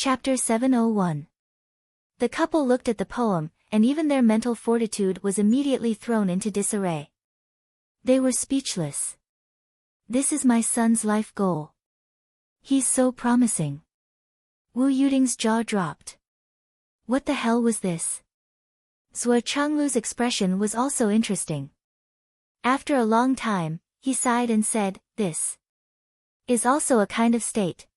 Chapter 701. The couple looked at the poem, and even their mental fortitude was immediately thrown into disarray. They were speechless. This is my son's life goal. He's so promising. Wu Yuding's jaw dropped. What the hell was this? Zhuo Changlu's expression was also interesting. After a long time, he sighed and said, "This is also a kind of state."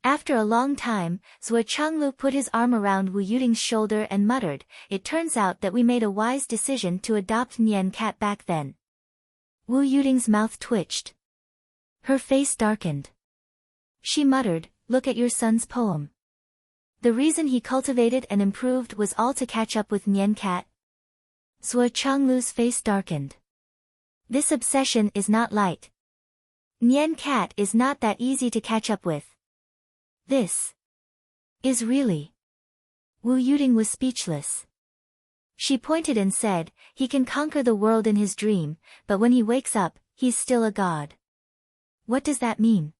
After a long time, Zhuo Changlu put his arm around Wu Yuding's shoulder and muttered, "It turns out that we made a wise decision to adopt Nian Cat back then." Wu Yuding's mouth twitched. Her face darkened. She muttered, "Look at your son's poem. The reason he cultivated and improved was all to catch up with Nian Cat." Zhuo Changlu's face darkened. This obsession is not light. Nian Cat is not that easy to catch up with. This is really... Wu Yuding was speechless. She pointed and said, "He can conquer the world in his dream, but when he wakes up, he's still a god." What does that mean?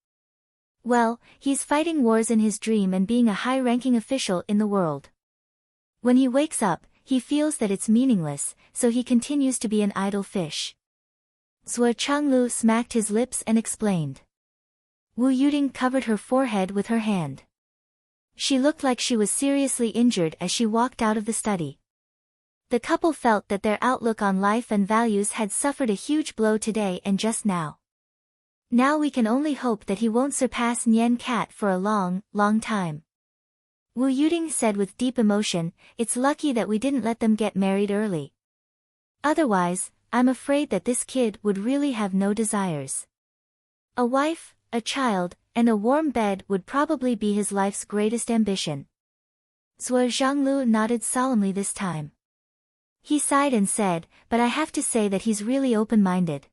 Well, he's fighting wars in his dream and being a high-ranking official in the world. When he wakes up, he feels that it's meaningless, so he continues to be an idle fish. Zhuo Changlu smacked his lips and explained. Wu Yuding covered her forehead with her hand. She looked like she was seriously injured as she walked out of the study. The couple felt that their outlook on life and values had suffered a huge blow today and just now. Now we can only hope that he won't surpass Nian Cat for a long, long time. Wu Yuding said with deep emotion, "It's lucky that we didn't let them get married early. Otherwise, I'm afraid that this kid would really have no desires. A wife, a child, and a warm bed would probably be his life's greatest ambition." Zhuo Zhanglu nodded solemnly this time. He sighed and said, "But I have to say that he's really open-minded."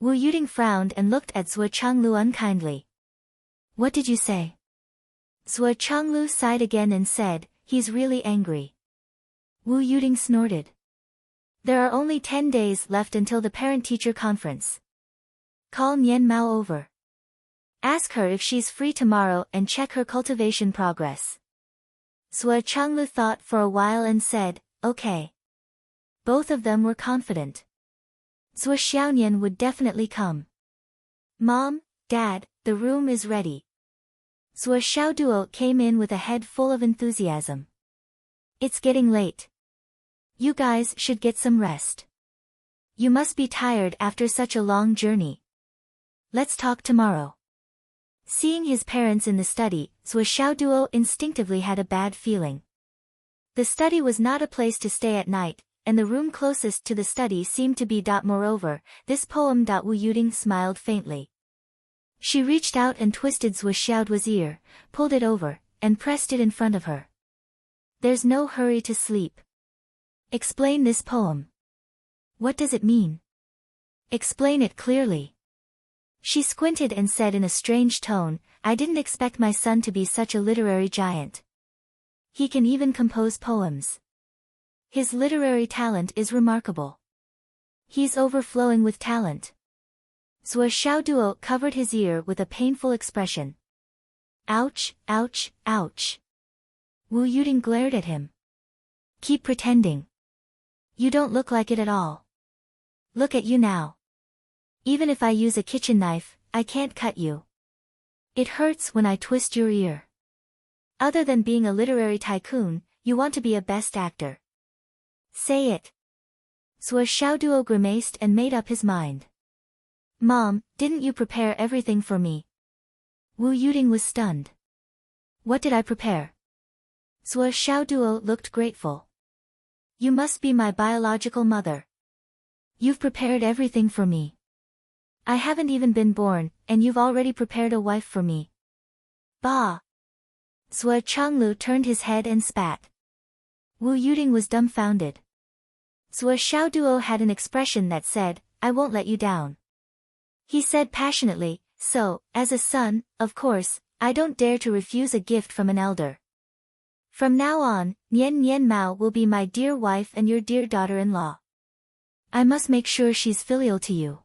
Wu Yuding frowned and looked at Zhuo Changlu unkindly. "What did you say?" Zhuo Changlu sighed again and said, "He's really angry." Wu Yuding snorted. "There are only 10 days left until the parent-teacher conference. Call Nian Mao over. Ask her if she's free tomorrow and check her cultivation progress." Zhuo Changlu thought for a while and said, "Okay." Both of them were confident. Zhuo Xiaonian would definitely come. "Mom, Dad, the room is ready." Zhuo Xiaoduo came in with a head full of enthusiasm. "It's getting late. You guys should get some rest. You must be tired after such a long journey. Let's talk tomorrow." Seeing his parents in the study, Zhuo Xiaoduo instinctively had a bad feeling. The study was not a place to stay at night, and the room closest to the study seemed to be. Moreover, this poem. Wu Yuding smiled faintly. She reached out and twisted Zhuo Xiaoduo's ear, pulled it over, and pressed it in front of her. "There's no hurry to sleep. Explain this poem. What does it mean? Explain it clearly." She squinted and said in a strange tone, "I didn't expect my son to be such a literary giant. He can even compose poems. His literary talent is remarkable. He's overflowing with talent." Zhuo Xiaoduo covered his ear with a painful expression. "Ouch, ouch, ouch." Wu Yuding glared at him. "Keep pretending. You don't look like it at all. Look at you now. Even if I use a kitchen knife, I can't cut you. It hurts when I twist your ear. Other than being a literary tycoon, you want to be a best actor. Say it." Zhuo Xiaoduo grimaced and made up his mind. "Mom, didn't you prepare everything for me?" Wu Yuding was stunned. "What did I prepare?" Zhuo Xiaoduo looked grateful. "You must be my biological mother. You've prepared everything for me. I haven't even been born, and you've already prepared a wife for me." "Bah!" Zhuo Changlu turned his head and spat. Wu Yuding was dumbfounded. Zhuo Xiaoduo had an expression that said, "I won't let you down." He said passionately, "So, as a son, of course, I don't dare to refuse a gift from an elder. From now on, Nian Mao will be my dear wife and your dear daughter-in-law. I must make sure she's filial to you.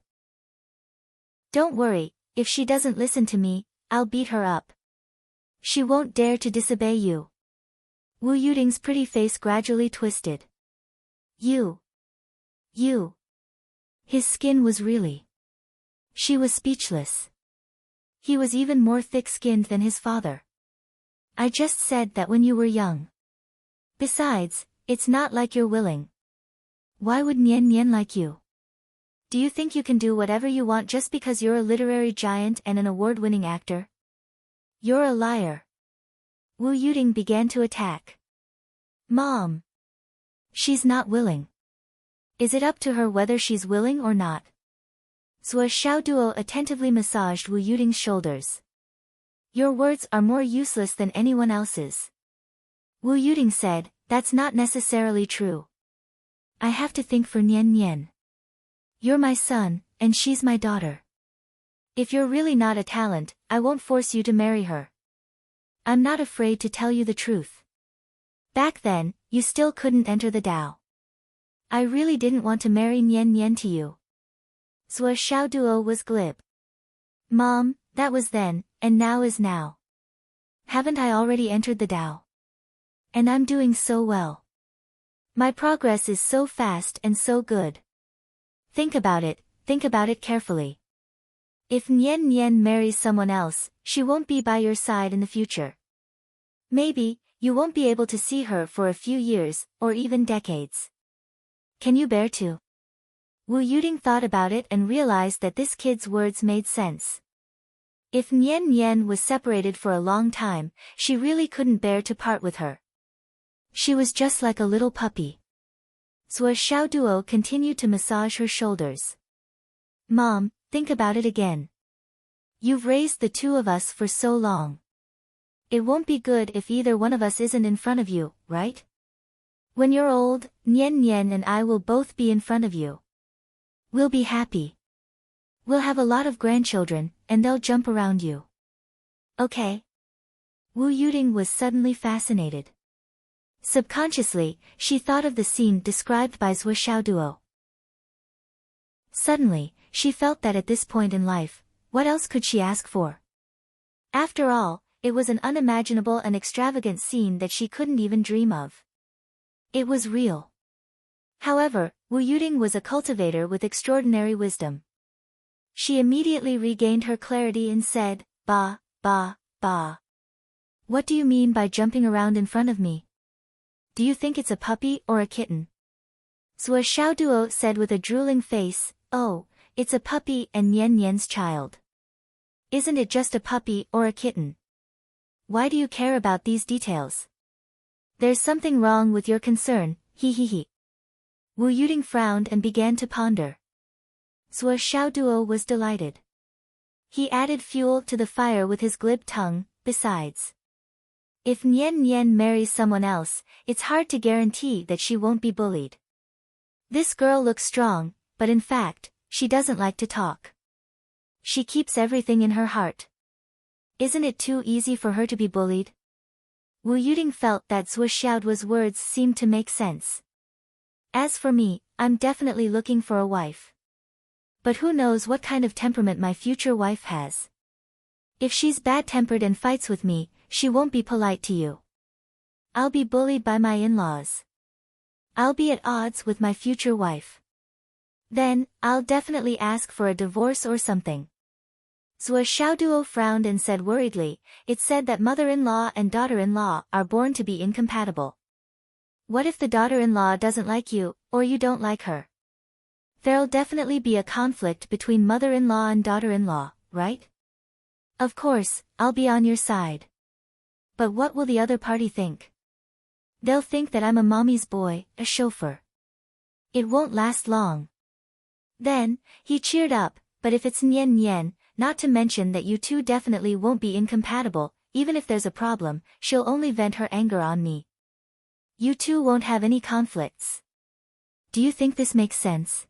Don't worry, if she doesn't listen to me, I'll beat her up." She won't dare to disobey you. Wu Yuding's pretty face gradually twisted. You. His skin was really. She was speechless. He was even more thick-skinned than his father. I just said that when you were young. Besides, it's not like you're willing. Why would Nian Nian like you? Do you think you can do whatever you want just because you're a literary giant and an award-winning actor? You're a liar. Wu Yuding began to attack. Mom. She's not willing. Is it up to her whether she's willing or not? Zhuo Xiaoduo attentively massaged Wu Yuding's shoulders. Your words are more useless than anyone else's. Wu Yuding said, that's not necessarily true. I have to think for Nian Nian. You're my son, and she's my daughter. If you're really not a talent, I won't force you to marry her. I'm not afraid to tell you the truth. Back then, you still couldn't enter the Dao. I really didn't want to marry Nian Nian to you. Zhuo Xiaoduo was glib. Mom, that was then, and now is now. Haven't I already entered the Dao? And I'm doing so well. My progress is so fast and so good. Think about it carefully. If Nian Nian marries someone else, she won't be by your side in the future. Maybe, you won't be able to see her for a few years, or even decades. Can you bear to? Wu Yuding thought about it and realized that this kid's words made sense. If Nian Nian was separated for a long time, she really couldn't bear to part with her. She was just like a little puppy. Zhuo Xiaoduo continued to massage her shoulders. Mom, think about it again. You've raised the two of us for so long. It won't be good if either one of us isn't in front of you, right? When you're old, Nian Nian and I will both be in front of you. We'll be happy. We'll have a lot of grandchildren, and they'll jump around you. Okay? Wu Yuding was suddenly fascinated. Subconsciously, she thought of the scene described by Zhuo Xiaoduo. Suddenly, she felt that at this point in life, what else could she ask for? After all, it was an unimaginable and extravagant scene that she couldn't even dream of. It was real. However, Wu Yuding was a cultivator with extraordinary wisdom. She immediately regained her clarity and said, Ba. What do you mean by jumping around in front of me? Do you think it's a puppy or a kitten? Zhuo Xiaoduo said with a drooling face, Oh, it's a puppy and Nian Nian's child. Isn't it just a puppy or a kitten? Why do you care about these details? There's something wrong with your concern, he. Wu Yuding frowned and began to ponder. Zhuo Xiaoduo was delighted. He added fuel to the fire with his glib tongue, besides. If Nian Nian marries someone else, it's hard to guarantee that she won't be bullied. This girl looks strong, but in fact, she doesn't like to talk. She keeps everything in her heart. Isn't it too easy for her to be bullied? Wu Yuding felt that Zhuo Xiaoduo's words seemed to make sense. As for me, I'm definitely looking for a wife. But who knows what kind of temperament my future wife has. If she's bad-tempered and fights with me, she won't be polite to you. I'll be bullied by my in-laws. I'll be at odds with my future wife. Then, I'll definitely ask for a divorce or something. Zhuo Xiaoduo frowned and said worriedly, It's said that mother-in-law and daughter-in-law are born to be incompatible. What if the daughter-in-law doesn't like you, or you don't like her? There'll definitely be a conflict between mother-in-law and daughter-in-law, right? Of course, I'll be on your side. But what will the other party think? They'll think that I'm a mommy's boy, a chauffeur. It won't last long. Then, he cheered up, but if it's Nian Nian, not to mention that you two definitely won't be incompatible, even if there's a problem, she'll only vent her anger on me. You two won't have any conflicts. Do you think this makes sense?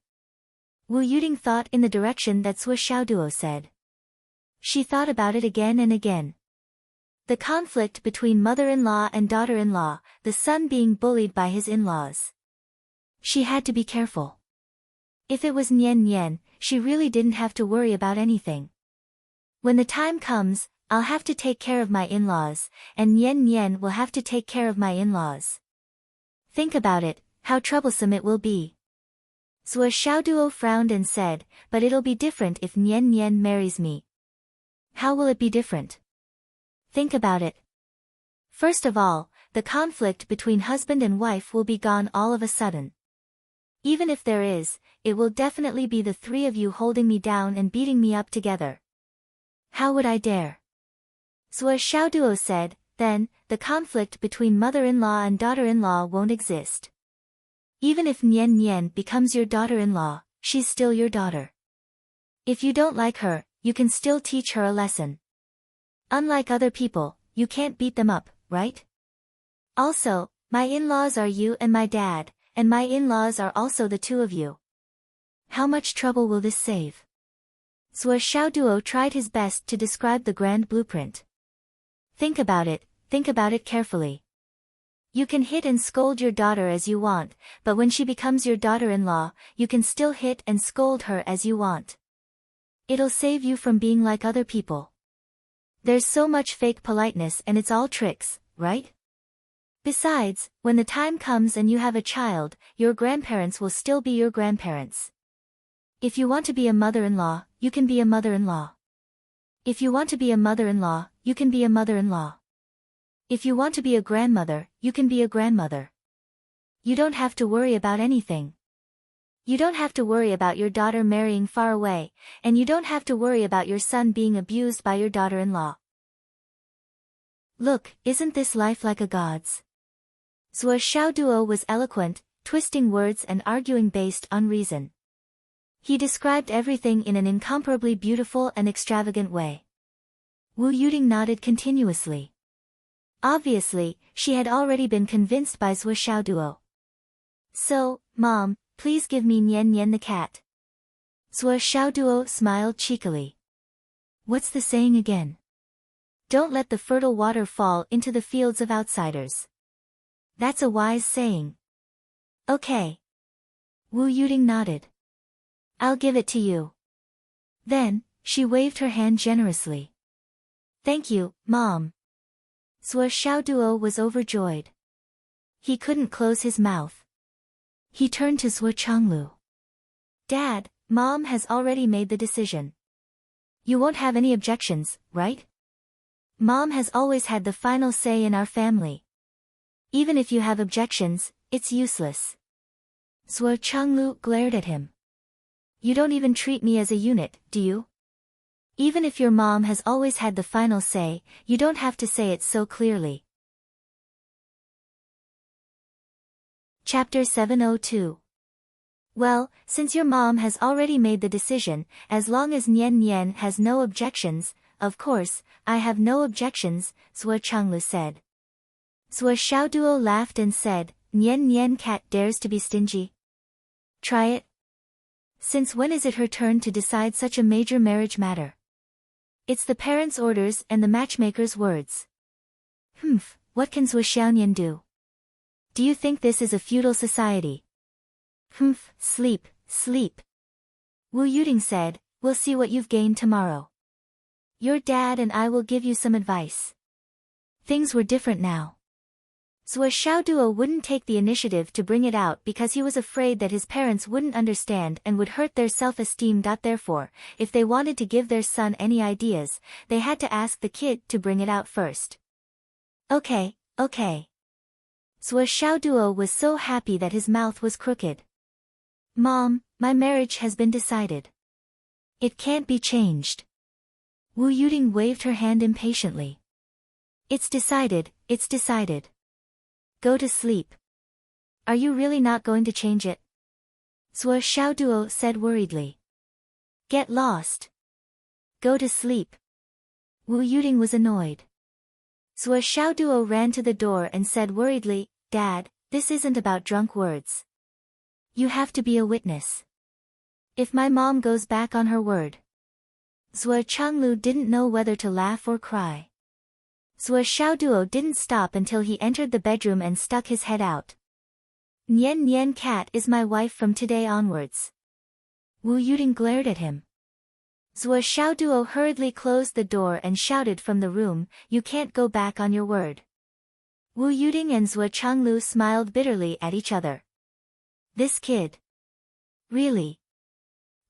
Wu Yuding thought in the direction that Zhuo Xiaoduo said. She thought about it again and again. The conflict between mother-in-law and daughter-in-law, the son being bullied by his in-laws. She had to be careful. If it was Nian Nian, she really didn't have to worry about anything. When the time comes, I'll have to take care of my in-laws, and Nian Nian will have to take care of my in-laws. Think about it, how troublesome it will be. Zhuo Xiaoduo frowned and said, but it'll be different if Nian Nian marries me. How will it be different? Think about it. First of all, the conflict between husband and wife will be gone all of a sudden. Even if there is, it will definitely be the three of you holding me down and beating me up together. How would I dare? Zhuo Xiaoduo said, then, the conflict between mother-in-law and daughter-in-law won't exist. Even if Nian Nian becomes your daughter-in-law, she's still your daughter. If you don't like her, you can still teach her a lesson. Unlike other people, you can't beat them up, right? Also, my in-laws are you and my dad, and my in-laws are also the two of you. How much trouble will this save? Zhuo Xiaoduo tried his best to describe the grand blueprint. Think about it carefully. You can hit and scold your daughter as you want, but when she becomes your daughter-in-law, you can still hit and scold her as you want. It'll save you from being like other people. There's so much fake politeness and it's all tricks, right? Besides, when the time comes and you have a child, your grandparents will still be your grandparents. If you want to be a mother-in-law, you can be a mother-in-law. If you want to be a mother-in-law, you can be a mother-in-law. If you want to be a grandmother, you can be a grandmother. You don't have to worry about anything. You don't have to worry about your daughter marrying far away, and you don't have to worry about your son being abused by your daughter-in-law. Look, isn't this life like a god's? Zhuo Xiaoduo was eloquent, twisting words and arguing based on reason. He described everything in an incomparably beautiful and extravagant way. Wu Yuding nodded continuously. Obviously, she had already been convinced by Zhuo Xiaoduo. So, Mom, please give me Nian Nian the cat. Zhuo Xiaoduo smiled cheekily. What's the saying again? Don't let the fertile water fall into the fields of outsiders. That's a wise saying. Okay. Wu Yuding nodded. I'll give it to you. Then, she waved her hand generously. Thank you, Mom. Zhuo Xiaoduo was overjoyed. He couldn't close his mouth. He turned to Zhuo Changlu. Dad, Mom has already made the decision. You won't have any objections, right? Mom has always had the final say in our family. Even if you have objections, it's useless. Zhuo Changlu glared at him. You don't even treat me as a unit, do you? Even if your mom has always had the final say, you don't have to say it so clearly. Chapter 702. Well, since your mom has already made the decision, as long as Nian Nian has no objections, of course, I have no objections, Zhuo Changlu said. Zhuo Xiaoduo laughed and said, Nian Nian cat dares to be stingy. Try it. Since when is it her turn to decide such a major marriage matter? It's the parents' orders and the matchmaker's words. What can Zhuo Xiaonian do? Do you think this is a feudal society? Sleep, sleep. Wu Yuding said, we'll see what you've gained tomorrow. Your dad and I will give you some advice. Things were different now. Zhuo Xiaoduo wouldn't take the initiative to bring it out because he was afraid that his parents wouldn't understand and would hurt their self-esteem. Therefore, if they wanted to give their son any ideas, they had to ask the kid to bring it out first. Okay. Zhuo Xiaoduo was so happy that his mouth was crooked. Mom, my marriage has been decided. It can't be changed. Wu Yuding waved her hand impatiently. It's decided, it's decided. Go to sleep. Are you really not going to change it? Zhuo Xiaoduo said worriedly. Get lost. Go to sleep. Wu Yuding was annoyed. Zhuo Xiaoduo ran to the door and said worriedly, Dad, this isn't about drunk words. You have to be a witness. If my mom goes back on her word. Zhuo Changlu didn't know whether to laugh or cry. Zhuo Xiaoduo didn't stop until he entered the bedroom and stuck his head out. Nian Nian cat is my wife from today onwards. Wu Yuding glared at him. Zhuo Xiaoduo hurriedly closed the door and shouted from the room, "You can't go back on your word." Wu Yuding and Zhuo Changlu smiled bitterly at each other. This kid. Really?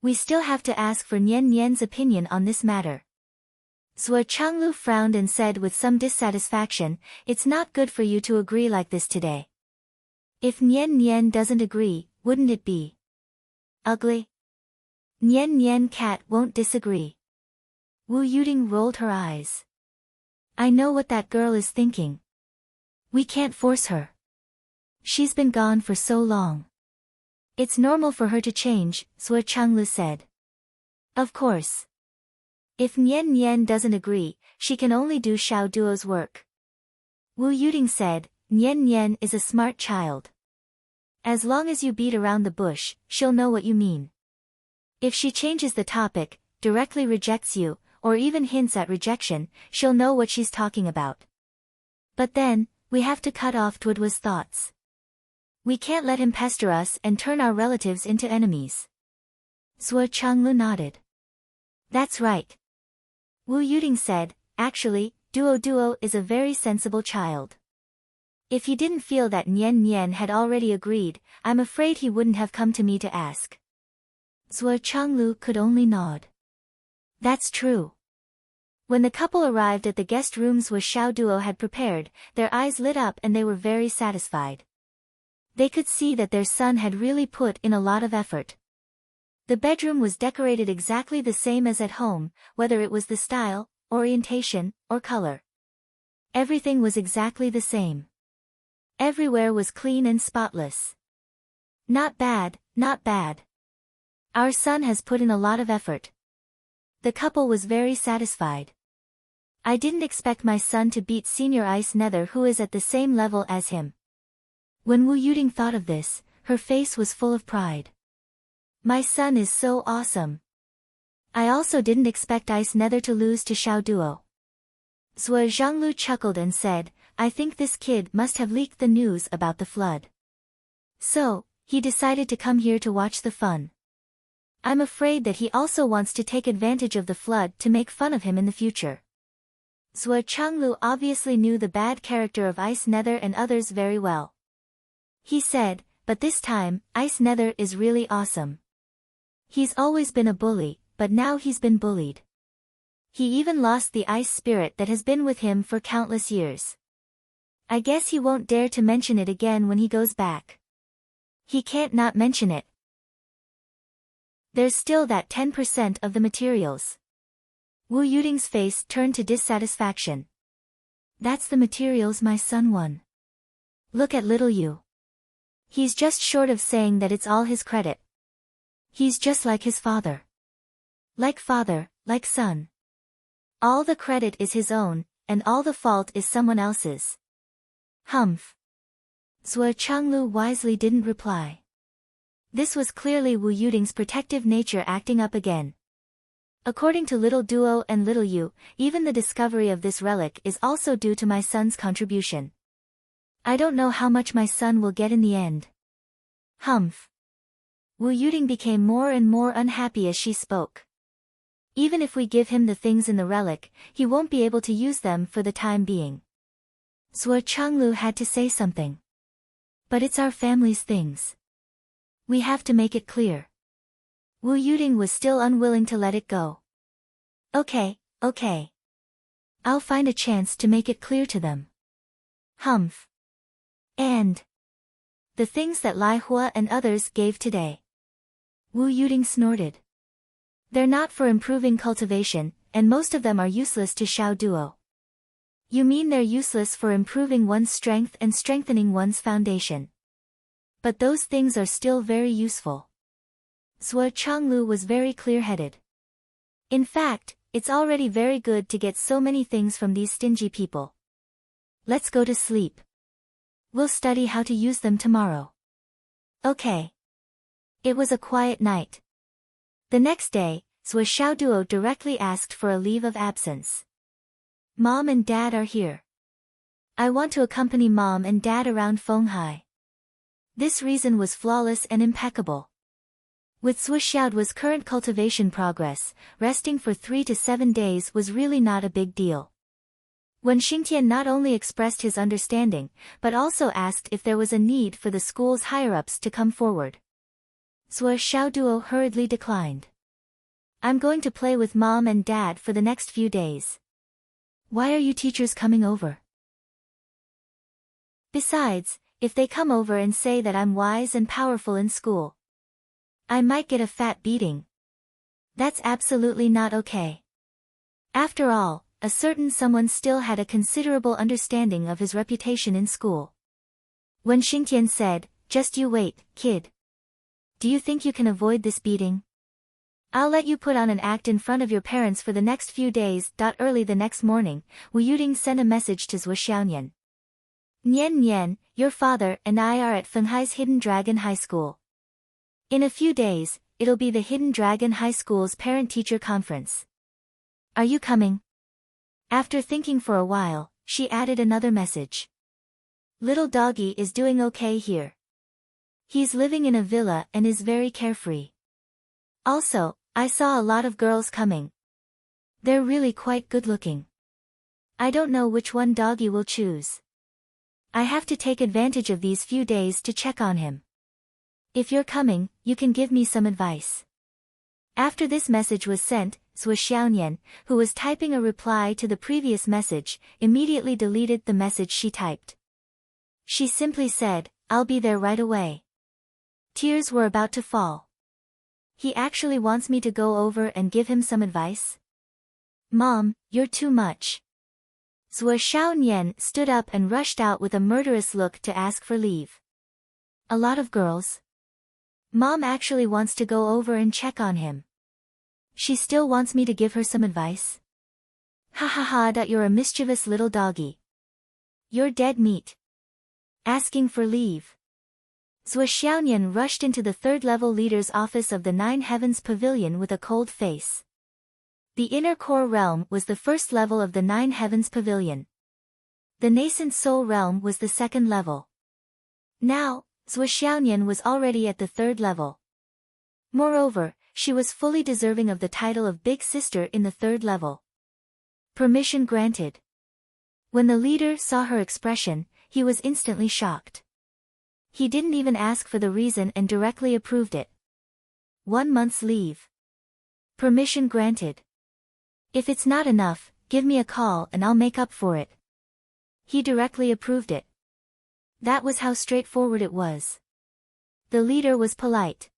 We still have to ask for Nian Nian's opinion on this matter. Zhuo Changlu frowned and said with some dissatisfaction, "It's not good for you to agree like this today. If Nian Nian doesn't agree, wouldn't it be ugly?" Nian Nian cat won't disagree. Wu Yuding rolled her eyes. "I know what that girl is thinking. We can't force her. She's been gone for so long. It's normal for her to change," Zhuo Changlu said. "Of course. If Nian Nian doesn't agree, she can only do Xiao Duo's work." Wu Yuding said, "Nian Nian is a smart child. As long as you beat around the bush, she'll know what you mean. If she changes the topic, directly rejects you, or even hints at rejection, she'll know what she's talking about. But then, we have to cut off Tuoduo's thoughts. We can't let him pester us and turn our relatives into enemies." Zhuo Changlu nodded. "That's right." Wu Yuding said, "Actually, Duo is a very sensible child. If he didn't feel that Nian Nian had already agreed, I'm afraid he wouldn't have come to me to ask." Zhuo Changlu could only nod. "That's true." When the couple arrived at the guest rooms where Xiao Duo had prepared, their eyes lit up and they were very satisfied. They could see that their son had really put in a lot of effort. The bedroom was decorated exactly the same as at home, whether it was the style, orientation, or color. Everything was exactly the same. Everywhere was clean and spotless. "Not bad, not bad. Our son has put in a lot of effort." The couple was very satisfied. "I didn't expect my son to beat Senior Ice Nether, who is at the same level as him." When Wu Yuding thought of this, her face was full of pride. "My son is so awesome. I also didn't expect Ice Nether to lose to Xiao Duo." Zhuo Zhanglu chuckled and said, "I think this kid must have leaked the news about the flood. So, he decided to come here to watch the fun. I'm afraid that he also wants to take advantage of the flood to make fun of him in the future." Zhuo Changlu obviously knew the bad character of Ice Nether and others very well. He said, "But this time, Ice Nether is really awesome. He's always been a bully, but now he's been bullied. He even lost the ice spirit that has been with him for countless years. I guess he won't dare to mention it again when he goes back. He can't not mention it. There's still that 10% of the materials." Wu Yuding's face turned to dissatisfaction. "That's the materials my son won. Look at little Yu. He's just short of saying that it's all his credit. He's just like his father. Like father, like son. All the credit is his own, and all the fault is someone else's." Humph. Zhuo Changlu wisely didn't reply. This was clearly Wu Yuding's protective nature acting up again. "According to Little Duo and Little Yu, even the discovery of this relic is also due to my son's contribution. I don't know how much my son will get in the end." Humph. Wu Yuding became more and more unhappy as she spoke. "Even if we give him the things in the relic, he won't be able to use them for the time being." Zhuo Changlu had to say something. "But it's our family's things. We have to make it clear." Wu Yuding was still unwilling to let it go. Okay. I'll find a chance to make it clear to them." Humph. "And the things that Lai Hua and others gave today?" Wu Yuding snorted. "They're not for improving cultivation, and most of them are useless to Xiao Duo." "You mean they're useless for improving one's strength and strengthening one's foundation? But those things are still very useful." Zhuo Changlu was very clear-headed. "In fact, it's already very good to get so many things from these stingy people. Let's go to sleep. We'll study how to use them tomorrow." "Okay." It was a quiet night. The next day, Zhuo Xiaoduo directly asked for a leave of absence. "Mom and Dad are here. I want to accompany Mom and Dad around Fenghai." This reason was flawless and impeccable. With Swishoudwa's current cultivation progress, resting for 3 to 7 days was really not a big deal. When Xingtian not only expressed his understanding, but also asked if there was a need for the school's higher-ups to come forward. Swishoudwa hurriedly declined. I'm going to play with Mom and Dad for the next few days. Why are you teachers coming over? Besides, if they come over and say that I'm wise and powerful in school, I might get a fat beating. That's absolutely not okay. After all, a certain someone still had a considerable understanding of his reputation in school. When Xingtian said, "Just you wait, kid. Do you think you can avoid this beating? I'll let you put on an act in front of your parents for the next few days." Early the next morning, Wu Yuding sent a message to Zhuxiaonian. "Nian Nian, your father and I are at Fenghai's Hidden Dragon High School. In a few days, it'll be the Hidden Dragon High School's parent-teacher conference. Are you coming?" After thinking for a while, she added another message. "Little doggy is doing okay here. He's living in a villa and is very carefree. Also, I saw a lot of girls coming. They're really quite good-looking. I don't know which one doggy will choose. I have to take advantage of these few days to check on him. If you're coming, you can give me some advice." After this message was sent, Zhuxiaonian, who was typing a reply to the previous message, immediately deleted the message she typed. She simply said, "I'll be there right away." Tears were about to fall. He actually wants me to go over and give him some advice? Mom, you're too much. Zhuxiaonian stood up and rushed out with a murderous look to ask for leave. A lot of girls? Mom actually wants to go over and check on him. She still wants me to give her some advice? Ha ha ha, you're a mischievous little doggy. You're dead meat. Asking for leave. Zhuxiaonian rushed into the third-level leader's office of the Nine Heavens Pavilion with a cold face. The inner core realm was the first level of the Nine Heavens Pavilion. The nascent soul realm was the second level. Now, Zhuxiaonian was already at the third level. Moreover, she was fully deserving of the title of Big Sister in the third level. Permission granted. When the leader saw her expression, he was instantly shocked. He didn't even ask for the reason and directly approved it. 1 month's leave. Permission granted. If it's not enough, give me a call and I'll make up for it. He directly approved it. That was how straightforward it was. The leader was polite.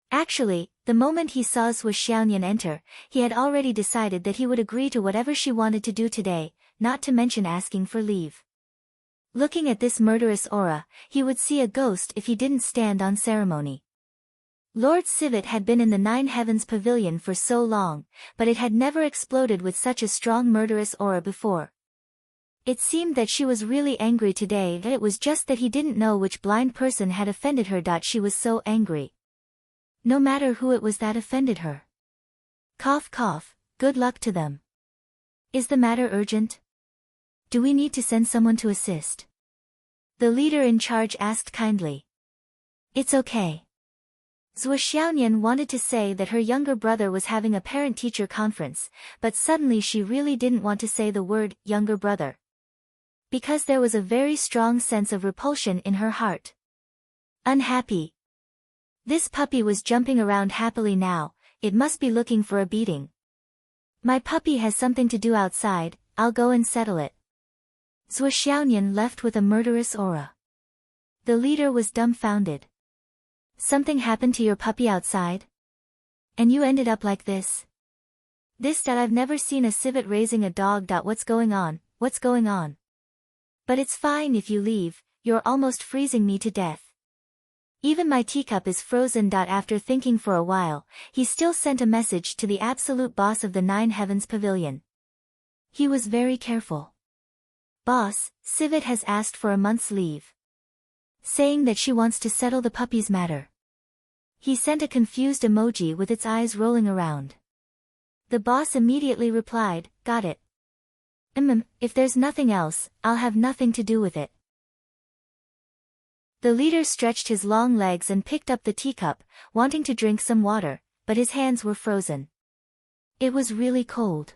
Actually, the moment he saw Zhuxiaonian enter, he had already decided that he would agree to whatever she wanted to do today, not to mention asking for leave. Looking at this murderous aura, he would see a ghost if he didn't stand on ceremony. Lord Civet had been in the Nine Heavens Pavilion for so long, but it had never exploded with such a strong murderous aura before. It seemed that she was really angry today, that it was just that he didn't know which blind person had offended her. She was so angry. No matter who it was that offended her. Cough cough, good luck to them. Is the matter urgent? Do we need to send someone to assist? The leader in charge asked kindly. It's okay. Zhuxiaonian wanted to say that her younger brother was having a parent-teacher conference, but suddenly she really didn't want to say the word younger brother. Because there was a very strong sense of repulsion in her heart. Unhappy. This puppy was jumping around happily now, it must be looking for a beating. My puppy has something to do outside, I'll go and settle it. Zhuxiaonian left with a murderous aura. The leader was dumbfounded. Something happened to your puppy outside? And you ended up like this? I've never seen a civet raising a dog. What's going on? What's going on? But it's fine if you leave, you're almost freezing me to death. Even my teacup is frozen. After thinking for a while, he still sent a message to the absolute boss of the Nine Heavens Pavilion. He was very careful. Boss, Civet has asked for a month's leave. Saying that she wants to settle the puppy's matter. He sent a confused emoji with its eyes rolling around. The boss immediately replied, got it. If there's nothing else, I'll have nothing to do with it. The leader stretched his long legs and picked up the teacup, wanting to drink some water, but his hands were frozen. It was really cold.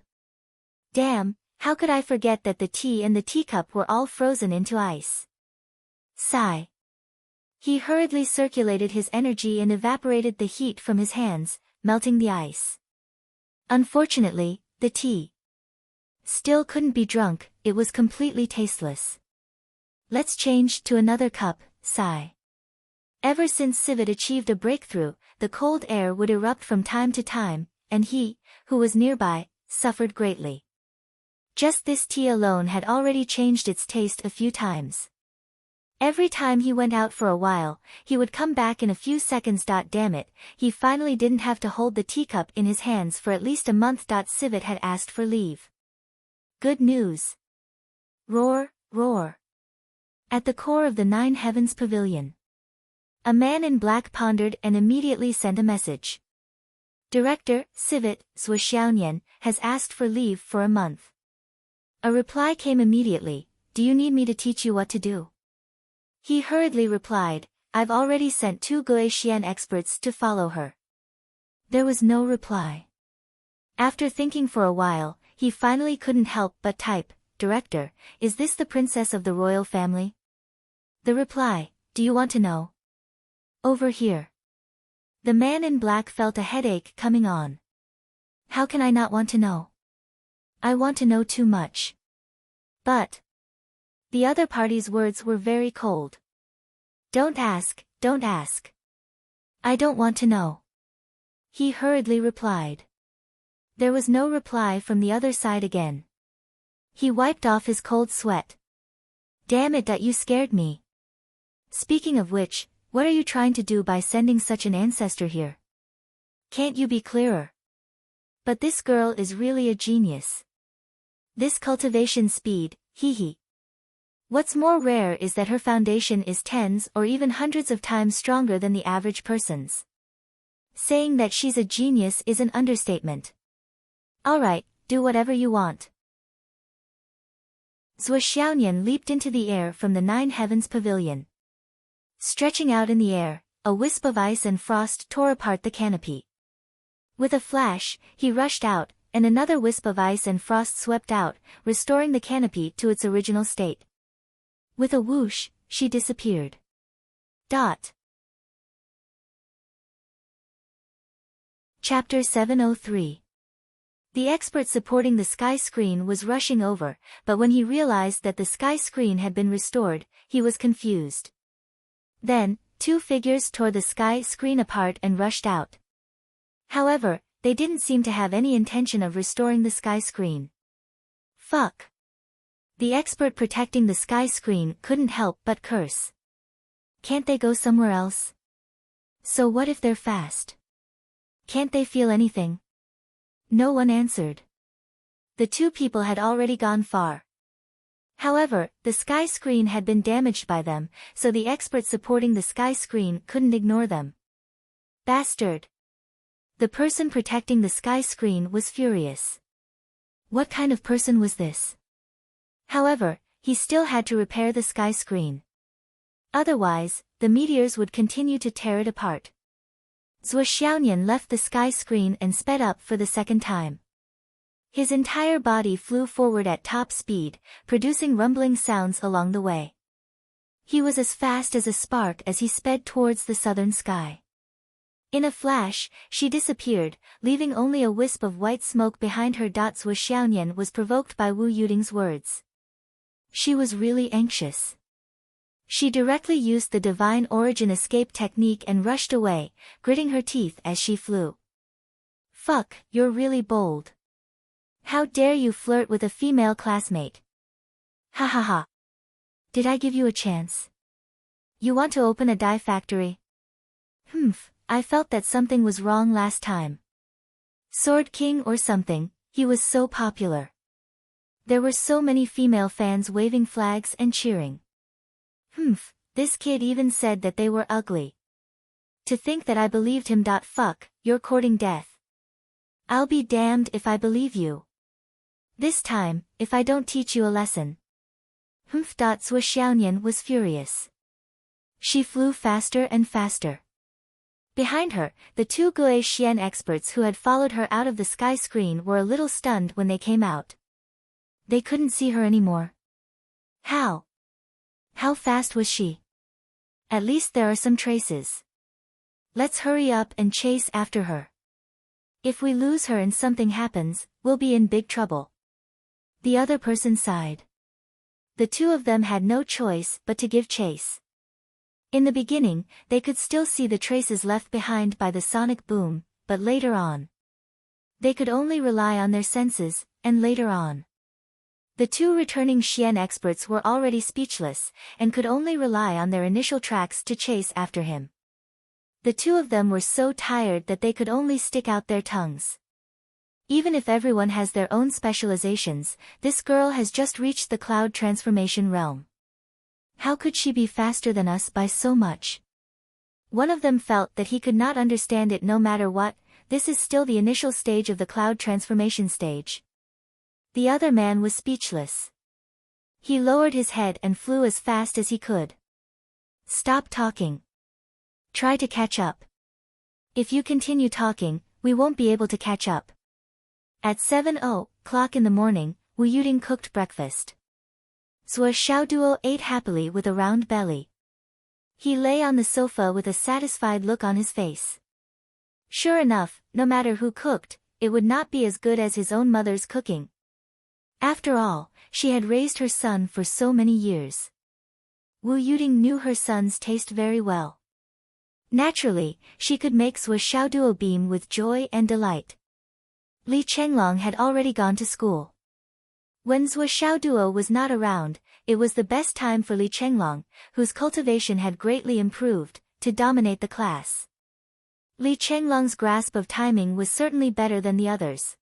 Damn, how could I forget that the tea and the teacup were all frozen into ice? Sigh. He hurriedly circulated his energy and evaporated the heat from his hands, melting the ice. Unfortunately, the tea still couldn't be drunk, it was completely tasteless. Let's change to another cup, sigh. Ever since Civet achieved a breakthrough, the cold air would erupt from time to time, and he, who was nearby, suffered greatly. Just this tea alone had already changed its taste a few times. Every time he went out for a while, he would come back in a few seconds. Damn it, he finally didn't have to hold the teacup in his hands for at least a month. Civet had asked for leave. Good news. Roar, roar. At the core of the Nine Heavens Pavilion, a man in black pondered and immediately sent a message. Director, Civet, Zhuxiaonian, has asked for leave for a month. A reply came immediately. Do you need me to teach you what to do? He hurriedly replied, I've already sent 2 Guoxian experts to follow her. There was no reply. After thinking for a while, he finally couldn't help but type, Director, is this the princess of the royal family? The reply, do you want to know? Over here. The man in black felt a headache coming on. How can I not want to know? I want to know too much. But the other party's words were very cold. Don't ask, don't ask. I don't want to know. He hurriedly replied. There was no reply from the other side again. He wiped off his cold sweat. Damn it, that you scared me. Speaking of which, what are you trying to do by sending such an ancestor here? Can't you be clearer? But this girl is really a genius. This cultivation speed, hee hee. What's more rare is that her foundation is tens or even hundreds of times stronger than the average person's. Saying that she's a genius is an understatement. Alright, do whatever you want. Zhuxiaonian leaped into the air from the Nine Heavens Pavilion. Stretching out in the air, a wisp of ice and frost tore apart the canopy. With a flash, he rushed out, and another wisp of ice and frost swept out, restoring the canopy to its original state. With a whoosh, she disappeared. Chapter 703. The expert supporting the sky screen was rushing over, but when he realized that the sky screen had been restored, he was confused. Then, 2 figures tore the sky screen apart and rushed out. However, they didn't seem to have any intention of restoring the sky screen. Fuck. The expert protecting the sky screen couldn't help but curse. Can't they go somewhere else? So what if they're fast? Can't they feel anything? No one answered. The 2 people had already gone far. However, the sky screen had been damaged by them, so the expert supporting the sky screen couldn't ignore them. Bastard. The person protecting the sky screen was furious. What kind of person was this? However, he still had to repair the sky screen. Otherwise, the meteors would continue to tear it apart. Zhuxiaonian left the sky screen and sped up for the second time. His entire body flew forward at top speed, producing rumbling sounds along the way. He was as fast as a spark as he sped towards the southern sky. In a flash, she disappeared, leaving only a wisp of white smoke behind her. Zhuxiaonian was provoked by Wu Yuding's words. She was really anxious. She directly used the divine origin escape technique and rushed away, gritting her teeth as she flew. Fuck, you're really bold. How dare you flirt with a female classmate? Ha ha ha. Did I give you a chance? You want to open a dye factory? I felt that something was wrong last time. Sword King or something, he was so popular. There were so many female fans waving flags and cheering. This kid even said that they were ugly. To think that I believed him. Fuck, you're courting death. I'll be damned if I believe you. This time, if I don't teach you a lesson. Zhuxiaonian was furious. She flew faster and faster. Behind her, the two Gue Xian experts who had followed her out of the sky screen were a little stunned when they came out. They couldn't see her anymore. How? How fast was she? At least there are some traces. Let's hurry up and chase after her. If we lose her and something happens, we'll be in big trouble. The other person sighed. The two of them had no choice but to give chase. In the beginning, they could still see the traces left behind by the sonic boom, but later on, they could only rely on their senses, and later on, the two returning Xian experts were already speechless, and could only rely on their initial tracks to chase after him. The two of them were so tired that they could only stick out their tongues. Even if everyone has their own specializations, this girl has just reached the cloud transformation realm. How could she be faster than us by so much? One of them felt that he could not understand it no matter what. This is still the initial stage of the cloud transformation stage. The other man was speechless. He lowered his head and flew as fast as he could. Stop talking. Try to catch up. If you continue talking, we won't be able to catch up. At 7:00 in the morning, Wu Yuding cooked breakfast. Zhuo Xiaoduo ate happily with a round belly. He lay on the sofa with a satisfied look on his face. Sure enough, no matter who cooked, it would not be as good as his own mother's cooking. After all, she had raised her son for so many years. Wu Yuding knew her son's taste very well. Naturally, she could make Zhuo Xiaoduo beam with joy and delight. Li Chenglong had already gone to school. When Zhuo Xiaoduo was not around, it was the best time for Li Chenglong, whose cultivation had greatly improved, to dominate the class. Li Chenglong's grasp of timing was certainly better than the others.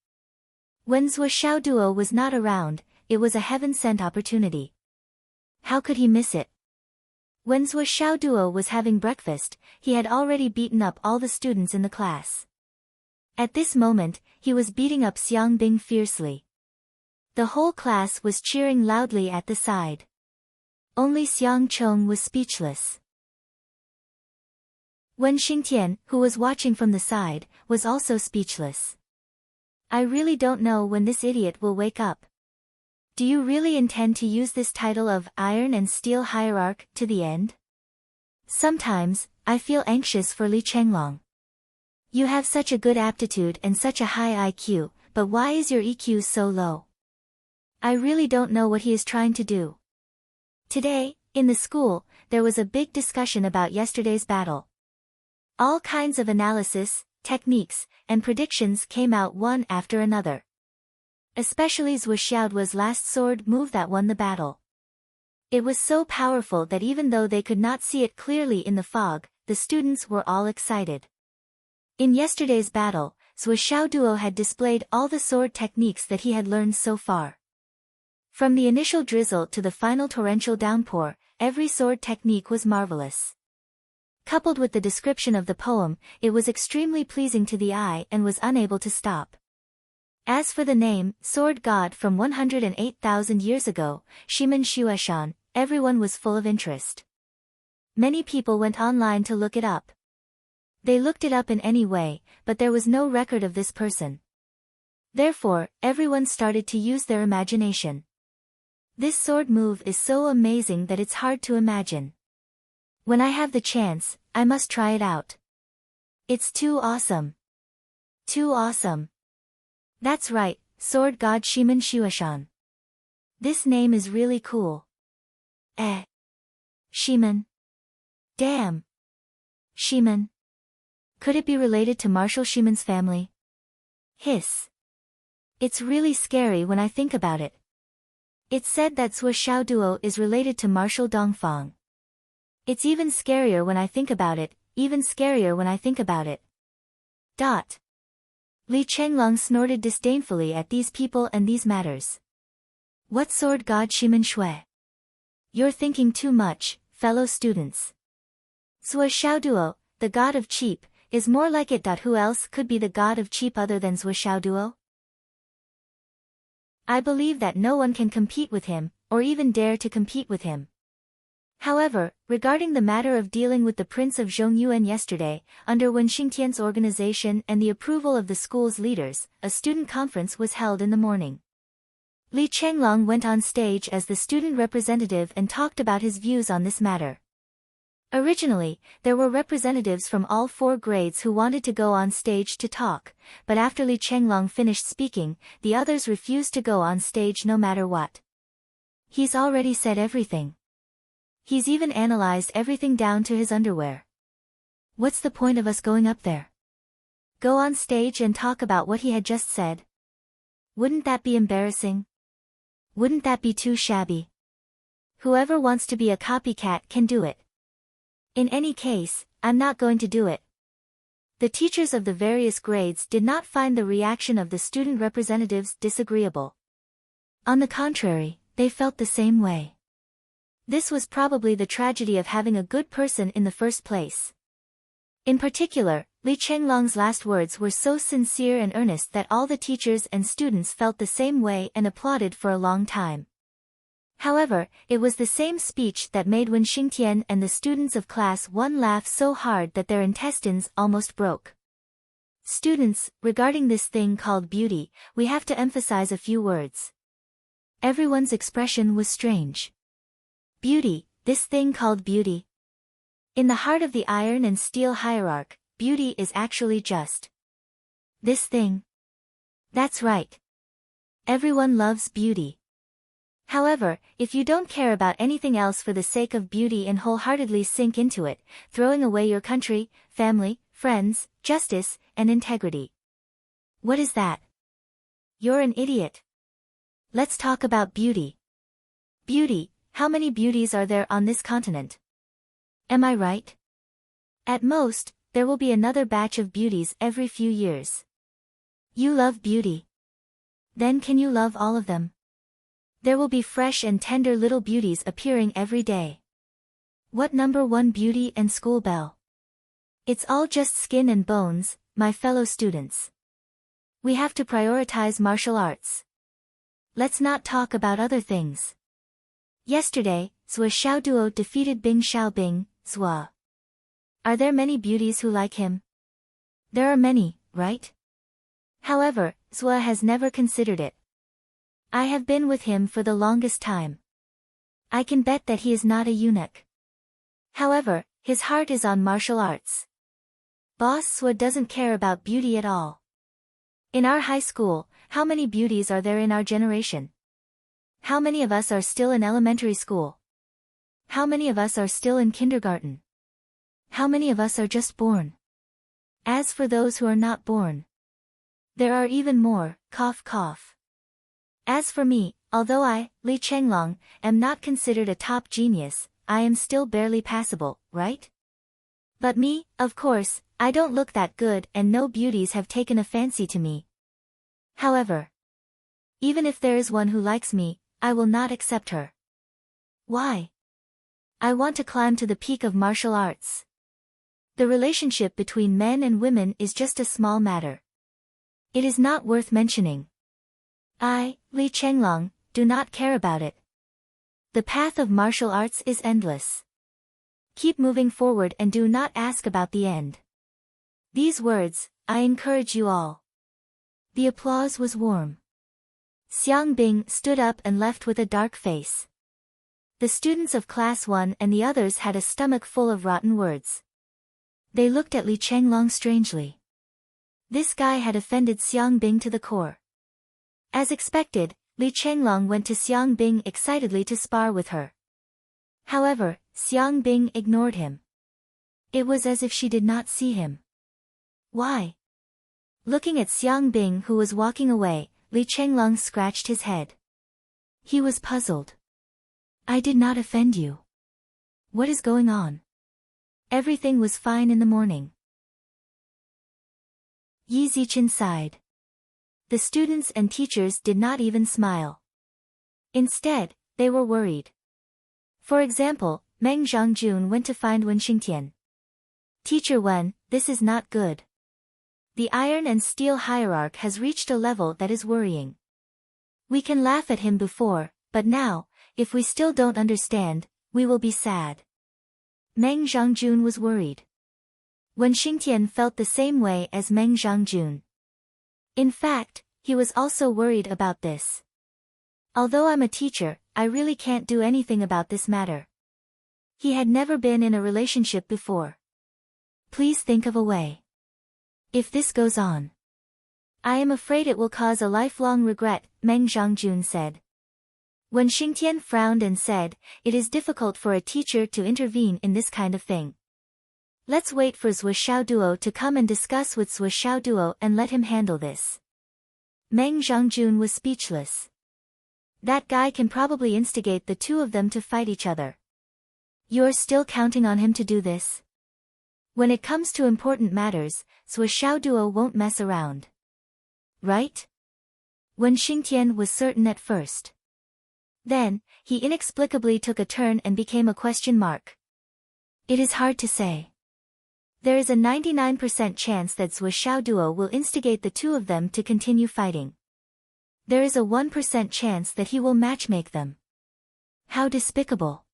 When Zhuo Xiaoduo was not around, it was a heaven-sent opportunity. How could he miss it? When Zhuo Xiaoduo was having breakfast, he had already beaten up all the students in the class. At this moment, he was beating up Xiang Bing fiercely. The whole class was cheering loudly at the side. Only Xiang Chong was speechless. Wen Xingtian, who was watching from the side, was also speechless. I really don't know when this idiot will wake up. Do you really intend to use this title of Iron and Steel Hierarch to the end? Sometimes, I feel anxious for Li Chenglong. You have such a good aptitude and such a high IQ, but why is your EQ so low? I really don't know what he is trying to do. Today, in the school, there was a big discussion about yesterday's battle. All kinds of analysis, techniques, and predictions came out one after another. Especially Zhuo Xiaoduo's last sword move that won the battle. It was so powerful that even though they could not see it clearly in the fog, the students were all excited. In yesterday's battle, Zhuo Xiaoduo had displayed all the sword techniques that he had learned so far. From the initial drizzle to the final torrential downpour, every sword technique was marvelous. Coupled with the description of the poem, it was extremely pleasing to the eye and was unable to stop. As for the name, Sword God from 108,000 years ago, Shimen Shueshan, everyone was full of interest. Many people went online to look it up. They looked it up in any way, but there was no record of this person. Therefore, everyone started to use their imagination. This sword move is so amazing that it's hard to imagine. When I have the chance, I must try it out. It's too awesome. Too awesome. That's right, Sword God Shimen Shueshan. This name is really cool. Shimen. Damn. Shimen. Could it be related to Marshal Shimen's family? Hiss. It's really scary when I think about it. It's said that Zhuo Xiaoduo is related to Marshal Dongfang. It's even scarier when I think about it, even scarier when I think about it. Li Chenglong snorted disdainfully at these people and these matters. What sword god Shimen Shui? You're thinking too much, fellow students. Zhuo Xiaoduo, the god of cheap, is more like it. Who else could be the god of cheap other than Zhuo Xiaoduo? I believe that no one can compete with him, or even dare to compete with him. However, regarding the matter of dealing with the Prince of Zhongyuan yesterday, under Wen Xingtian's organization and the approval of the school's leaders, a student conference was held in the morning. Li Chenglong went on stage as the student representative and talked about his views on this matter. Originally, there were representatives from all 4 grades who wanted to go on stage to talk, but after Li Chenglong finished speaking, the others refused to go on stage no matter what. He's already said everything. He's even analyzed everything down to his underwear. What's the point of us going up there? Go on stage and talk about what he had just said? Wouldn't that be embarrassing? Wouldn't that be too shabby? Whoever wants to be a copycat can do it. In any case, I'm not going to do it. The teachers of the various grades did not find the reaction of the student representatives disagreeable. On the contrary, they felt the same way. This was probably the tragedy of having a good person in the first place. In particular, Li Chenglong's last words were so sincere and earnest that all the teachers and students felt the same way and applauded for a long time. However, it was the same speech that made Wen Xingtian and the students of Class 1 laugh so hard that their intestines almost broke. Students, regarding this thing called beauty, we have to emphasize a few words. Everyone's expression was strange. Beauty, this thing called beauty. In the heart of the iron and steel hierarchy, beauty is actually just this thing. That's right. Everyone loves beauty. However, if you don't care about anything else for the sake of beauty and wholeheartedly sink into it, throwing away your country, family, friends, justice, and integrity. What is that? You're an idiot. Let's talk about beauty. Beauty, how many beauties are there on this continent? Am I right? At most, there will be another batch of beauties every few years. You love beauty. Then can you love all of them? There will be fresh and tender little beauties appearing every day. What number 1 beauty and school belle? It's all just skin and bones, my fellow students. We have to prioritize martial arts. Let's not talk about other things. Yesterday, Zhua Xiaoduo defeated Bing Xiaobing, Zhua. Are there many beauties who like him? There are many, right? However, Zhua has never considered it. I have been with him for the longest time. I can bet that he is not a eunuch. However, his heart is on martial arts. Boss Zhua doesn't care about beauty at all. In our high school, how many beauties are there in our generation? How many of us are still in elementary school? How many of us are still in kindergarten? How many of us are just born? As for those who are not born, there are even more, cough cough. As for me, although I, Li Chenglong, am not considered a top genius, I am still barely passable, right? But me, of course, I don't look that good and no beauties have taken a fancy to me. However, even if there is one who likes me, I will not accept her. Why? I want to climb to the peak of martial arts. The relationship between men and women is just a small matter. It is not worth mentioning. I, Li Chenglong, do not care about it. The path of martial arts is endless. Keep moving forward and do not ask about the end. These words, I encourage you all. The applause was warm. Xiang Bing stood up and left with a dark face. The students of Class 1 and the others had a stomach full of rotten words. They looked at Li Chenglong strangely. This guy had offended Xiang Bing to the core. As expected, Li Chenglong went to Xiang Bing excitedly to spar with her. However, Xiang Bing ignored him. It was as if she did not see him. Why? Looking at Xiang Bing who was walking away, Li Chenglong scratched his head. He was puzzled. I did not offend you. What is going on? Everything was fine in the morning. Yi Zichen sighed. The students and teachers did not even smile. Instead, they were worried. For example, Meng Zhongjun went to find Wen Xingtian. Teacher Wen, this is not good. The iron and steel hierarchy has reached a level that is worrying. We can laugh at him before, but now, if we still don't understand, We will be sad. Meng Zhangjun was worried. Wen Xingtian felt the same way as Meng Zhangjun. In fact, he was also worried about this. Although I'm a teacher, I really can't do anything about this matter. He had never been in a relationship before. Please think of a way. If this goes on, I am afraid it will cause a lifelong regret, Meng Zhangjun said. Wen Xingtian frowned and said, it is difficult for a teacher to intervene in this kind of thing. Let's wait for Zhou Xiaoduo to come and discuss with Zhou Xiaoduo and let him handle this. Meng Zhangjun was speechless. That guy can probably instigate the two of them to fight each other. You're still counting on him to do this? When it comes to important matters, Zhou Xiaoduo won't mess around. Right? Wen Xingtian was certain at first. Then, he inexplicably took a turn and became a question mark. It is hard to say. There is a 99% chance that Zhou Xiaoduo will instigate the two of them to continue fighting. There is a 1% chance that he will matchmake them. How despicable.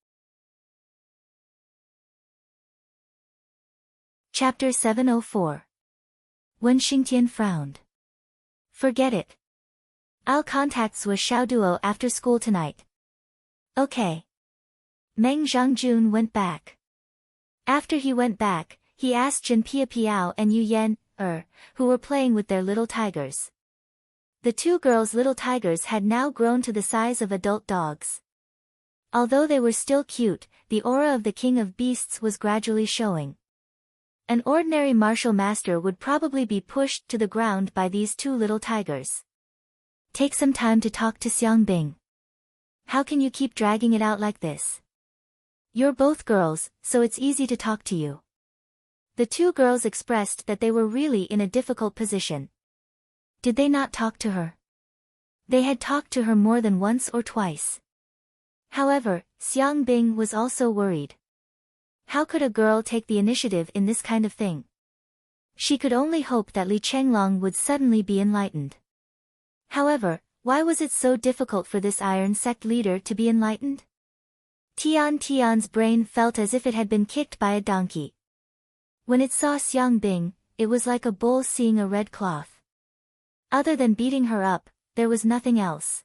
Chapter 704. Wen Xingtian frowned. Forget it. I'll contact Zhou Xiaoduo after school tonight. Okay. Meng Zhangjun went back. After he went back, he asked Jin Piao and Yu Yan, who were playing with their little tigers. The two girls' little tigers had now grown to the size of adult dogs. Although they were still cute, the aura of the king of beasts was gradually showing. An ordinary martial master would probably be pushed to the ground by these two little tigers. Take some time to talk to Xiangbing. How can you keep dragging it out like this? You're both girls, so it's easy to talk to you. The two girls expressed that they were really in a difficult position. Did they not talk to her? They had talked to her more than once or twice. However, Xiangbing was also worried. How could a girl take the initiative in this kind of thing? She could only hope that Li Chenglong would suddenly be enlightened. However, why was it so difficult for this iron sect leader to be enlightened? Tian's brain felt as if it had been kicked by a donkey. When it saw Xiangbing, it was like a bull seeing a red cloth. Other than beating her up, there was nothing else.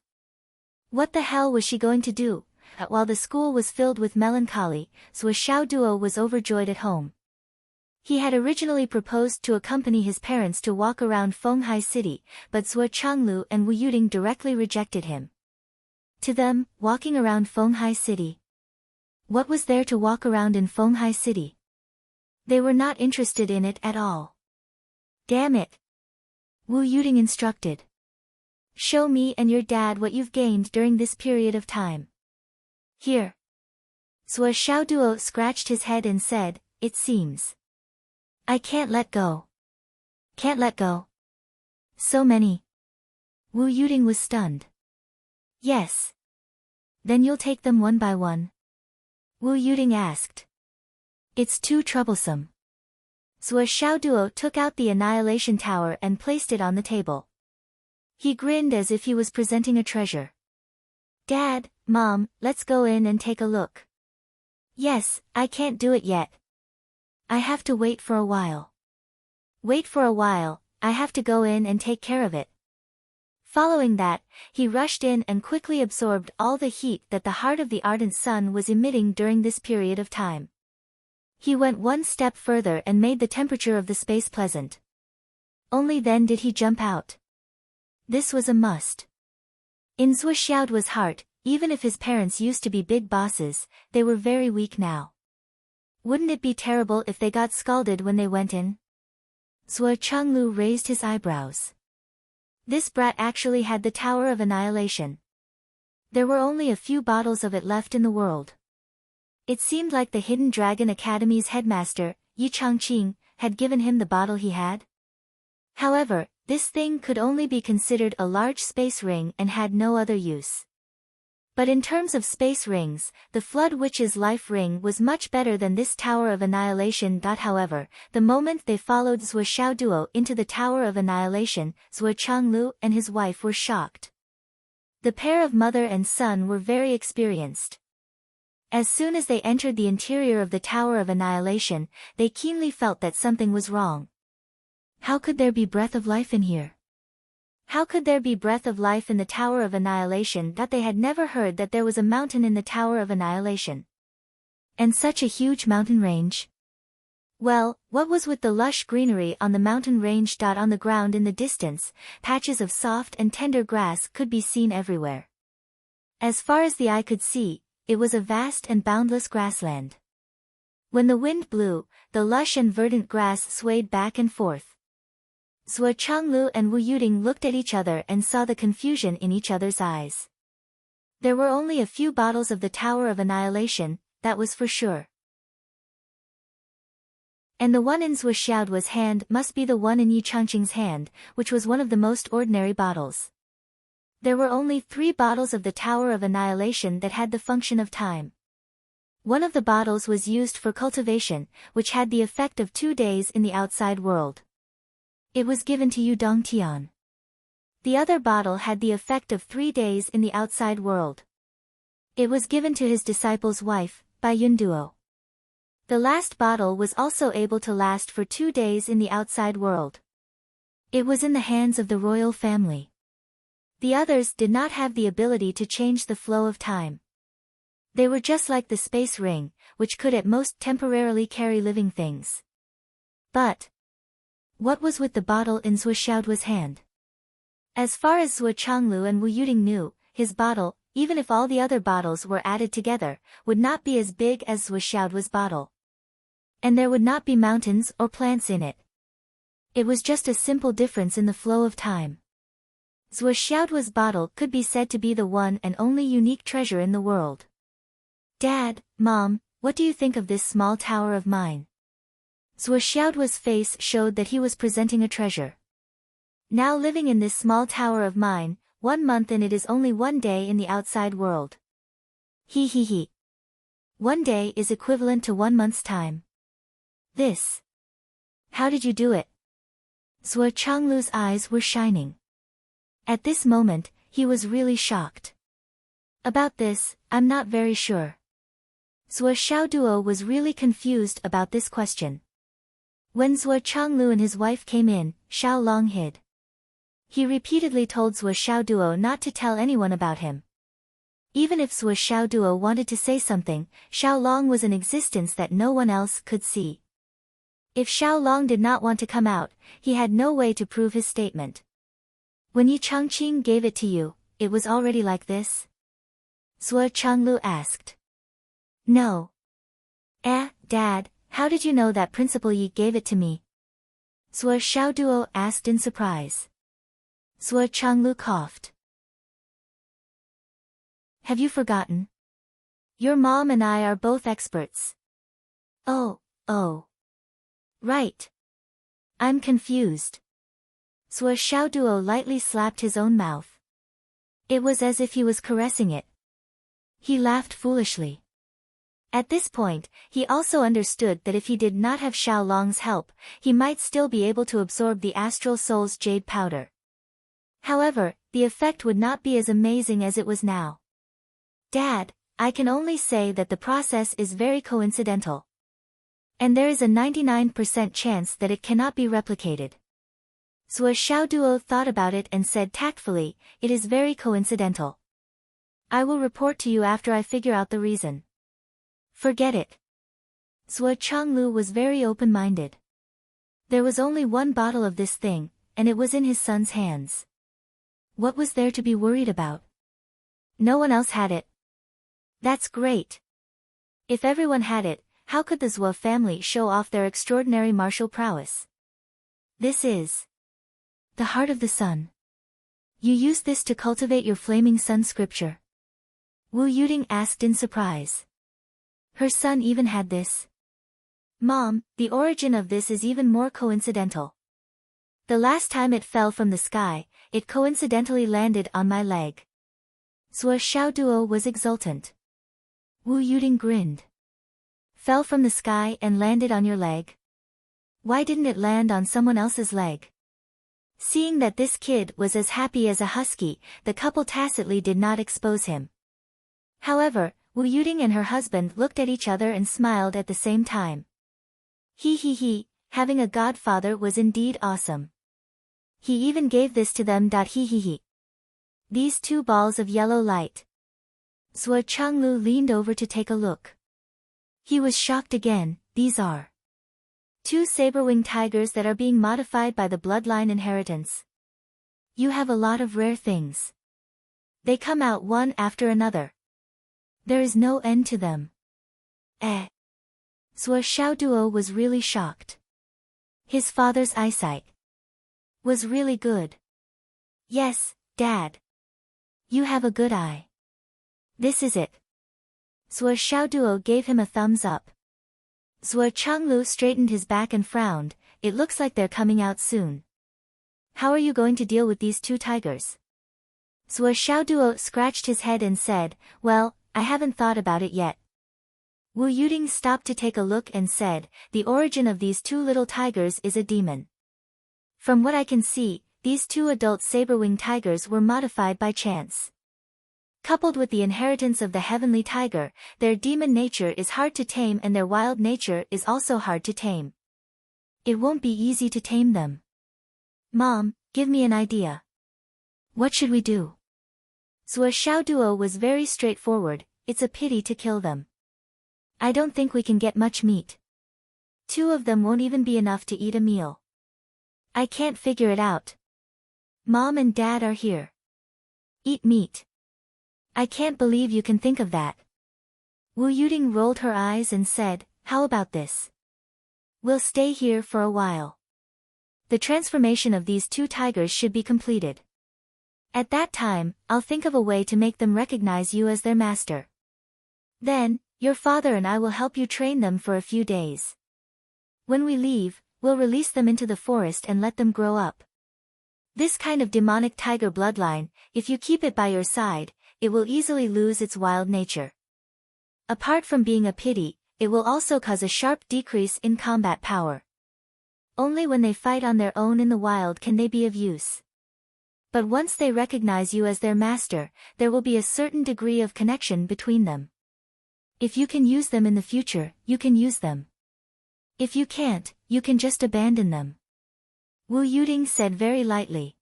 What the hell was she going to do? While the school was filled with melancholy, Zhou Xiaoduo was overjoyed at home. He had originally proposed to accompany his parents to walk around Fenghai City, but Zhuo Changlu and Wu Yuding directly rejected him. To them, walking around Fenghai City. What was there to walk around in Fenghai City? They were not interested in it at all. Damn it! Wu Yuding instructed. Show me and your dad what you've gained during this period of time. Here. Zhou Xiaoduo scratched his head and said, it seems. I can't let go. Can't let go. So many. Wu Yuding was stunned. Yes. Then you'll take them one by one? Wu Yuding asked. It's too troublesome. Zhou Xiaoduo took out the Annihilation Tower and placed it on the table. He grinned as if he was presenting a treasure. Dad, Mom, let's go in and take a look. Yes, I can't do it yet. I have to wait for a while. Wait for a while, I have to go in and take care of it. Following that, he rushed in and quickly absorbed all the heat that the heart of the ardent sun was emitting during this period of time. He went one step further and made the temperature of the space pleasant. Only then did he jump out. This was a must. In Zhou Xiaoduo's heart, even if his parents used to be big bosses, they were very weak now. Wouldn't it be terrible if they got scalded when they went in? Zhuo Changlu raised his eyebrows. This brat actually had the Tower of Annihilation. There were only a few bottles of it left in the world. It seemed like the Hidden Dragon Academy's headmaster, Yi Changqing, had given him the bottle he had. However, this thing could only be considered a large space ring and had no other use. But in terms of space rings, the Flood Witch's life ring was much better than this Tower of Annihilation. However, the moment they followed Zhou Xiaoduo into the Tower of Annihilation, Zhuo Changlu and his wife were shocked. The pair of mother and son were very experienced. As soon as they entered the interior of the Tower of Annihilation, they keenly felt that something was wrong. How could there be breath of life in here? How could there be breath of life in the Tower of Annihilation? That they had never heard that there was a mountain in the Tower of Annihilation. And such a huge mountain range? Well, what was with the lush greenery on the mountain range? On the ground in the distance, patches of soft and tender grass could be seen everywhere. As far as the eye could see, it was a vast and boundless grassland. When the wind blew, the lush and verdant grass swayed back and forth. Zhuo Changlu and Wu Yuding looked at each other and saw the confusion in each other's eyes. There were only a few bottles of the Tower of Annihilation, that was for sure. And the one in Zhuo Xiaoduo's hand must be the one in Yi Changqing's hand, which was one of the most ordinary bottles. There were only 3 bottles of the Tower of Annihilation that had the function of time. One of the bottles was used for cultivation, which had the effect of 2 days in the outside world. It was given to Yu Dongtian. The other bottle had the effect of 3 days in the outside world. It was given to his disciple's wife, Bai Yunduo. The last bottle was also able to last for 2 days in the outside world. It was in the hands of the royal family. The others did not have the ability to change the flow of time. They were just like the space ring, which could at most temporarily carry living things. But what was with the bottle in Zhuo Xiaoduo's hand? As far as Zhuo Changlu and Wu Yuding knew, his bottle, even if all the other bottles were added together, would not be as big as Zhuo Xiaoduo's bottle. And there would not be mountains or plants in it. It was just a simple difference in the flow of time. Zhuo Xiaoduo's bottle could be said to be the one and only unique treasure in the world. Dad, Mom, what do you think of this small tower of mine? Zhuo Xiaoduo's face showed that he was presenting a treasure. Now living in this small tower of mine, 1 month in it is only 1 day in the outside world. He. 1 day is equivalent to 1 month's time. This. How did you do it? Zhuo Changlu's eyes were shining. At this moment, he was really shocked. About this, I'm not very sure. Zhuo Xiaoduo was really confused about this question. When Zhuo Changlu and his wife came in, Xiao Long hid. He repeatedly told Zhuo Xiaoduo not to tell anyone about him. Even if Zhuo Xiaoduo wanted to say something, Xiao Long was in existence that no one else could see. If Xiao Long did not want to come out, he had no way to prove his statement. When Yi Changqing gave it to you, it was already like this? Zhuo Changlu asked. No. Dad, how did you know that Principal Yi gave it to me? Zhuo Xiaoduo asked in surprise. Zhuo Changlu coughed. Have you forgotten? Your mom and I are both experts. Oh. Right. I'm confused. Zhuo Xiaoduo lightly slapped his own mouth. It was as if he was caressing it. He laughed foolishly. At this point, he also understood that if he did not have Xiao Long's help, he might still be able to absorb the Astral Soul's jade powder. However, the effect would not be as amazing as it was now. Dad, I can only say that the process is very coincidental. And there is a 99% chance that it cannot be replicated. Zhuo Xiaoduo thought about it and said tactfully, it is very coincidental. I will report to you after I figure out the reason. Forget it. Zhuo Changlu was very open-minded. There was only 1 bottle of this thing, and it was in his son's hands. What was there to be worried about? No one else had it. That's great. If everyone had it, how could the Zhuo family show off their extraordinary martial prowess? This is the heart of the sun. You use this to cultivate your flaming sun scripture? Wu Yuding asked in surprise. Her son even had this. Mom, the origin of this is even more coincidental. The last time it fell from the sky, it coincidentally landed on my leg. Zhuo Xiaoduo was exultant. Wu Yuding grinned. Fell from the sky and landed on your leg? Why didn't it land on someone else's leg? Seeing that this kid was as happy as a husky, the couple tacitly did not expose him. However, Wu Yuding and her husband looked at each other and smiled at the same time. He, having a godfather was indeed awesome. He even gave this to them. He. These two balls of yellow light. Zhuo Changlu leaned over to take a look. He was shocked again. These are two saber-winged tigers that are being modified by the bloodline inheritance. You have a lot of rare things. They come out one after another. There is no end to them. Zhuo Xiaoduo was really shocked. His father's eyesight was really good. Yes, Dad. You have a good eye. This is it. Zhuo Xiaoduo gave him a thumbs up. Zhuo Changlu straightened his back and frowned. It looks like they're coming out soon. How are you going to deal with these two tigers? Zhuo Xiaoduo scratched his head and said, well, I haven't thought about it yet. Wu Yuding stopped to take a look and said, the origin of these two little tigers is a demon. From what I can see, these two adult saber-winged tigers were modified by chance. Coupled with the inheritance of the heavenly tiger, their demon nature is hard to tame and their wild nature is also hard to tame. It won't be easy to tame them. Mom, give me an idea. What should we do? Zhuo Xiaoduo was very straightforward. It's a pity to kill them. I don't think we can get much meat. Two of them won't even be enough to eat a meal. I can't figure it out. Mom and Dad are here. Eat meat. I can't believe you can think of that. Wu Yuding rolled her eyes and said, how about this? We'll stay here for a while. The transformation of these two tigers should be completed. At that time, I'll think of a way to make them recognize you as their master. Then, your father and I will help you train them for a few days. When we leave, we'll release them into the forest and let them grow up. This kind of demonic tiger bloodline, if you keep it by your side, it will easily lose its wild nature. Apart from being a pity, it will also cause a sharp decrease in combat power. Only when they fight on their own in the wild can they be of use. But once they recognize you as their master, there will be a certain degree of connection between them. If you can use them in the future, you can use them. If you can't, you can just abandon them. Wu Yuding said very lightly.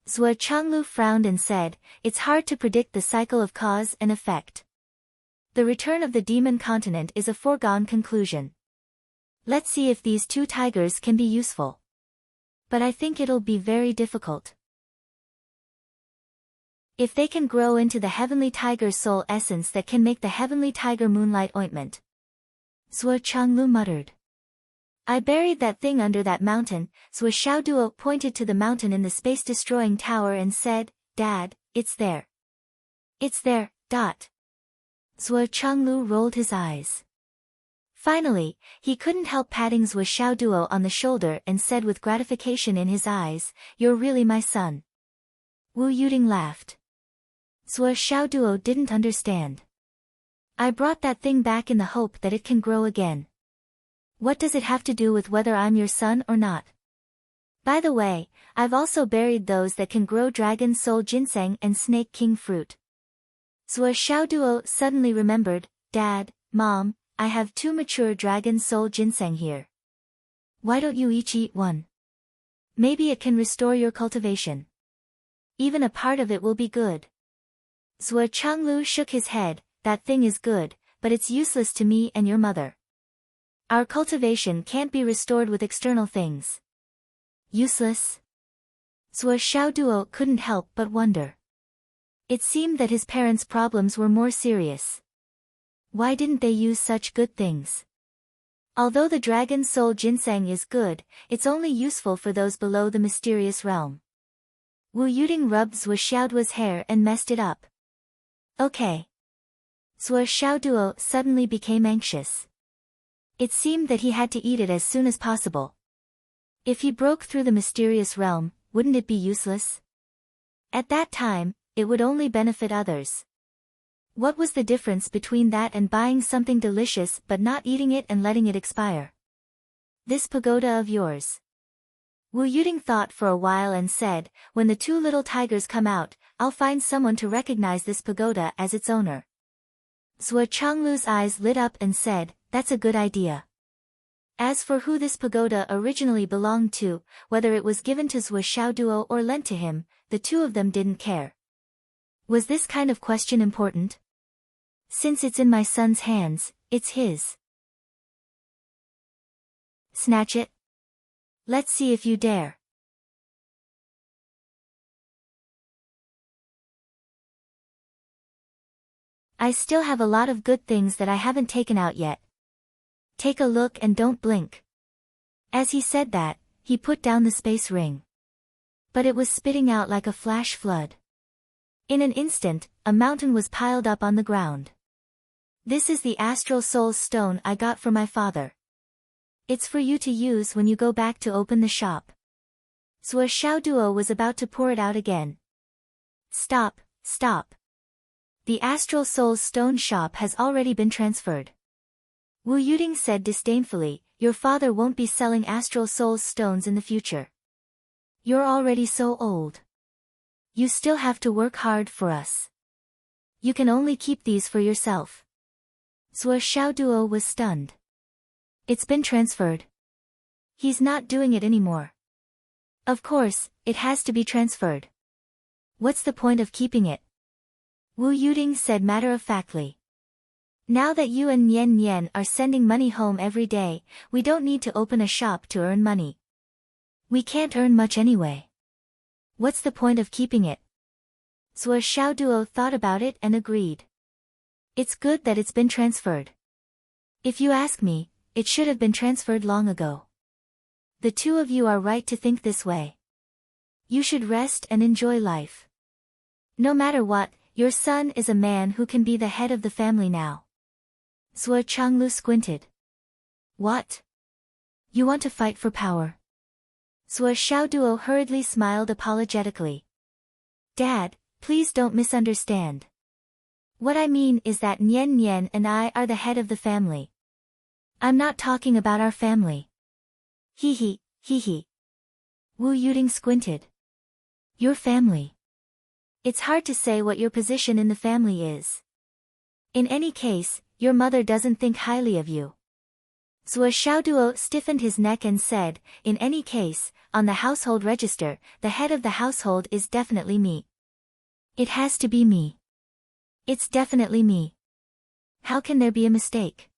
Zhuo Changlu frowned and said, it's hard to predict the cycle of cause and effect. The return of the demon continent is a foregone conclusion. Let's see if these two tigers can be useful. But I think it'll be very difficult. If they can grow into the heavenly tiger soul essence that can make the heavenly tiger moonlight ointment. Zhuo Changlu muttered. I buried that thing under that mountain. Zhuo Xiaoduo pointed to the mountain in the space-destroying tower and said, Dad, it's there. It's there. Zhuo Changlu rolled his eyes. Finally, he couldn't help patting Zhuo Xiaoduo on the shoulder and said with gratification in his eyes, you're really my son. Wu Yuding laughed. Zhuo Xiaoduo didn't understand. I brought that thing back in the hope that it can grow again. What does it have to do with whether I'm your son or not? By the way, I've also buried those that can grow dragon soul ginseng and snake king fruit. Zhuo Xiaoduo suddenly remembered, Dad, Mom, I have two mature dragon soul ginseng here. Why don't you each eat one? Maybe it can restore your cultivation. Even a part of it will be good. Zhuo Changlu shook his head, that thing is good, but it's useless to me and your mother. Our cultivation can't be restored with external things. Useless? Zhuo Xiaoduo couldn't help but wonder. It seemed that his parents' problems were more serious. Why didn't they use such good things? Although the dragon soul ginseng is good, it's only useful for those below the mysterious realm. Wu Yuding rubbed Zhuo Xiaoduo's hair and messed it up. Okay. Zhuo Xiaoduo suddenly became anxious. It seemed that he had to eat it as soon as possible. If he broke through the mysterious realm, wouldn't it be useless? At that time, it would only benefit others. What was the difference between that and buying something delicious but not eating it and letting it expire? This pagoda of yours. Wu Yuding thought for a while and said, when the two little tigers come out, I'll find someone to recognize this pagoda as its owner. Zhuo Changlu's eyes lit up and said, that's a good idea. As for who this pagoda originally belonged to, whether it was given to Zhuo Xiaoduo or lent to him, the two of them didn't care. Was this kind of question important? Since it's in my son's hands, it's his. Snatch it? Let's see if you dare. I still have a lot of good things that I haven't taken out yet. Take a look and don't blink. As he said that, he put down the space ring. But it was spitting out like a flash flood. In an instant, a mountain was piled up on the ground. This is the Astral Soul's stone I got for my father. It's for you to use when you go back to open the shop. Zhuo Xiaoduo was about to pour it out again. Stop, stop. The Astral Soul's stone shop has already been transferred. Wu Yuding said disdainfully, your father won't be selling Astral Soul's stones in the future. You're already so old. You still have to work hard for us. You can only keep these for yourself. Zhuo Xiaoduo was stunned. It's been transferred. He's not doing it anymore. Of course, it has to be transferred. What's the point of keeping it? Wu Yuding said matter-of-factly. Now that you and Nian Nian are sending money home every day, we don't need to open a shop to earn money. We can't earn much anyway. What's the point of keeping it? Zhuo Xiaoduo thought about it and agreed. It's good that it's been transferred. If you ask me, it should have been transferred long ago. The two of you are right to think this way. You should rest and enjoy life. No matter what, your son is a man who can be the head of the family now. Zhuo Changlu squinted. What? You want to fight for power? Zhuo Xiaoduo hurriedly smiled apologetically. Dad, please don't misunderstand. What I mean is that Nian Nian and I are the head of the family. I'm not talking about our family. Hee hee. Wu Yuding squinted. Your family. It's hard to say what your position in the family is. In any case, your mother doesn't think highly of you. Zhuo Xiaoduo stiffened his neck and said, in any case, on the household register, the head of the household is definitely me. It has to be me. It's definitely me. How can there be a mistake?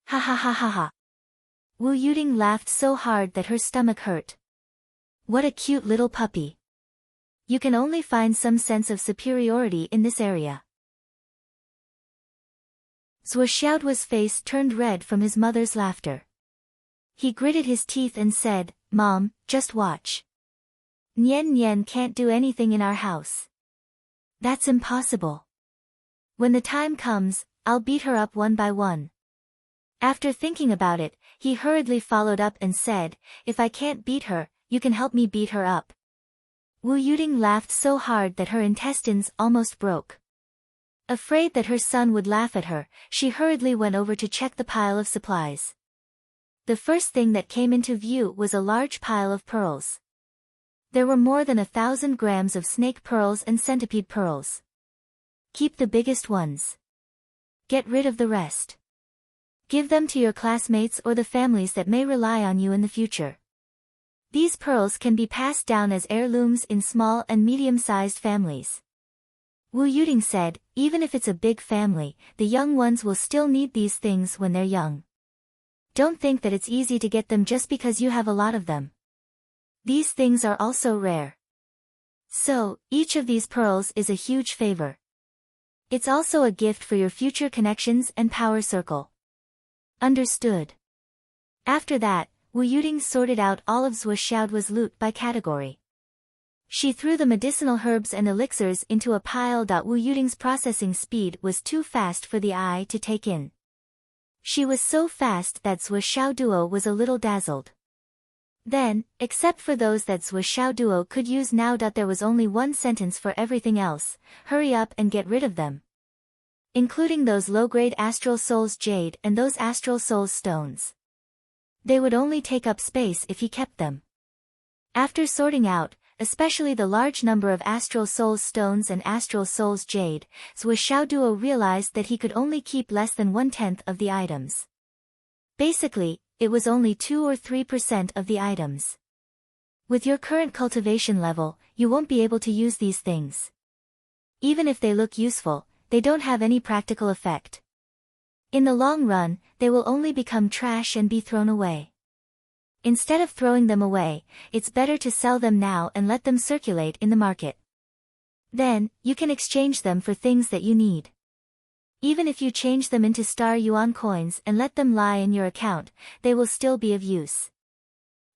Ha ha ha ha ha. Wu Yuding laughed so hard that her stomach hurt. What a cute little puppy. You can only find some sense of superiority in this area. Zhuo Xiaoduo's face turned red from his mother's laughter. He gritted his teeth and said, Mom, just watch. Nian Nian can't do anything in our house. That's impossible. When the time comes, I'll beat her up one by one. After thinking about it, he hurriedly followed up and said, if I can't beat her, you can help me beat her up. Wu Yuding laughed so hard that her intestines almost broke. Afraid that her son would laugh at her, she hurriedly went over to check the pile of supplies. The first thing that came into view was a large pile of pearls. There were more than 1,000 grams of snake pearls and centipede pearls. Keep the biggest ones. Get rid of the rest. Give them to your classmates or the families that may rely on you in the future. These pearls can be passed down as heirlooms in small and medium-sized families. Wu Yuding said, even if it's a big family, the young ones will still need these things when they're young. Don't think that it's easy to get them just because you have a lot of them. These things are also rare. So, each of these pearls is a huge favor. It's also a gift for your future connections and power circle. Understood. After that, Wu Yuding sorted out all of Zhuo Xiaoduo's loot by category. She threw the medicinal herbs and elixirs into a pile. Wu Yuding's processing speed was too fast for the eye to take in. She was so fast that Zhuo Xiaoduo was a little dazzled. Then, except for those that Zhuo Xiaoduo could use now. There was only one sentence for everything else, hurry up and get rid of them. Including those low-grade Astral Soul's jade and those Astral Soul's stones. They would only take up space if he kept them. After sorting out, especially the large number of Astral Souls stones and Astral Souls jade, Zhou Xiaoduo realized that he could only keep less than 1/10 of the items. Basically, it was only 2 or 3% of the items. With your current cultivation level, you won't be able to use these things. Even if they look useful, they don't have any practical effect. In the long run, they will only become trash and be thrown away. Instead of throwing them away, it's better to sell them now and let them circulate in the market. Then, you can exchange them for things that you need. Even if you change them into star yuan coins and let them lie in your account, they will still be of use.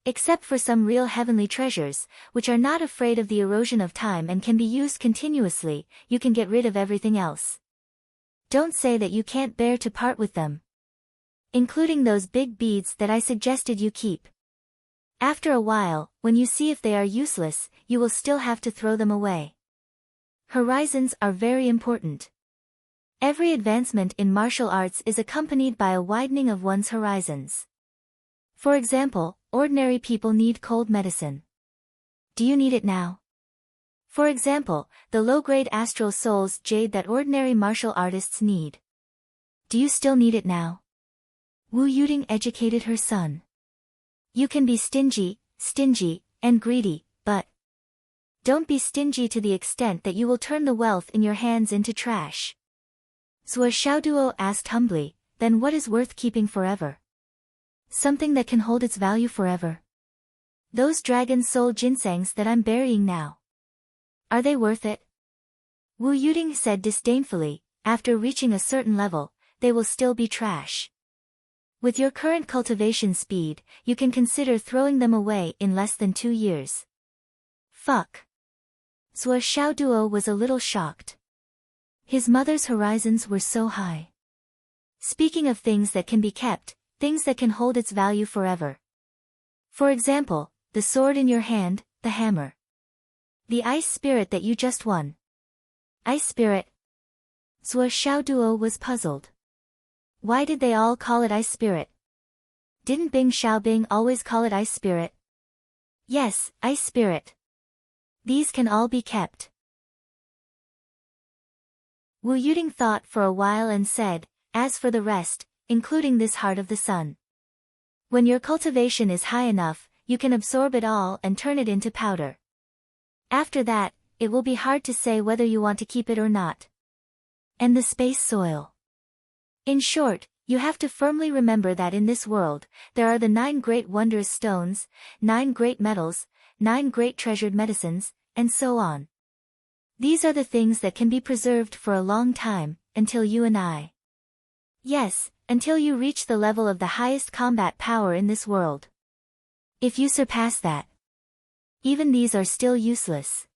Except for some real heavenly treasures, which are not afraid of the erosion of time and can be used continuously, you can get rid of everything else. Don't say that you can't bear to part with them. Including those big beads that I suggested you keep. After a while, when you see if they are useless, you will still have to throw them away. Horizons are very important. Every advancement in martial arts is accompanied by a widening of one's horizons. For example, ordinary people need cold medicine. Do you need it now? For example, the low-grade Astral Souls jade that ordinary martial artists need. Do you still need it now? Wu Yuding educated her son. You can be stingy, and greedy, but don't be stingy to the extent that you will turn the wealth in your hands into trash. Zhou Xiaoduo asked humbly, then what is worth keeping forever? Something that can hold its value forever. Those dragon soul ginsengs that I'm burying now. Are they worth it? Wu Yuding said disdainfully, after reaching a certain level, they will still be trash. With your current cultivation speed, you can consider throwing them away in less than 2 years. Fuck. Zhou Xiaoduo was a little shocked. His mother's horizons were so high. Speaking of things that can be kept, things that can hold its value forever. For example, the sword in your hand, the hammer. The ice spirit that you just won. Ice spirit? Zhou Xiaoduo was puzzled. Why did they all call it ice spirit? Didn't Bing Xiaobing always call it ice spirit? Yes, ice spirit. These can all be kept. Wu Yuding thought for a while and said, as for the rest, including this heart of the sun. When your cultivation is high enough, you can absorb it all and turn it into powder. After that, it will be hard to say whether you want to keep it or not. And the space soil. In short, you have to firmly remember that in this world, there are the 9 great wondrous stones, 9 great metals, 9 great treasured medicines, and so on. These are the things that can be preserved for a long time, until you and I. Yes, until you reach the level of the highest combat power in this world. If you surpass that, even these are still useless.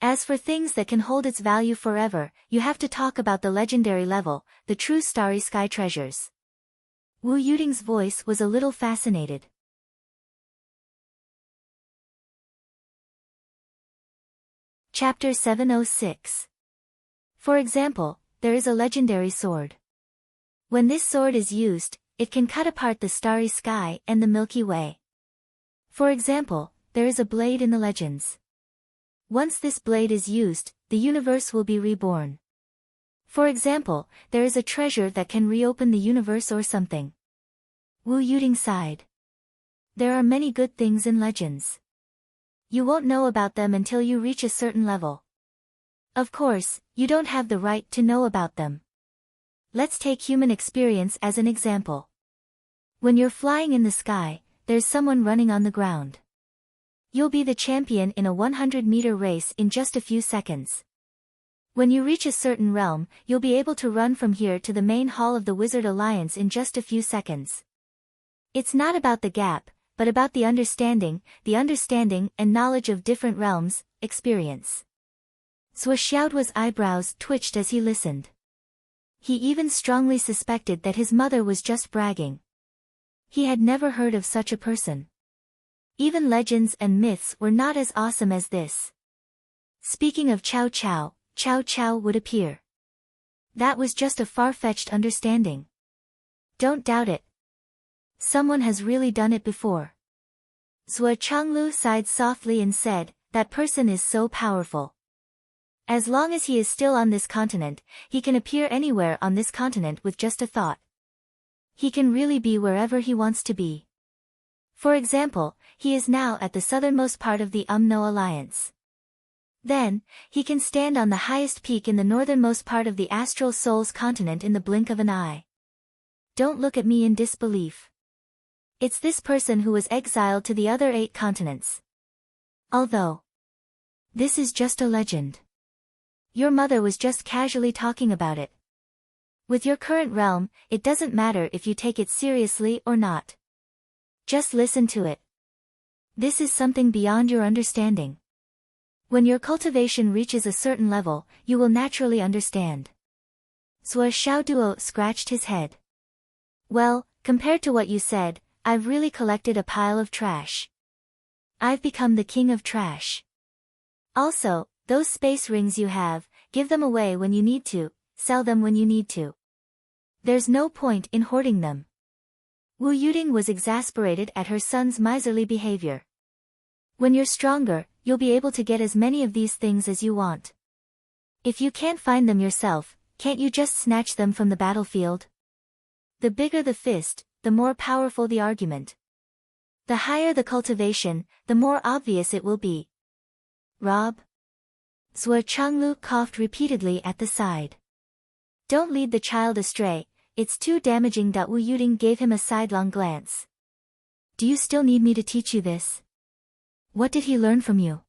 As for things that can hold its value forever, you have to talk about the legendary level, the true starry sky treasures. Wu Yuding's voice was a little fascinated. Chapter 706. For example, there is a legendary sword. When this sword is used, it can cut apart the starry sky and the Milky Way. For example, there is a blade in the legends. Once this blade is used, the universe will be reborn. For example, there is a treasure that can reopen the universe or something. Wu Yuding sighed. There are many good things in legends. You won't know about them until you reach a certain level. Of course, you don't have the right to know about them. Let's take human experience as an example. When you're flying in the sky, there's someone running on the ground. You'll be the champion in a 100-meter race in just a few seconds. When you reach a certain realm, you'll be able to run from here to the main hall of the Wizard Alliance in just a few seconds. It's not about the gap, but about the understanding and knowledge of different realms, experience. Zhou Xiaoduo's eyebrows twitched as he listened. He even strongly suspected that his mother was just bragging. He had never heard of such a person. Even legends and myths were not as awesome as this. Speaking of Cao Cao would appear. That was just a far-fetched understanding. Don't doubt it. Someone has really done it before. Zhou Changlu sighed softly and said, that person is so powerful. As long as he is still on this continent, he can appear anywhere on this continent with just a thought. He can really be wherever he wants to be. For example, he is now at the southernmost part of the Umno Alliance. Then, he can stand on the highest peak in the northernmost part of the Astral Souls continent in the blink of an eye. Don't look at me in disbelief. It's this person who was exiled to the other 8 continents. Although this is just a legend. Your mother was just casually talking about it. With your current realm, it doesn't matter if you take it seriously or not. Just listen to it. This is something beyond your understanding. When your cultivation reaches a certain level, you will naturally understand. Sua Xiaoduo scratched his head. Well, compared to what you said, I've really collected a pile of trash. I've become the king of trash. Also, those space rings you have, give them away when you need to, sell them when you need to. There's no point in hoarding them. Wu Yuding was exasperated at her son's miserly behavior. When you're stronger, you'll be able to get as many of these things as you want. If you can't find them yourself, can't you just snatch them from the battlefield? The bigger the fist, the more powerful the argument. The higher the cultivation, the more obvious it will be. Rob? Sua Changlu coughed repeatedly at the side. Don't lead the child astray, it's too damaging. Wu Yuding gave him a sidelong glance. Do you still need me to teach you this? What did he learn from you?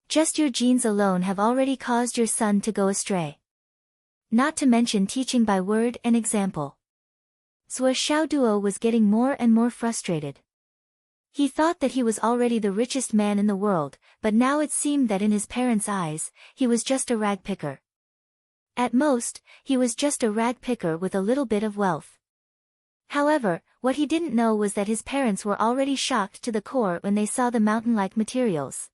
Just your genes alone have already caused your son to go astray. Not to mention teaching by word and example. Sua Xiaoduo was getting more and more frustrated. He thought that he was already the richest man in the world, but now it seemed that in his parents' eyes, he was just a rag picker. At most, he was just a rag picker with a little bit of wealth. However, what he didn't know was that his parents were already shocked to the core when they saw the mountain-like materials.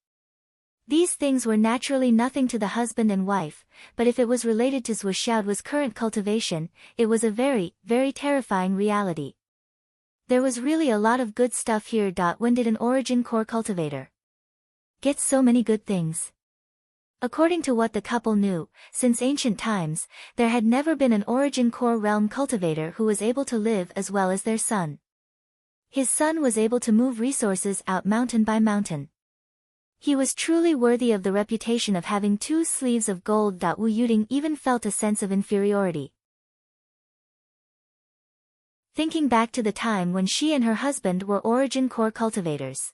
These things were naturally nothing to the husband and wife, but if it was related to Sua Xiaoduo's current cultivation, it was a very, very terrifying reality. There was really a lot of good stuff here. When did an origin core cultivator get so many good things? According to what the couple knew, since ancient times, there had never been an origin core realm cultivator who was able to live as well as their son. His son was able to move resources out mountain by mountain. He was truly worthy of the reputation of having 2 sleeves of gold. Wu Yuding even felt a sense of inferiority. Thinking back to the time when she and her husband were origin core cultivators.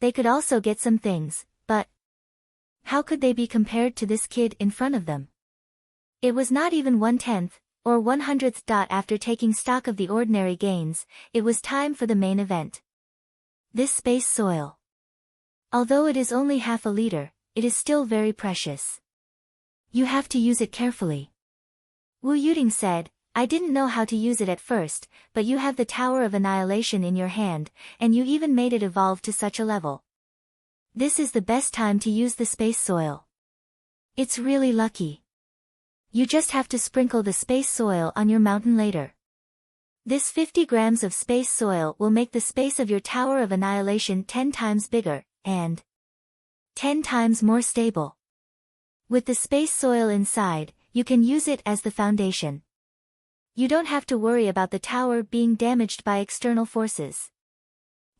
They could also get some things, but how could they be compared to this kid in front of them? It was not even 1/10, or 100th. After taking stock of the ordinary gains, it was time for the main event. This space soil. Although it is only half a liter, it is still very precious. You have to use it carefully. Wu Yuding said, I didn't know how to use it at first, but you have the Tower of Annihilation in your hand, and you even made it evolve to such a level. This is the best time to use the space soil. It's really lucky. You just have to sprinkle the space soil on your mountain later. This 50 grams of space soil will make the space of your Tower of Annihilation 10 times bigger, and 10 times more stable. With the space soil inside, you can use it as the foundation. You don't have to worry about the tower being damaged by external forces.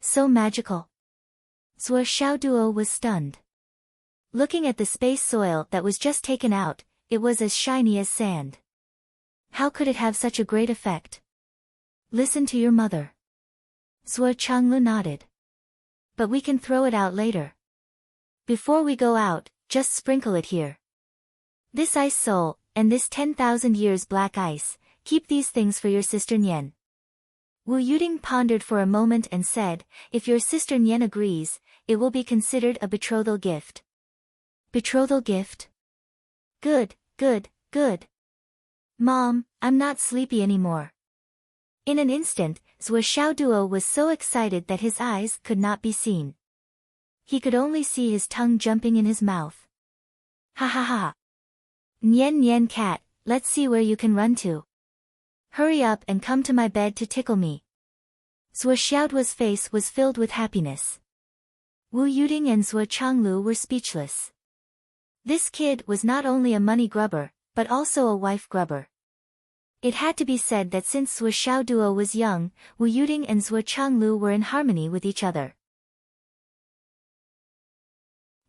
So magical. Sua Xiaoduo was stunned. Looking at the space soil that was just taken out, it was as shiny as sand. How could it have such a great effect? Listen to your mother. Sua Changlu nodded. But we can throw it out later. Before we go out, just sprinkle it here. This ice soul, and this 10,000 years black ice, keep these things for your sister Nian. Wu Yuding pondered for a moment and said, if your sister Nian agrees, it will be considered a betrothal gift. Betrothal gift? Good, good, good. Mom, I'm not sleepy anymore. In an instant, Sua Xiaoduo was so excited that his eyes could not be seen. He could only see his tongue jumping in his mouth. Ha ha ha. Nian Nian cat, let's see where you can run to. Hurry up and come to my bed to tickle me. Sua Xiaoduo's face was filled with happiness. Wu Yuding and Zhuo Changlu were speechless. This kid was not only a money grubber, but also a wife grubber. It had to be said that since Zhuo Xiaoduo was young, Wu Yuding and Zhuo Changlu were in harmony with each other.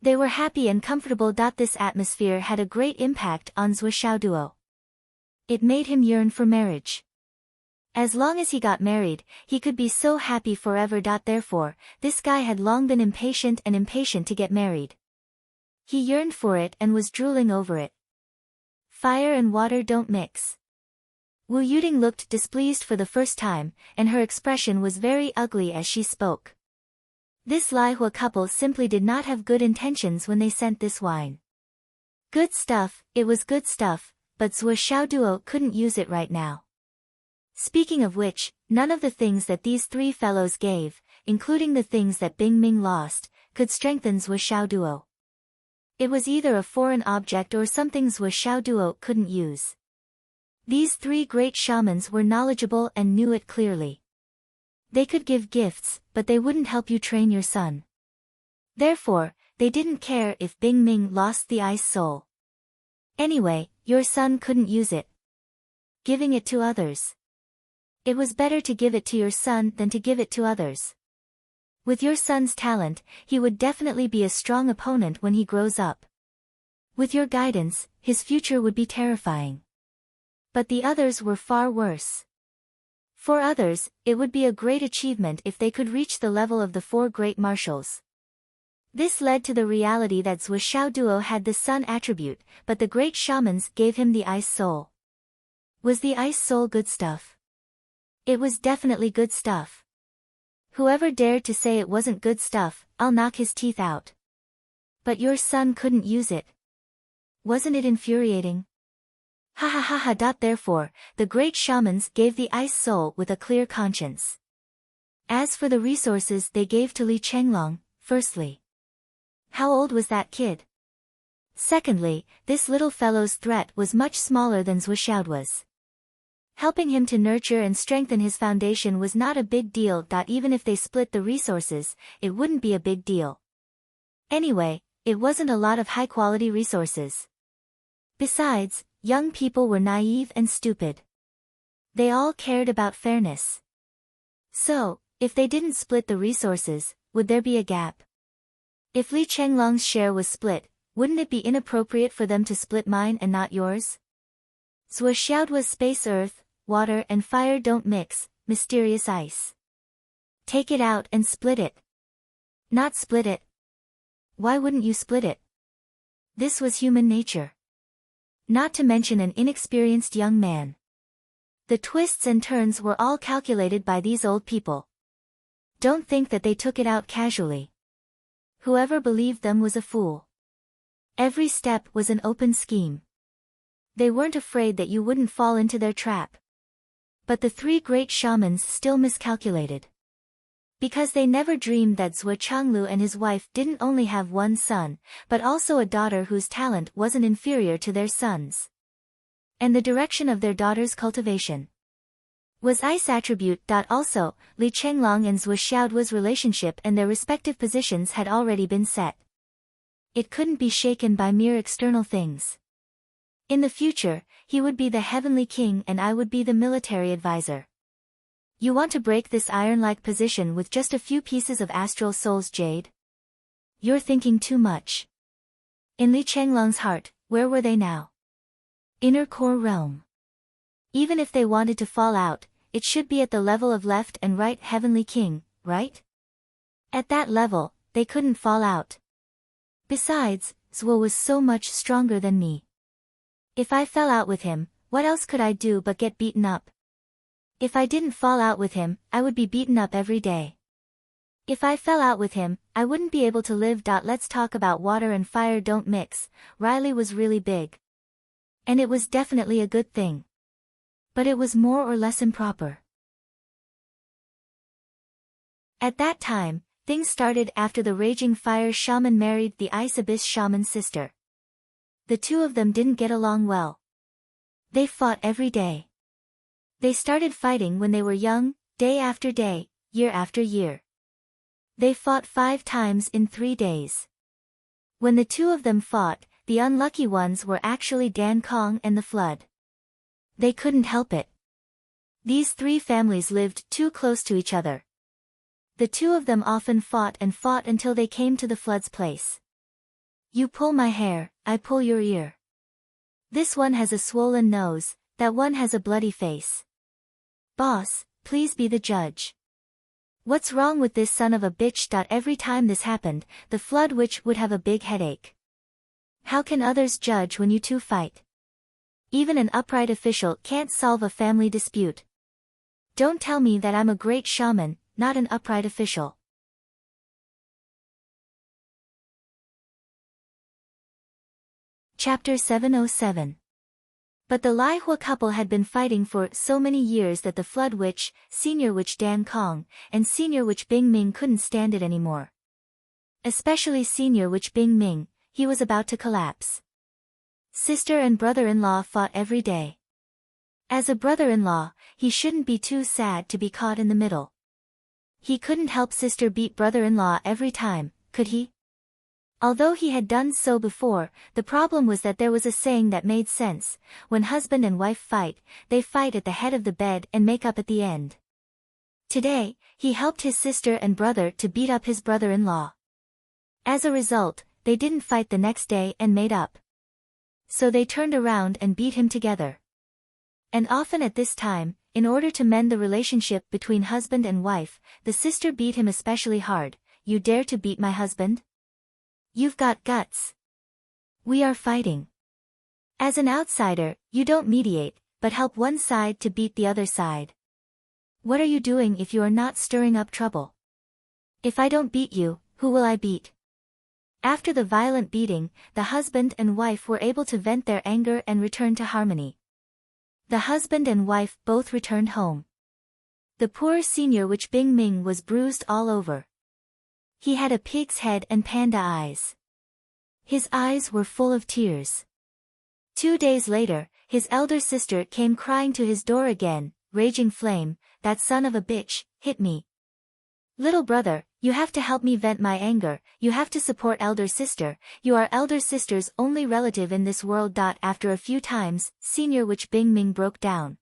They were happy and comfortable. This atmosphere had a great impact on Zhuo Xiaoduo. It made him yearn for marriage. As long as he got married, he could be so happy forever. Therefore, this guy had long been impatient to get married. He yearned for it and was drooling over it. Fire and water don't mix. Wu Yuding looked displeased for the first time, and her expression was very ugly as she spoke. This Lai Hua couple simply did not have good intentions when they sent this wine. Good stuff, it was good stuff, but Zhuo Xiaoduo couldn't use it right now. Speaking of which, none of the things that these three fellows gave, including the things that Bing Ming lost, could strengthen Zhuo Xiaoduo. It was either a foreign object or something Zhuo Xiaoduo couldn't use. These three great shamans were knowledgeable and knew it clearly. They could give gifts, but they wouldn't help you train your son. Therefore, they didn't care if Bing Ming lost the ice soul. Anyway, your son couldn't use it. Giving it to others. It was better to give it to your son than to give it to others. With your son's talent, he would definitely be a strong opponent when he grows up. With your guidance, his future would be terrifying. But the others were far worse. For others, it would be a great achievement if they could reach the level of the four great marshals. This led to the reality that Zhuo Xiaoduo had the sun attribute, but the great shamans gave him the ice soul. Was the ice soul good stuff? It was definitely good stuff. Whoever dared to say it wasn't good stuff, I'll knock his teeth out. But your son couldn't use it. Wasn't it infuriating? Ha ha ha ha. Therefore, the great shamans gave the ice soul with a clear conscience. As for the resources they gave to Li Chenglong, firstly, how old was that kid? Secondly, this little fellow's threat was much smaller than Zhuo Xiaoduo's. Helping him to nurture and strengthen his foundation was not a big deal. Even if they split the resources, it wouldn't be a big deal. Anyway, it wasn't a lot of high-quality resources. Besides, young people were naive and stupid. They all cared about fairness. So, if they didn't split the resources, would there be a gap? If Li Chenglong's share was split, wouldn't it be inappropriate for them to split mine and not yours? Zhuo Xiaoduo's space earth, water and fire don't mix, mysterious ice. Take it out and split it. Not split it. Why wouldn't you split it? This was human nature. Not to mention an inexperienced young man. The twists and turns were all calculated by these old people. Don't think that they took it out casually. Whoever believed them was a fool. Every step was an open scheme. They weren't afraid that you wouldn't fall into their trap. But the three great shamans still miscalculated. Because they never dreamed that Zhuo Changlu and his wife didn't only have one son, but also a daughter whose talent wasn't inferior to their son's. And the direction of their daughter's cultivation was ice attribute. Also, Li Chenglong and Zhuo Xiaoduo's relationship and their respective positions had already been set. It couldn't be shaken by mere external things. In the future, he would be the heavenly king and I would be the military advisor. You want to break this iron-like position with just a few pieces of astral soul's jade? You're thinking too much. In Li Chenglong's heart, where were they now? Inner core realm. Even if they wanted to fall out, it should be at the level of left and right heavenly king, right? At that level, they couldn't fall out. Besides, Zhuo was so much stronger than me. If I fell out with him, what else could I do but get beaten up? If I didn't fall out with him, I would be beaten up every day. If I fell out with him, I wouldn't be able to live. Let's talk about water and fire don't mix. Riley was really big. And it was definitely a good thing. But it was more or less improper. At that time, things started after the raging fire shaman married the ice abyss shaman's sister. The two of them didn't get along well. They fought every day. They started fighting when they were young, day after day, year after year. They fought 5 times in 3 days. When the two of them fought, the unlucky ones were actually Dan Kong and the flood. They couldn't help it. These 3 families lived too close to each other. The two of them often fought and fought until they came to the flood's place. You pull my hair, I pull your ear. This one has a swollen nose, that one has a bloody face. Boss, please be the judge. What's wrong with this son of a bitch? Every time this happened, the flood witch would have a big headache. How can others judge when you two fight? Even an upright official can't solve a family dispute. Don't tell me that I'm a great shaman, not an upright official. Chapter 707. But the Lai Hua couple had been fighting for so many years that the flood witch, senior witch Dan Kong, and senior witch Bing Ming couldn't stand it anymore. Especially senior witch Bing Ming, he was about to collapse. Sister and brother-in-law fought every day. As a brother-in-law, he shouldn't be too sad to be caught in the middle. He couldn't help sister beat brother-in-law every time, could he? Although he had done so before, the problem was that there was a saying that made sense: when husband and wife fight, they fight at the head of the bed and make up at the end. Today, he helped his sister and brother to beat up his brother-in-law. As a result, they didn't fight the next day and made up. So they turned around and beat him together. And often at this time, in order to mend the relationship between husband and wife, the sister beat him especially hard. You dare to beat my husband? You've got guts. We are fighting. As an outsider, you don't mediate, but help one side to beat the other side. What are you doing if you are not stirring up trouble? If I don't beat you, who will I beat? After the violent beating, the husband and wife were able to vent their anger and return to harmony. The husband and wife both returned home. The poor senior witch Bing Ming was bruised all over. He had a pig's head and panda eyes. His eyes were full of tears. 2 days later, his elder sister came crying to his door again, raging flame, that son of a bitch, hit me. Little brother, you have to help me vent my anger, you have to support elder sister, you are elder sister's only relative in this world. After a few times, senior witch Bing Ming broke down.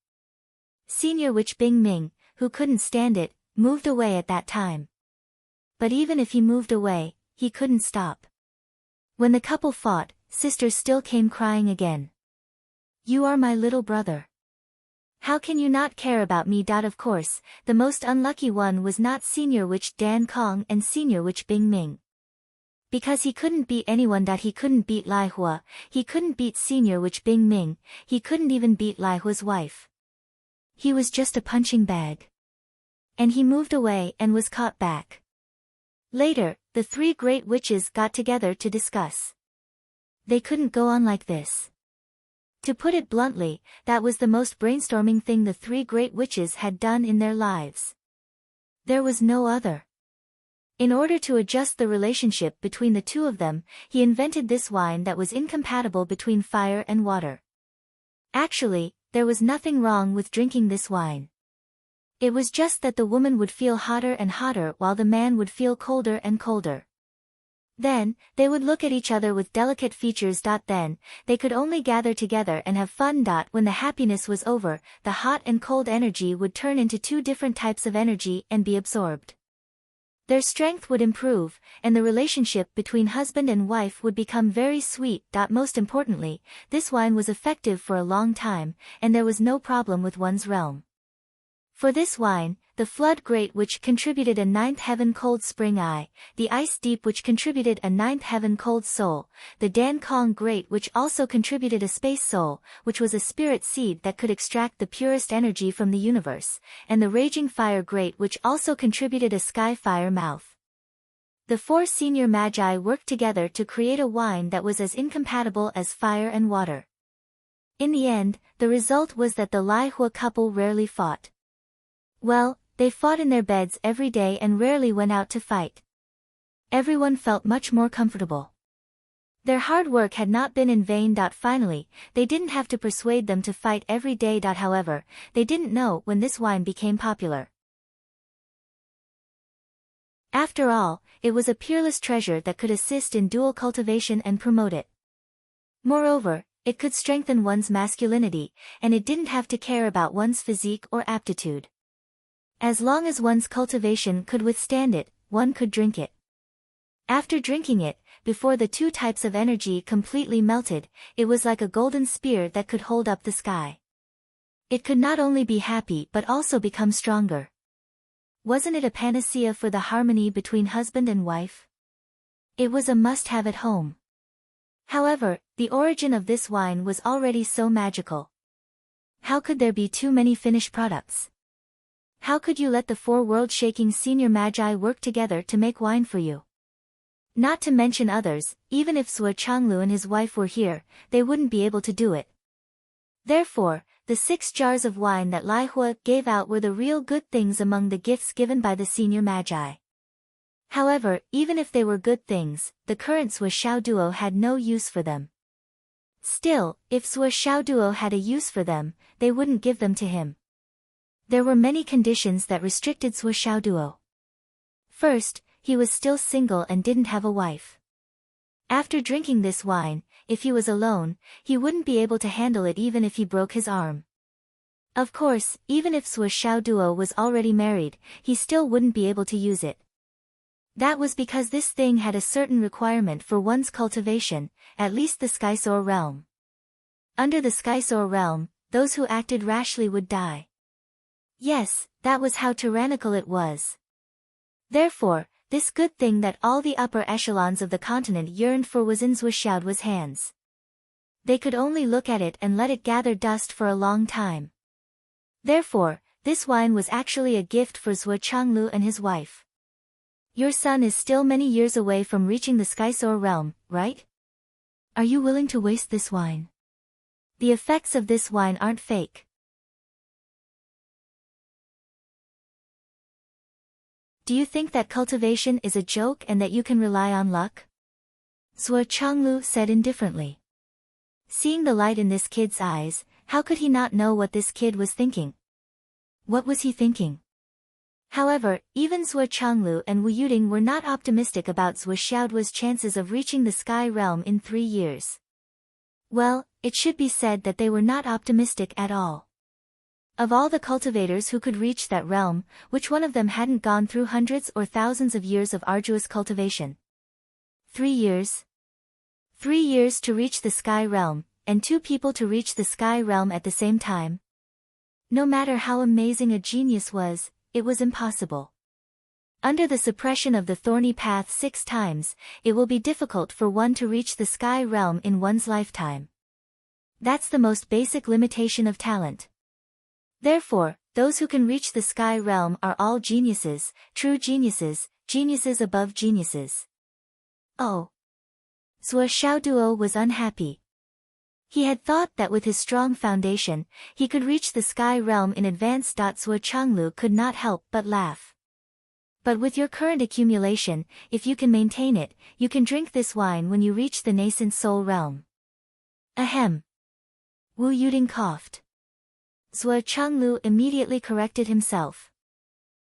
Senior witch Bing Ming, who couldn't stand it, moved away at that time. But even if he moved away, he couldn't stop. When the couple fought, sister still came crying again. You are my little brother. How can you not care about me? Of course, the most unlucky one was not senior witch Dan Kong and senior witch Bing Ming. Because he couldn't beat anyone. He couldn't beat Lai Hua, he couldn't beat senior witch Bing Ming, he couldn't even beat Lai Hua's wife. He was just a punching bag. And he moved away and was caught back. Later, the 3 great witches got together to discuss. They couldn't go on like this. To put it bluntly, that was the most brainstorming thing the 3 great witches had done in their lives. There was no other. In order to adjust the relationship between the two of them, he invented this wine that was incompatible between fire and water. Actually, there was nothing wrong with drinking this wine. It was just that the woman would feel hotter and hotter while the man would feel colder and colder. Then, they would look at each other with delicate features. Then, they could only gather together and have fun. When the happiness was over, the hot and cold energy would turn into 2 different types of energy and be absorbed. Their strength would improve, and the relationship between husband and wife would become very sweet. Most importantly, this wine was effective for a long time, and there was no problem with one's realm. For this wine, the flood great witch contributed a 9th heaven cold spring eye, the ice deep witch contributed a 9th heaven cold soul, the Dan Kong great witch also contributed a space soul, which was a spirit seed that could extract the purest energy from the universe, and the raging fire great witch also contributed a sky fire mouth. The 4 senior magi worked together to create a wine that was as incompatible as fire and water. In the end, the result was that the Lai Hua couple rarely fought. Well, they fought in their beds every day and rarely went out to fight. Everyone felt much more comfortable. Their hard work had not been in vain. Finally, they didn't have to persuade them to fight every day. However, they didn't know when this wine became popular. After all, it was a peerless treasure that could assist in dual cultivation and promote it. Moreover, it could strengthen one's masculinity, and it didn't have to care about one's physique or aptitude. As long as one's cultivation could withstand it, one could drink it. After drinking it, before the two types of energy completely melted, it was like a golden spear that could hold up the sky. It could not only be happy but also become stronger. Wasn't it a panacea for the harmony between husband and wife? It was a must-have at home. However, the origin of this wine was already so magical. How could there be too many finished products? How could you let the four world-shaking senior magi work together to make wine for you? Not to mention others, even if Zhuo Changlu and his wife were here, they wouldn't be able to do it. Therefore, the 6 jars of wine that Lai Hua gave out were the real good things among the gifts given by the senior magi. However, even if they were good things, the current Zhuo Xiaoduo had no use for them. Still, if Zhuo Xiaoduo had a use for them, they wouldn't give them to him. There were many conditions that restricted Zhuo Xiaoduo. First, he was still single and didn't have a wife. After drinking this wine, if he was alone, he wouldn't be able to handle it even if he broke his arm. Of course, even if Zhuo Xiaoduo was already married, he still wouldn't be able to use it. That was because this thing had a certain requirement for one's cultivation, at least the Skysoar realm. Under the Skysoar realm, those who acted rashly would die. Yes, that was how tyrannical it was. Therefore, this good thing that all the upper echelons of the continent yearned for was in Zhuo Xiaoduo's hands. They could only look at it and let it gather dust for a long time. Therefore, this wine was actually a gift for Zhuo Changlu and his wife. Your son is still many years away from reaching the Skysoar realm, right? Are you willing to waste this wine? The effects of this wine aren't fake. Do you think that cultivation is a joke and that you can rely on luck? Zhuo Changlu said indifferently. Seeing the light in this kid's eyes, how could he not know what this kid was thinking? What was he thinking? However, even Zhuo Changlu and Wu Yuding were not optimistic about Zhuo Xiaoduo's chances of reaching the sky realm in 3 years. Well, it should be said that they were not optimistic at all. Of all the cultivators who could reach that realm, which one of them hadn't gone through hundreds or thousands of years of arduous cultivation? 3 years? 3 years to reach the sky realm, and 2 people to reach the sky realm at the same time? No matter how amazing a genius was, it was impossible. Under the suppression of the thorny path 6 times, it will be difficult for one to reach the sky realm in one's lifetime. That's the most basic limitation of talent. Therefore, those who can reach the sky realm are all geniuses, true geniuses, geniuses above geniuses. Oh. Zhuo Xiaoduo was unhappy. He had thought that with his strong foundation, he could reach the sky realm in advance. Zhuo Changlu could not help but laugh. But with your current accumulation, if you can maintain it, you can drink this wine when you reach the nascent soul realm. Ahem. Wu Yuding coughed. Zhuo Changlu immediately corrected himself.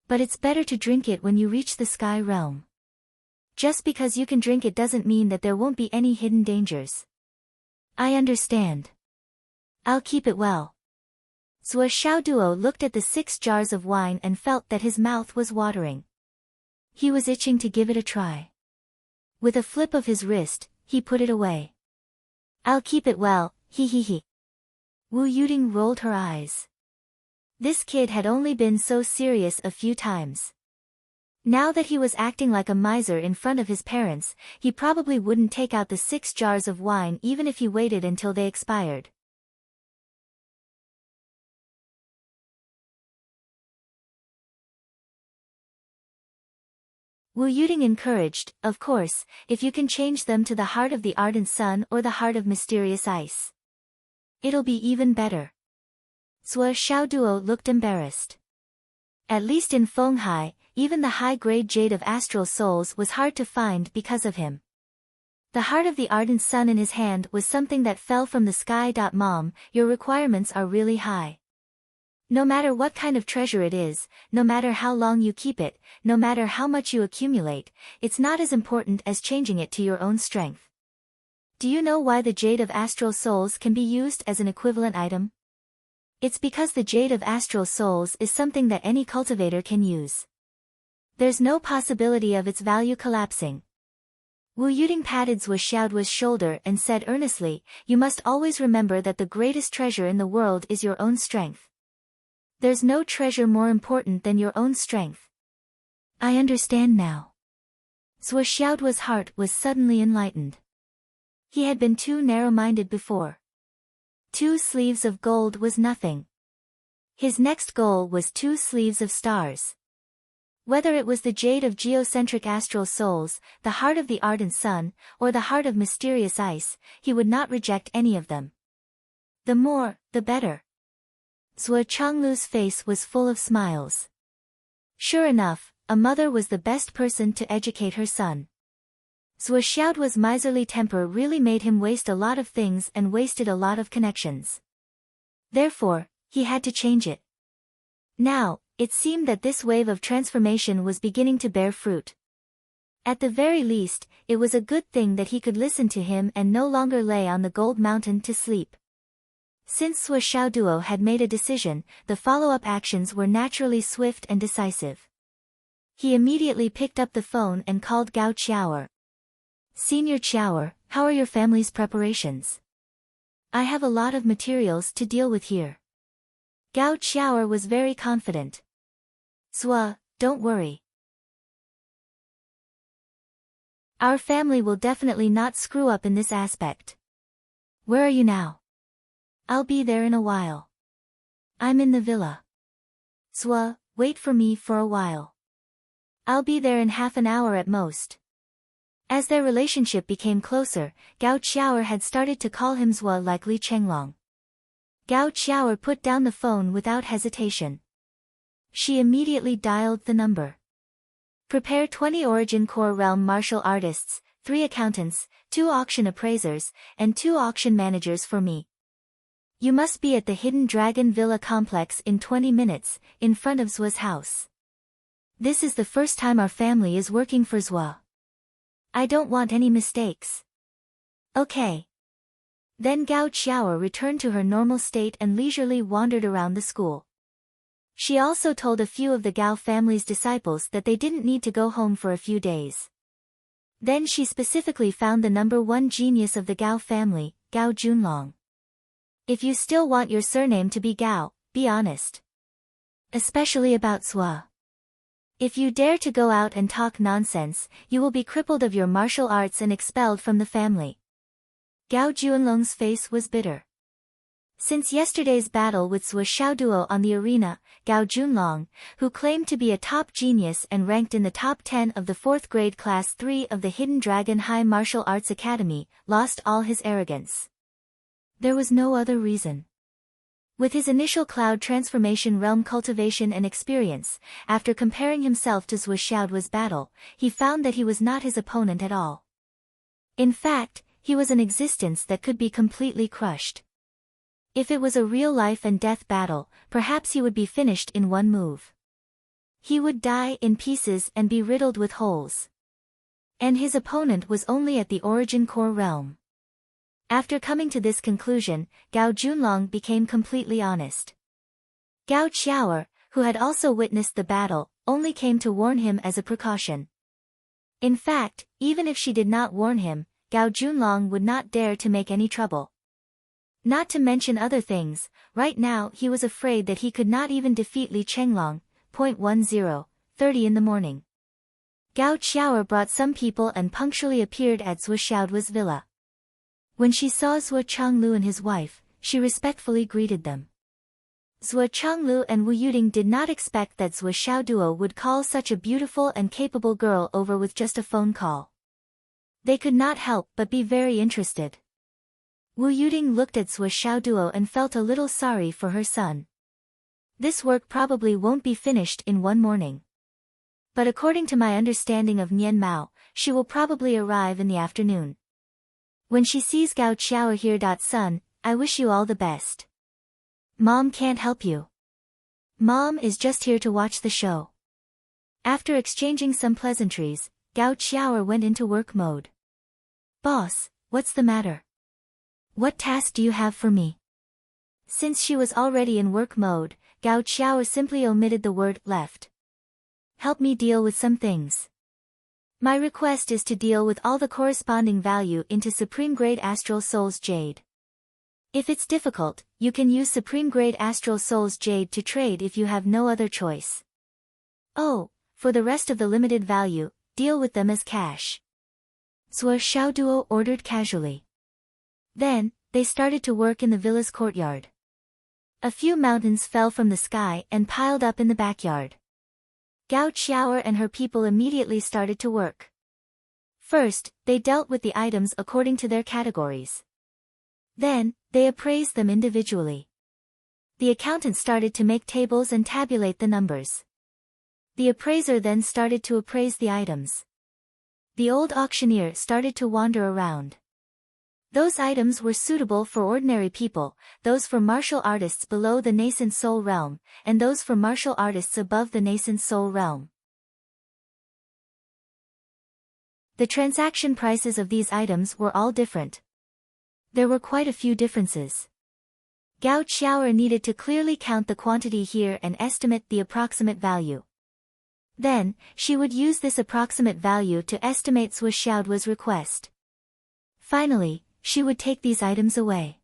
But it's better to drink it when you reach the sky realm. Just because you can drink it doesn't mean that there won't be any hidden dangers. I understand. I'll keep it well. Zhuo Xiaoduo looked at the 6 jars of wine and felt that his mouth was watering. He was itching to give it a try. With a flip of his wrist, he put it away. I'll keep it well, he. Wu Yuding rolled her eyes. This kid had only been so serious a few times. Now that he was acting like a miser in front of his parents, he probably wouldn't take out the 6 jars of wine even if he waited until they expired. Wu Yuding encouraged, of course, if you can change them to the heart of the ardent sun or the heart of mysterious ice. It'll be even better. Zhuo Xiaoduo looked embarrassed. At least in Fenghai, even the high-grade jade of astral souls was hard to find because of him. The heart of the ardent sun in his hand was something that fell from the sky. Mom, your requirements are really high. No matter what kind of treasure it is, no matter how long you keep it, no matter how much you accumulate, it's not as important as changing it to your own strength. Do you know why the jade of astral souls can be used as an equivalent item? It's because the jade of astral souls is something that any cultivator can use. There's no possibility of its value collapsing. Wu Yuding patted Zhuo Xiaoduo's shoulder and said earnestly, "You must always remember that the greatest treasure in the world is your own strength. There's no treasure more important than your own strength." I understand now. Zhuo Xiaoduo's heart was suddenly enlightened. He had been too narrow-minded before. 2 sleeves of gold was nothing. His next goal was 2 sleeves of stars. Whether it was the jade of geocentric astral souls, the heart of the ardent sun, or the heart of mysterious ice, he would not reject any of them. The more, the better. Zhuo Changlu's face was full of smiles. Sure enough, a mother was the best person to educate her son. Zhuo Xiaoduo's miserly temper really made him waste a lot of things and wasted a lot of connections. Therefore, he had to change it. Now, it seemed that this wave of transformation was beginning to bear fruit. At the very least, it was a good thing that he could listen to him and no longer lay on the gold mountain to sleep. Since Zhuo Xiaoduo had made a decision, the follow-up actions were naturally swift and decisive. He immediately picked up the phone and called Gao Qiaoer. "Senior Qiaoer, how are your family's preparations? I have a lot of materials to deal with here." Gao Qiaoer was very confident. "Zhuo, don't worry. Our family will definitely not screw up in this aspect. Where are you now?" "I'll be there in a while. I'm in the villa." "Zhuo, wait for me for a while. I'll be there in half an hour at most." As their relationship became closer, Gao Qiaoer had started to call him Zhuo like Li Chenglong. Gao Qiaoer put down the phone without hesitation. She immediately dialed the number. "Prepare 20 Origin Core Realm martial artists, 3 accountants, 2 auction appraisers, and 2 auction managers for me. You must be at the Hidden Dragon Villa complex in 20 minutes, in front of Zhuo's house. This is the first time our family is working for Zhuo. I don't want any mistakes." "Okay." Then Gao Qiaoer returned to her normal state and leisurely wandered around the school. She also told a few of the Gao family's disciples that they didn't need to go home for a few days. Then she specifically found the number 1 genius of the Gao family, Gao Junlong. "If you still want your surname to be Gao, be honest. Especially about Zhuo. If you dare to go out and talk nonsense, you will be crippled of your martial arts and expelled from the family." Gao Junlong's face was bitter. Since yesterday's battle with Zhuo Xiaoduo on the arena, Gao Junlong, who claimed to be a top genius and ranked in the top 10 of the 4th grade class 3 of the Hidden Dragon High Martial Arts Academy, lost all his arrogance. There was no other reason. With his initial cloud transformation realm cultivation and experience, after comparing himself to Zhuo Xiaoduo's battle, he found that he was not his opponent at all. In fact, he was an existence that could be completely crushed. If it was a real life and death battle, perhaps he would be finished in one move. He would die in pieces and be riddled with holes. And his opponent was only at the Origin Core realm. After coming to this conclusion, Gao Junlong became completely honest. Gao Qiaoer, who had also witnessed the battle, only came to warn him as a precaution. In fact, even if she did not warn him, Gao Junlong would not dare to make any trouble. Not to mention other things, right now he was afraid that he could not even defeat Li Chenglong, 30 in the morning. Gao Qiaoer brought some people and punctually appeared at Zhuo Xiaoduo's villa. When she saw Zhuo Changlu and his wife, she respectfully greeted them. Zhuo Changlu and Wu Yuding did not expect that Zhuo Xiaoduo would call such a beautiful and capable girl over with just a phone call. They could not help but be very interested. Wu Yuding looked at Zhuo Xiaoduo and felt a little sorry for her son. This work probably won't be finished in one morning. But according to my understanding of Nian Mao, she will probably arrive in the afternoon. When she sees Gao Qiaoer here. Son, I wish you all the best. Mom can't help you. Mom is just here to watch the show. After exchanging some pleasantries, Gao Qiaoer went into work mode. Boss, what's the matter? What task do you have for me? Since she was already in work mode, Gao Qiaoer simply omitted the word left. Help me deal with some things. My request is to deal with all the corresponding value into Supreme Grade Astral Souls Jade. If it's difficult, you can use Supreme Grade Astral Souls Jade to trade if you have no other choice. Oh, for the rest of the limited value, deal with them as cash. Zhuo Xiaoduo ordered casually. Then, they started to work in the villa's courtyard. A few mountains fell from the sky and piled up in the backyard. Gao Qiaoer and her people immediately started to work. First, they dealt with the items according to their categories. Then, they appraised them individually. The accountant started to make tables and tabulate the numbers. The appraiser then started to appraise the items. The old auctioneer started to wander around. Those items were suitable for ordinary people, those for martial artists below the nascent soul realm, and those for martial artists above the nascent soul realm. The transaction prices of these items were all different. There were quite a few differences. Gao Qiaoer needed to clearly count the quantity here and estimate the approximate value. Then, she would use this approximate value to estimate Zhuo Xiaoduo's request. Finally, she would take these items away.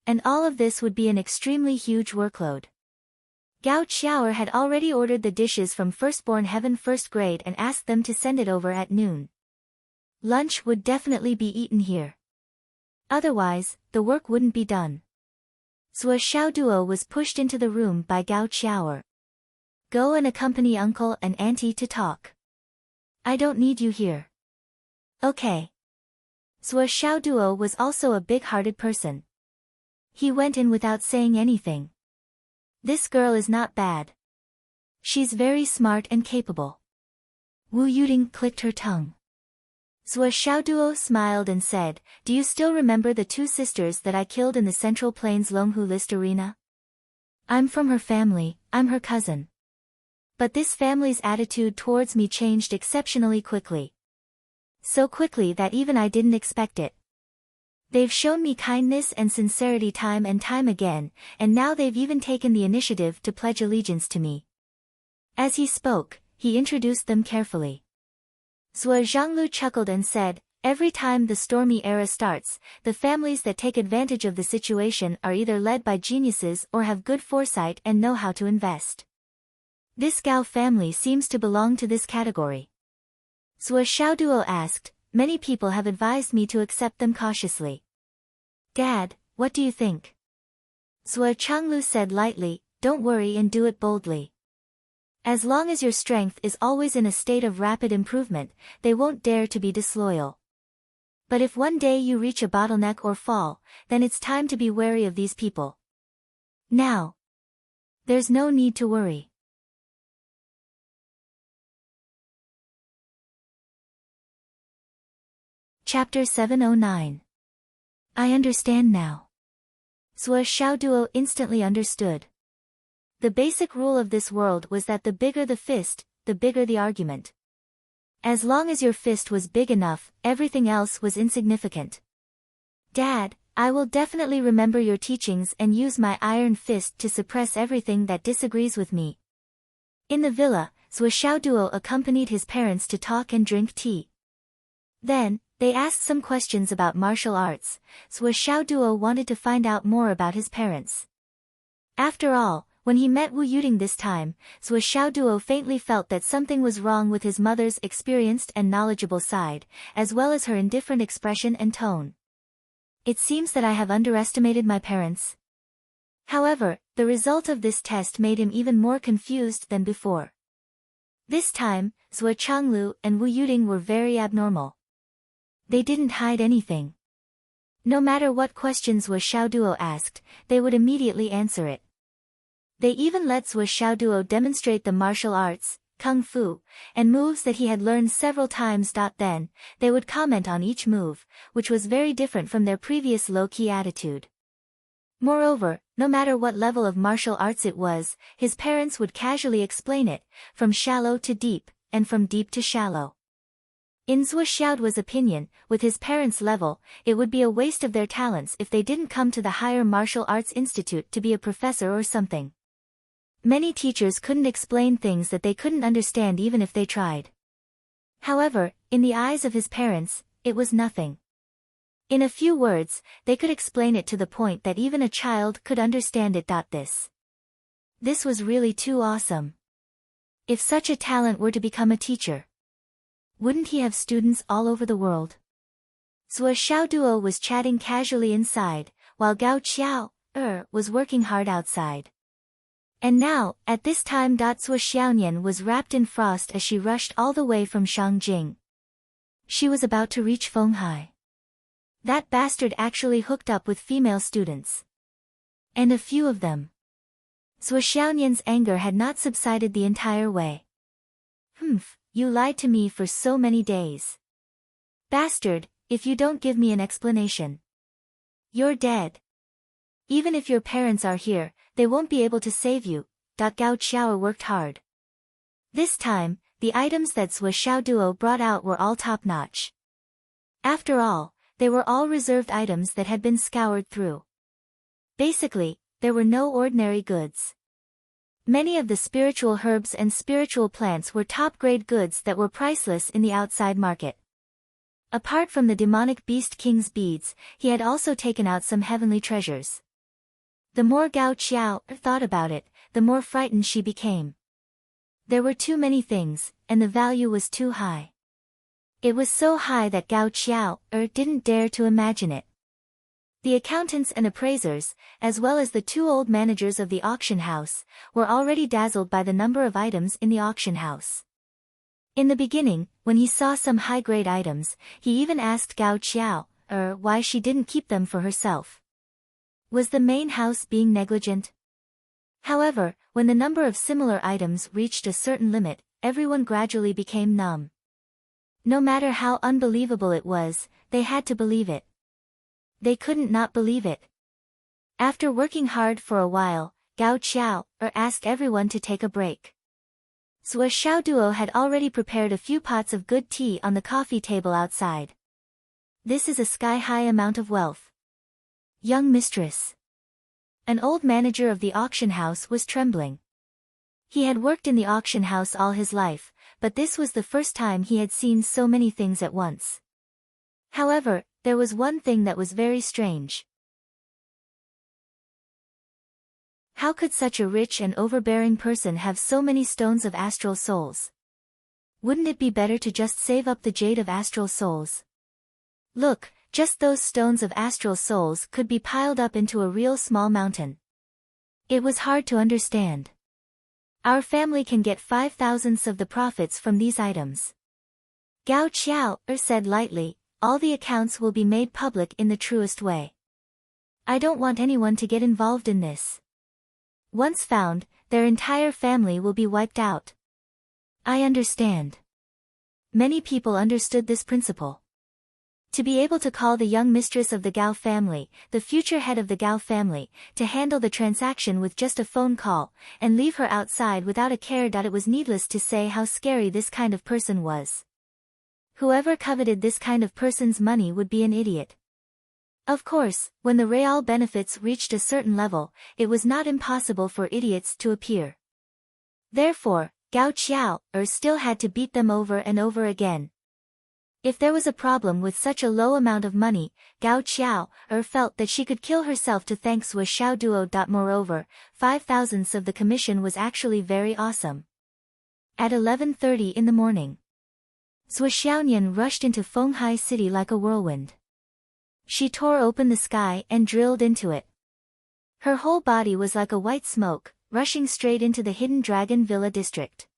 And all of this would be an extremely huge workload. Gao Qiaoer had already ordered the dishes from Firstborn Heaven First Grade and asked them to send it over at noon. Lunch would definitely be eaten here. Otherwise, the work wouldn't be done. Zhuo Xiaoduo was pushed into the room by Gao Qiaoer. Go and accompany uncle and auntie to talk. I don't need you here. Okay. Zhuo Xiaoduo was also a big-hearted person. He went in without saying anything. This girl is not bad. She's very smart and capable. Wu Yuding clicked her tongue. Zhuo Xiaoduo smiled and said, Do you still remember the two sisters that I killed in the Central Plains Longhu List arena? I'm from her family, I'm her cousin. But this family's attitude towards me changed exceptionally quickly. So quickly that even I didn't expect it. They've shown me kindness and sincerity time and time again, and now they've even taken the initiative to pledge allegiance to me. As he spoke, he introduced them carefully. Zhuo Zhanglu chuckled and said, Every time the stormy era starts, the families that take advantage of the situation are either led by geniuses or have good foresight and know how to invest. This Gao family seems to belong to this category. Zhuo Xiaoduo asked, Many people have advised me to accept them cautiously. Dad, what do you think? Zhuo Changlu said lightly, Don't worry and do it boldly. As long as your strength is always in a state of rapid improvement, they won't dare to be disloyal. But if one day you reach a bottleneck or fall, then it's time to be wary of these people. Now, there's no need to worry. Chapter 709. I understand now. Zhuo Xiaoduo instantly understood. The basic rule of this world was that the bigger the fist, the bigger the argument. As long as your fist was big enough, everything else was insignificant. Dad, I will definitely remember your teachings and use my iron fist to suppress everything that disagrees with me. In the villa, Zhuo Xiaoduo accompanied his parents to talk and drink tea. Then, they asked some questions about martial arts. Zhuo Xiaoduo wanted to find out more about his parents. After all, when he met Wu Yuding this time, Zhuo Xiaoduo faintly felt that something was wrong with his mother's experienced and knowledgeable side, as well as her indifferent expression and tone. It seems that I have underestimated my parents. However, the result of this test made him even more confused than before. This time, Zhuo Changlu and Wu Yuding were very abnormal. They didn't hide anything. No matter what questions Zhuo Xiaoduo asked, they would immediately answer it. They even let Zhuo Xiaoduo demonstrate the martial arts, kung fu, and moves that he had learned several times. Then, they would comment on each move, which was very different from their previous low-key attitude. Moreover, no matter what level of martial arts it was, his parents would casually explain it, from shallow to deep, and from deep to shallow. In Zhuo Xiaoduo's opinion, with his parents' level, it would be a waste of their talents if they didn't come to the higher martial arts institute to be a professor or something. Many teachers couldn't explain things that they couldn't understand even if they tried. However, in the eyes of his parents, it was nothing. In a few words, they could explain it to the point that even a child could understand it. This was really too awesome. If such a talent were to become a teacher, wouldn't he have students all over the world? Zhuo Xiaoduo was chatting casually inside, while Gao Qiao was working hard outside. And now, at this time, Zhuo Xiaonian was wrapped in frost as she rushed all the way from Shangjing. She was about to reach Fenghai. That bastard actually hooked up with female students. And a few of them. Zhuo Xiaonian's anger had not subsided the entire way. You lied to me for so many days. Bastard, if you don't give me an explanation, you're dead. Even if your parents are here, they won't be able to save you. Gao Qiao worked hard. This time, the items that Zhuo Xiaoduo brought out were all top-notch. After all, they were all reserved items that had been scoured through. Basically, there were no ordinary goods. Many of the spiritual herbs and spiritual plants were top-grade goods that were priceless in the outside market. Apart from the demonic beast king's beads, he had also taken out some heavenly treasures. The more Gao Qiao thought about it, the more frightened she became. There were too many things, and the value was too high. It was so high that Gao Qiao didn't dare to imagine it. The accountants and appraisers, as well as the two old managers of the auction house, were already dazzled by the number of items in the auction house. In the beginning, when he saw some high-grade items, he even asked Gao Qiao why she didn't keep them for herself. Was the main house being negligent? However, when the number of similar items reached a certain limit, everyone gradually became numb. No matter how unbelievable it was, they had to believe it. They couldn't not believe it. After working hard for a while, Gao Qiao asked everyone to take a break. Zhuo Xiaoduo had already prepared a few pots of good tea on the coffee table outside. This is a sky-high amount of wealth. Young mistress. An old manager of the auction house was trembling. He had worked in the auction house all his life, but this was the first time he had seen so many things at once. However, there was one thing that was very strange. How could such a rich and overbearing person have so many stones of astral souls? Wouldn't it be better to just save up the jade of astral souls? Look, just those stones of astral souls could be piled up into a real small mountain. It was hard to understand. Our family can get 5,000ths of the profits from these items. Gao Qiao said lightly, all the accounts will be made public in the truest way. I don't want anyone to get involved in this. Once found, their entire family will be wiped out. I understand. Many people understood this principle. To be able to call the young mistress of the Gao family, the future head of the Gao family, to handle the transaction with just a phone call, and leave her outside without a care. It was needless to say how scary this kind of person was. Whoever coveted this kind of person's money would be an idiot. Of course, when the real benefits reached a certain level, it was not impossible for idiots to appear. Therefore, Gao Qiao still had to beat them over and over again. If there was a problem with such a low amount of money, Gao Qiao felt that she could kill herself to thank Zhuo Xiaoduo. Moreover, 5,000ths of the commission was actually very awesome. At 11:30 in the morning, Zhuo Xiaonian rushed into Fenghai City like a whirlwind. She tore open the sky and drilled into it. Her whole body was like a white smoke, rushing straight into the Hidden Dragon Villa district.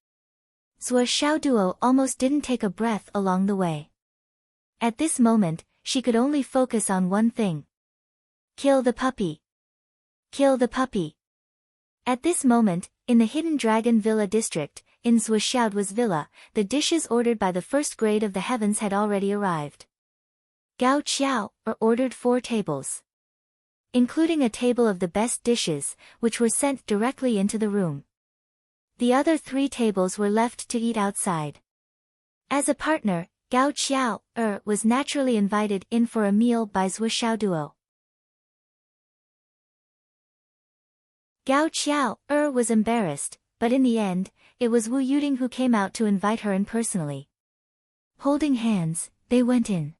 Zhuo Xiaoduo almost didn't take a breath along the way. At this moment, she could only focus on one thing. Kill the puppy. Kill the puppy. At this moment, in the Hidden Dragon Villa district, in Zhuo Xiaoduo's villa, the dishes ordered by the first grade of the heavens had already arrived. Gao Qiao ordered 4 tables. including a table of the best dishes, which were sent directly into the room. The other 3 tables were left to eat outside. As a partner, Gao Qiao was naturally invited in for a meal by Zhuo Xiaoduo. Gao Qiao was embarrassed, but in the end, it was Wu Yuding who came out to invite her in personally. Holding hands, they went in.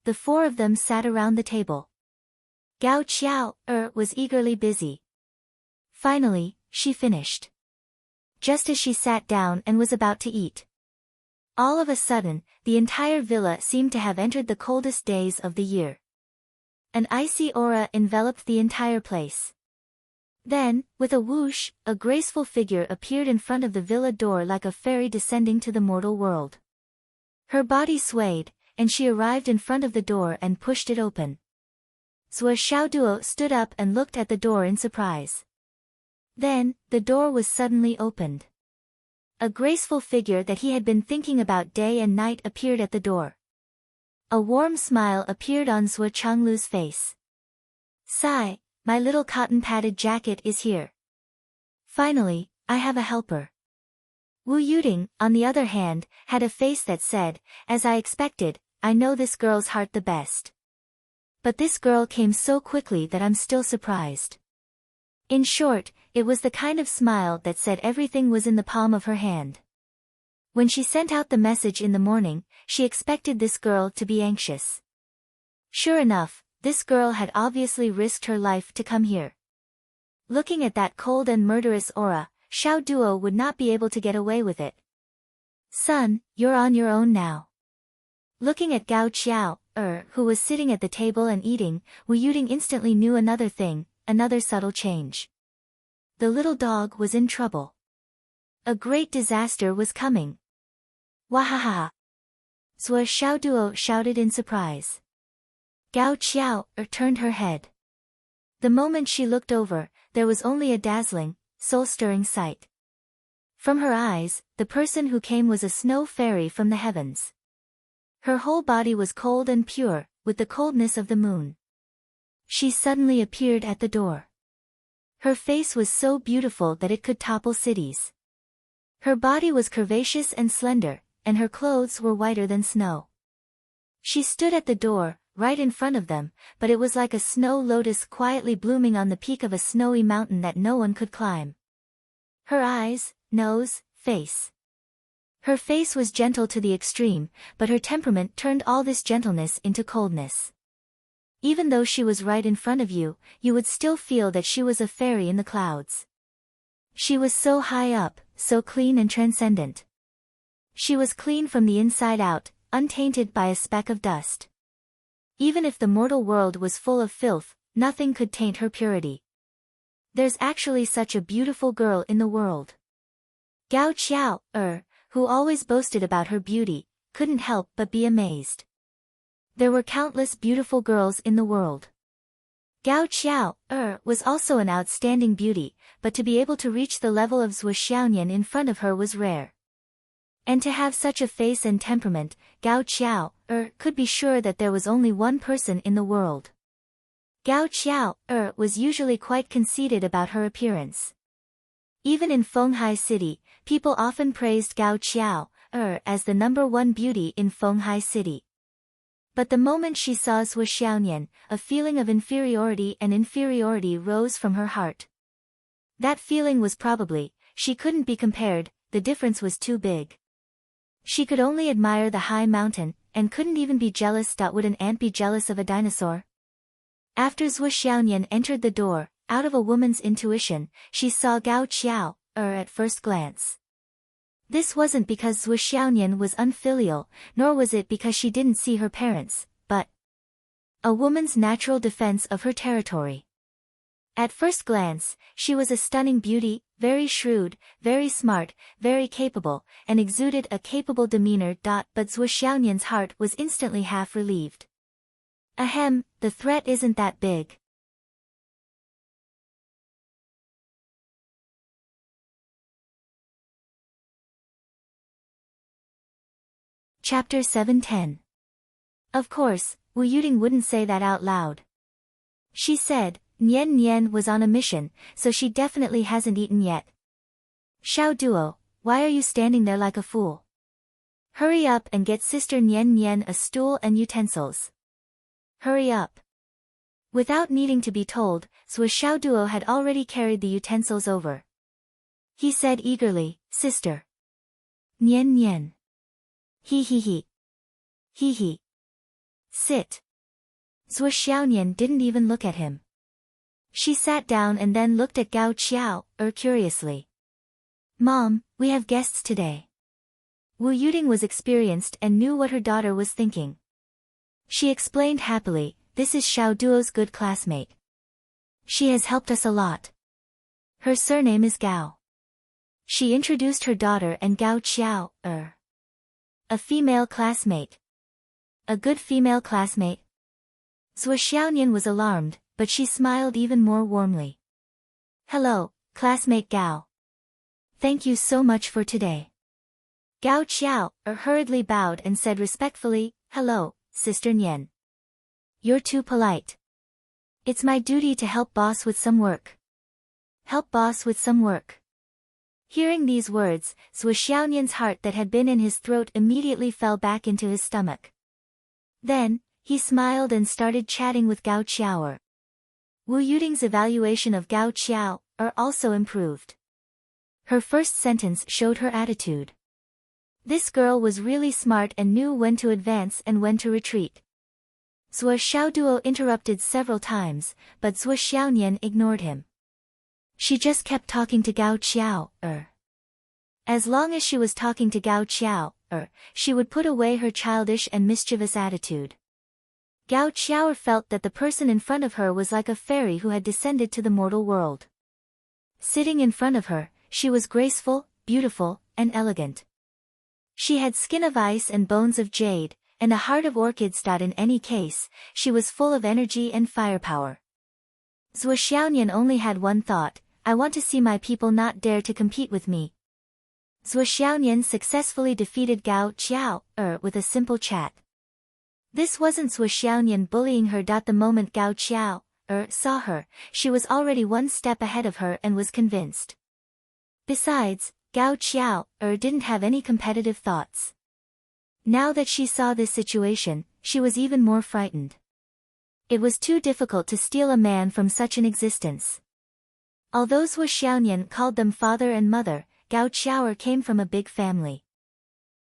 The 4 of them sat around the table. Gao Qiao was eagerly busy. Finally, she finished. Just as she sat down and was about to eat, all of a sudden, the entire villa seemed to have entered the coldest days of the year. An icy aura enveloped the entire place. Then, with a whoosh, a graceful figure appeared in front of the villa door like a fairy descending to the mortal world. Her body swayed, and she arrived in front of the door and pushed it open. Zhuo Xiaoduo stood up and looked at the door in surprise. Then, the door was suddenly opened. A graceful figure that he had been thinking about day and night appeared at the door. A warm smile appeared on Zhuo Changlu's face. "Sigh, my little cotton-padded jacket is here. Finally, I have a helper." Wu Yuding, on the other hand, had a face that said, "As I expected, I know this girl's heart the best. But this girl came so quickly that I'm still surprised." In short, it was the kind of smile that said everything was in the palm of her hand. When she sent out the message in the morning, she expected this girl to be anxious. Sure enough, this girl had obviously risked her life to come here. Looking at that cold and murderous aura, Xiao Duo would not be able to get away with it. "Son, you're on your own now." Looking at Gao Qiao, who was sitting at the table and eating, Wu Yuding instantly knew another thing, another subtle change. The little dog was in trouble. A great disaster was coming. "Wahaha!" Zhuo Xiaoduo shouted in surprise. Gao Qiao turned her head. The moment she looked over, there was only a dazzling, soul-stirring sight. From her eyes, the person who came was a snow fairy from the heavens. Her whole body was cold and pure, with the coldness of the moon. She suddenly appeared at the door. Her face was so beautiful that it could topple cities. Her body was curvaceous and slender, and her clothes were whiter than snow. She stood at the door, right in front of them, but it was like a snow lotus quietly blooming on the peak of a snowy mountain that no one could climb. Her eyes, nose, face. Her face was gentle to the extreme, but her temperament turned all this gentleness into coldness. Even though she was right in front of you, you would still feel that she was a fairy in the clouds. She was so high up, so clean and transcendent. She was clean from the inside out, untainted by a speck of dust. Even if the mortal world was full of filth, nothing could taint her purity. There's actually such a beautiful girl in the world. Gao Qiao, who always boasted about her beauty, couldn't help but be amazed. There were countless beautiful girls in the world. Gao Qiao, was also an outstanding beauty, but to be able to reach the level of Zhuo Xiaoyan in front of her was rare. And to have such a face and temperament, Gao Qiao, could be sure that there was only one person in the world. Gao Qiao, was usually quite conceited about her appearance. Even in Fenghai City, people often praised Gao Qiao, as the #1 beauty in Fenghai City. But the moment she saw Zhuo Xiaoyan, a feeling of inferiority rose from her heart. That feeling was probably, she couldn't be compared, the difference was too big. She could only admire the high mountain, and couldn't even be jealous. Would an ant be jealous of a dinosaur? After Zhuo Xiaoyan entered the door, out of a woman's intuition, she saw Gao Qiao, at first glance. This wasn't because Zhuo Xiaoyan was unfilial, nor was it because she didn't see her parents, but a woman's natural defense of her territory. At first glance, she was a stunning beauty, very shrewd, very smart, very capable, and exuded a capable demeanor. But Zhuo Xiaoyan's heart was instantly half relieved. Ahem, the threat isn't that big. Chapter 710. Of course, Wu Yuding wouldn't say that out loud. She said, Nian Nian was on a mission, so she definitely hasn't eaten yet. Xiao Duo, why are you standing there like a fool? Hurry up and get Sister Nian Nian a stool and utensils. Hurry up. Without needing to be told, Swiss Xiao Duo had already carried the utensils over. He said eagerly, Sister. Nian Nian. He. He. Sit. Swiss Xiaonian didn't even look at him. She sat down and then looked at Gao Qiao, curiously. Mom, we have guests today. Wu Yuding was experienced and knew what her daughter was thinking. She explained happily, this is Xiao Duo's good classmate. She has helped us a lot. Her surname is Gao. She introduced her daughter and Gao Qiao, a female classmate. A good female classmate? Zhuo Xiaonian was alarmed, but she smiled even more warmly. Hello, classmate Gao. Thank you so much for today. Gao Qiao, hurriedly bowed and said respectfully, Hello, Sister Nian. You're too polite. It's my duty to help boss with some work. Help boss with some work. Hearing these words, Zhuo Xiaonian's heart that had been in his throat immediately fell back into his stomach. Then, he smiled and started chatting with Gao Qiao. Wu Yuding's evaluation of Gao Qiao also improved. Her first sentence showed her attitude. This girl was really smart and knew when to advance and when to retreat. Zhuo Xiaoduo interrupted several times, but Zhuo Xiaonian ignored him. She just kept talking to Gao Qiao. As long as she was talking to Gao Qiao, she would put away her childish and mischievous attitude. Gao Qiao felt that the person in front of her was like a fairy who had descended to the mortal world. Sitting in front of her, she was graceful, beautiful, and elegant. She had skin of ice and bones of jade, and a heart of orchids. In any case, she was full of energy and firepower. Zhuo Xiaonian only had one thought, I want to see my people not dare to compete with me. Zhuo Xiaonian successfully defeated Gao Qiao, with a simple chat. This wasn't Zhuo Xiaonian bullying her. The moment Gao Qiao, saw her, she was already one step ahead of her and was convinced. Besides, Gao Qiao, didn't have any competitive thoughts. Now that she saw this situation, she was even more frightened. It was too difficult to steal a man from such an existence. Although Zhuo Xiaonian called them father and mother, Gao Qiao came from a big family.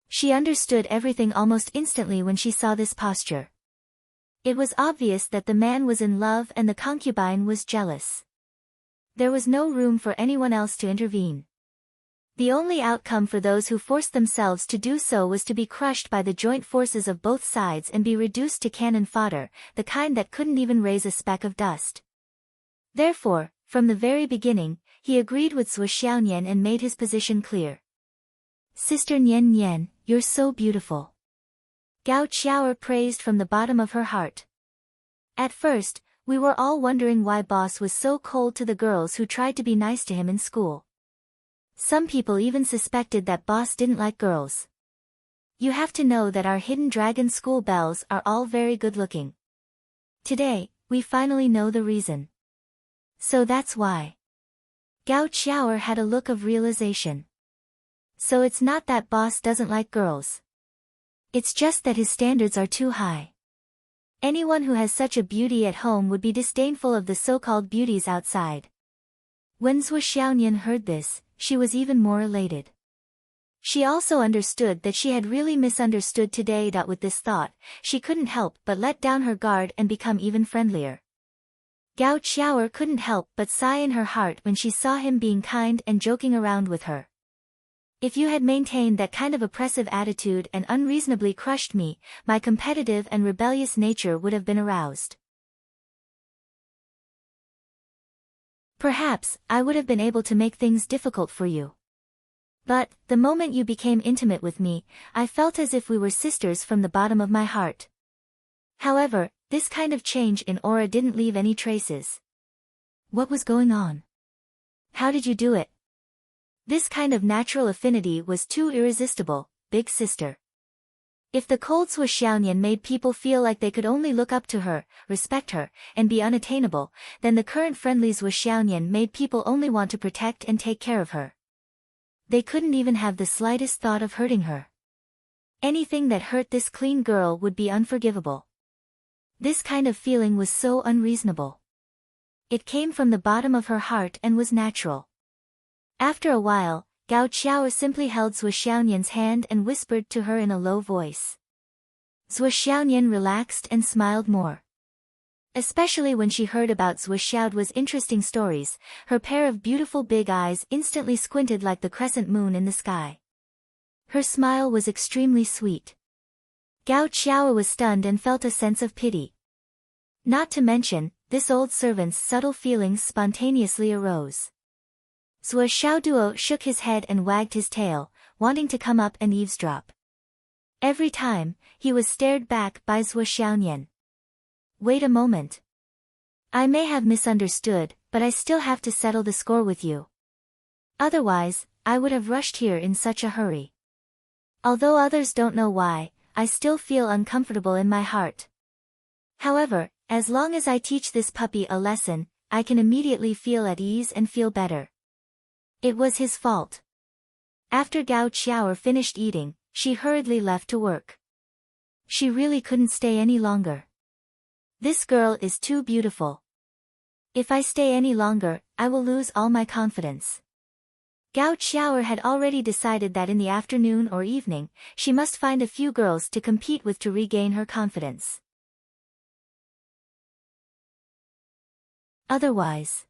She understood everything almost instantly when she saw this posture. It was obvious that the man was in love and the concubine was jealous. There was no room for anyone else to intervene. The only outcome for those who forced themselves to do so was to be crushed by the joint forces of both sides and be reduced to cannon fodder, the kind that couldn't even raise a speck of dust. Therefore, from the very beginning, he agreed with Zhuo Xiaonian and made his position clear. Sister Nian Nian, you're so beautiful. Gao Qiao praised from the bottom of her heart. At first, we were all wondering why boss was so cold to the girls who tried to be nice to him in school. Some people even suspected that boss didn't like girls. You have to know that our hidden dragon school belles are all very good looking. Today, we finally know the reason. So that's why. Gao Qiao had a look of realization. So it's not that boss doesn't like girls. It's just that his standards are too high. Anyone who has such a beauty at home would be disdainful of the so-called beauties outside. When Zhuo Xiaonian heard this, she was even more elated. She also understood that she had really misunderstood today. With this thought, she couldn't help but let down her guard and become even friendlier. Gao Qiao couldn't help but sigh in her heart when she saw him being kind and joking around with her. If you had maintained that kind of oppressive attitude and unreasonably crushed me, my competitive and rebellious nature would have been aroused. Perhaps, I would have been able to make things difficult for you. But, the moment you became intimate with me, I felt as if we were sisters from the bottom of my heart. However, this kind of change in aura didn't leave any traces. What was going on? How did you do it? This kind of natural affinity was too irresistible, big sister. If the cold Sui Xiaoyan made people feel like they could only look up to her, respect her, and be unattainable, then the current friendly Sui Xiaoyan made people only want to protect and take care of her. They couldn't even have the slightest thought of hurting her. Anything that hurt this clean girl would be unforgivable. This kind of feeling was so unreasonable. It came from the bottom of her heart and was natural. After a while, Gao Qiao simply held Sui Xiaoyan's hand and whispered to her in a low voice. Sui Xiaoyan relaxed and smiled more. Especially when she heard about Sui Xiaoduo's interesting stories, her pair of beautiful big eyes instantly squinted like the crescent moon in the sky. Her smile was extremely sweet. Gao Qiao was stunned and felt a sense of pity. Not to mention, this old servant's subtle feelings spontaneously arose. Sui Xiaoduo shook his head and wagged his tail, wanting to come up and eavesdrop. Every time, he was stared back by Sui Xiaoyan. Wait a moment. I may have misunderstood, but I still have to settle the score with you. Otherwise, I would have rushed here in such a hurry. Although others don't know why, I still feel uncomfortable in my heart. However, as long as I teach this puppy a lesson, I can immediately feel at ease and feel better. It was his fault. After Gao Qiao finished eating, she hurriedly left to work. She really couldn't stay any longer. This girl is too beautiful. If I stay any longer, I will lose all my confidence. Gao Qiao had already decided that in the afternoon or evening, she must find a few girls to compete with to regain her confidence. Otherwise,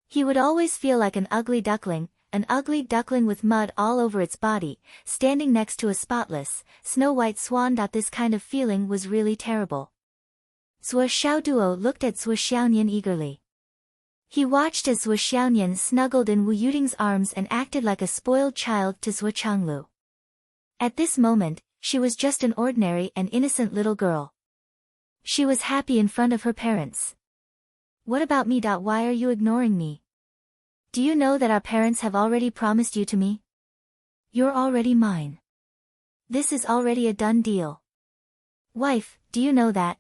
he would always feel like an ugly duckling with mud all over its body, standing next to a spotless, snow-white swan. This kind of feeling was really terrible. Sui Xiaoduo looked at Sui Xiaoyan eagerly. He watched as Sui Xiaoyan snuggled in Wu Yuting's arms and acted like a spoiled child to Sui Changlu. At this moment, she was just an ordinary and innocent little girl. She was happy in front of her parents. What about me? Why are you ignoring me? Do you know that our parents have already promised you to me? You're already mine. This is already a done deal. Wife, do you know that?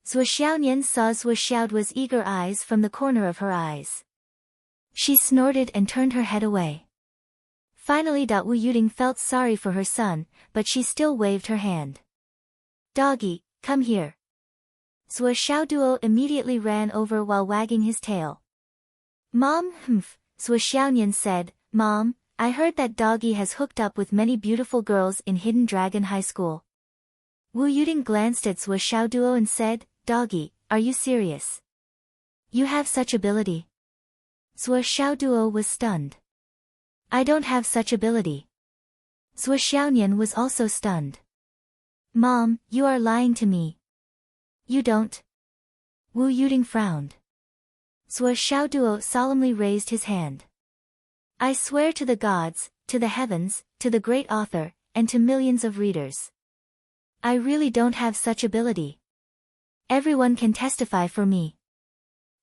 Sui Xiaoyan saw Sui Xiaoduo's eager eyes from the corner of her eyes. She snorted and turned her head away. Finally, Wu Yuting felt sorry for her son, but she still waved her hand. Doggy, come here. Sui Xiaoduo immediately ran over while wagging his tail. Mom, Sui Xiaoyan said, Mom, I heard that Doggy has hooked up with many beautiful girls in Hidden Dragon High School. Wu Yuting glanced at Sui Xiaoduo and said, Doggy, are you serious? You have such ability? Sui Xiaoduo was stunned. I don't have such ability. Sui Xiaoyan was also stunned. Mom, you are lying to me. You don't? Wu Yuting frowned. Sui Xiaoduo solemnly raised his hand. I swear to the gods, to the heavens, to the great author, and to millions of readers. I really don't have such ability. Everyone can testify for me.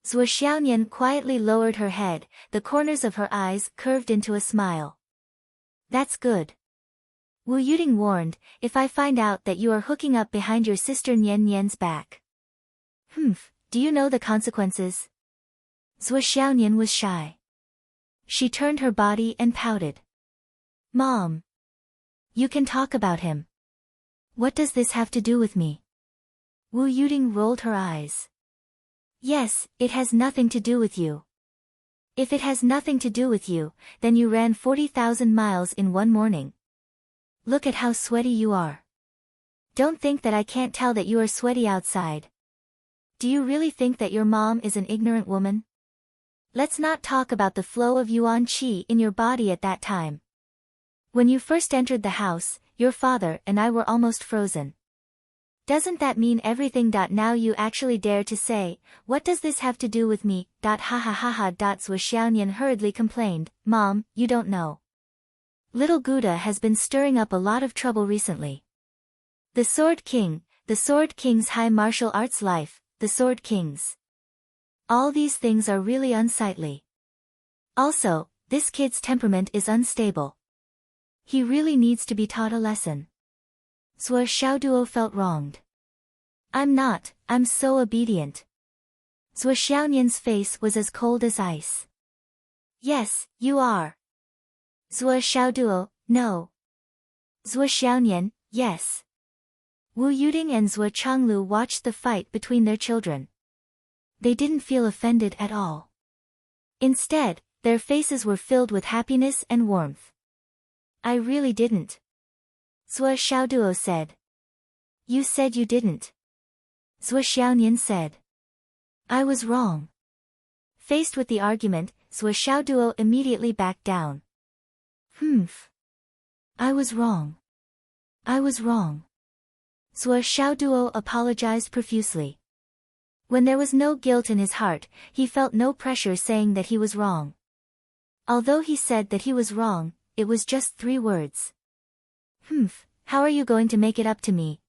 Sui Xiaoyan quietly lowered her head, the corners of her eyes curved into a smile. That's good. Wu Yuting warned, if I find out that you are hooking up behind your sister Nian Nian's back. Do you know the consequences? Sui Xiaoyan was shy. She turned her body and pouted. Mom. You can talk about him. What does this have to do with me? Wu Yuting rolled her eyes. Yes, it has nothing to do with you. If it has nothing to do with you, then you ran 40,000 miles in one morning. Look at how sweaty you are. Don't think that I can't tell that you are sweaty outside. Do you really think that your mom is an ignorant woman? Let's not talk about the flow of yuan qi in your body at that time. When you first entered the house, your father and I were almost frozen. Doesn't that mean everything? Now you actually dare to say, what does this have to do with me? Ha ha ha ha. Sui Xiaoyan hurriedly complained, Mom, you don't know. Little Gouda has been stirring up a lot of trouble recently. The Sword King's high martial arts life, the Sword King's. All these things are really unsightly. Also, this kid's temperament is unstable. He really needs to be taught a lesson. Zhuo Xiaoduo felt wronged. I'm not, I'm so obedient. Zhuo Xiaonian's face was as cold as ice. Yes, you are. Zhuo Xiaoduo, no. Zhuo Xiaonian, yes. Wu Yuding and Zhuo Changlu watched the fight between their children. They didn't feel offended at all. Instead, their faces were filled with happiness and warmth. I really didn't. Zhuo Xiaoduo said. You said you didn't. Zhuo Xiaonian said. I was wrong. Faced with the argument, Zhuo Xiaoduo immediately backed down. I was wrong. I was wrong. Zhuo Xiaoduo apologized profusely. When there was no guilt in his heart, he felt no pressure saying that he was wrong. Although he said that he was wrong, it was just 3 words. How are you going to make it up to me?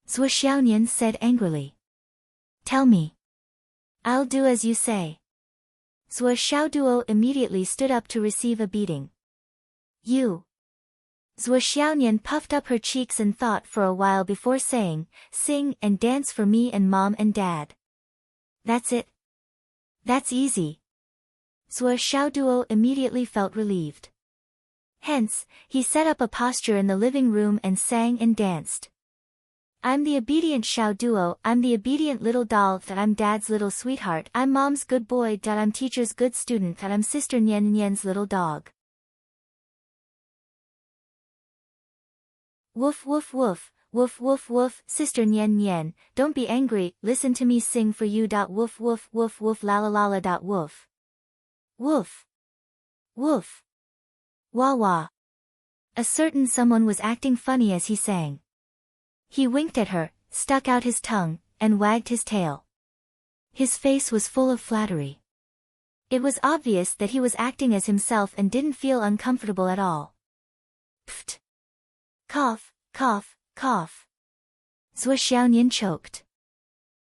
Zhuo Xiaonian said angrily. Tell me. I'll do as you say. Zhuo Xiaoduo immediately stood up to receive a beating. You. Zhuo Xiaonian puffed up her cheeks and thought for a while before saying, sing and dance for me and mom and dad. That's it. That's easy. Zhuo Xiaoduo immediately felt relieved. Hence, he set up a posture in the living room and sang and danced. I'm the obedient Xiaoduo, I'm the obedient little doll, that I'm dad's little sweetheart, I'm mom's good boy, that I'm teacher's good student, that I'm sister Nian Nian's little dog. Woof woof woof, woof woof woof, sister Nian Nian, don't be angry, listen to me sing for you. Woof woof woof woof la la la la. Woof. Woof. Woof. Wah wah. A certain someone was acting funny as he sang. He winked at her, stuck out his tongue, and wagged his tail. His face was full of flattery. It was obvious that he was acting as himself and didn't feel uncomfortable at all. Pfft. Cough, cough, cough. Zhuo Xiaonian choked.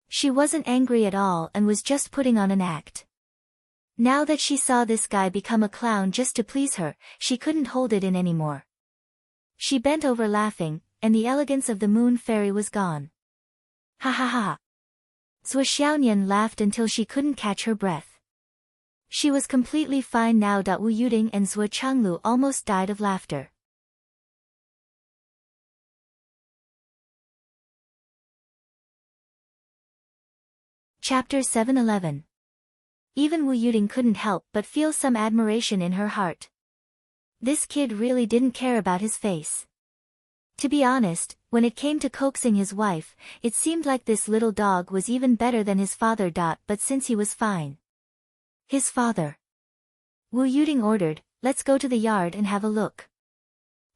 She wasn't angry at all and was just putting on an act. Now that she saw this guy become a clown just to please her, she couldn't hold it in anymore. She bent over laughing, and the elegance of the moon fairy was gone. Ha ha ha. Zhuo Xiaonian laughed until she couldn't catch her breath. She was completely fine now. Wu Yuding and Zhuo Changlu almost died of laughter. Chapter 7:11. Even Wu Yuding couldn't help but feel some admiration in her heart. This kid really didn't care about his face. To be honest, when it came to coaxing his wife, it seemed like this little dog was even better than his father. But since he was fine. His father. Wu Yuding ordered, let's go to the yard and have a look.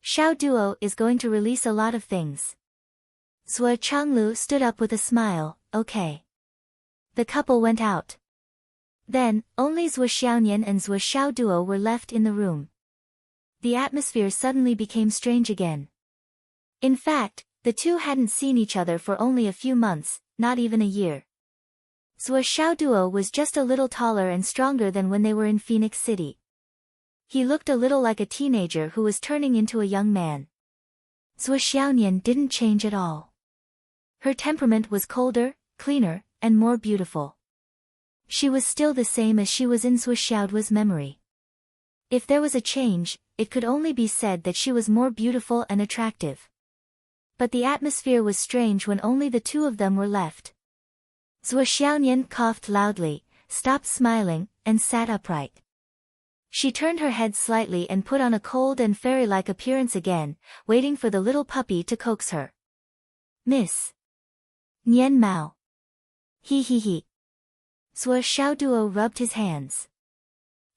Xiaoduo is going to release a lot of things. Zhuo Changlu stood up with a smile, okay. The couple went out. Then, only Zhuo Xiaonian and Zhuo Xiaoduo were left in the room. The atmosphere suddenly became strange again. In fact, the two hadn't seen each other for only a few months, not even a year. Zhuo Xiaoduo was just a little taller and stronger than when they were in Phoenix City. He looked a little like a teenager who was turning into a young man. Zhuo Xiaonian didn't change at all. Her temperament was colder, cleaner, and more beautiful. She was still the same as she was in Zhuo Xiaoduo's memory. If there was a change, it could only be said that she was more beautiful and attractive. But the atmosphere was strange when only the two of them were left. Zhuo Xiaonian coughed loudly, stopped smiling, and sat upright. She turned her head slightly and put on a cold and fairy-like appearance again, waiting for the little puppy to coax her. Miss Nian Mao. He. Zhuo Xiaoduo rubbed his hands.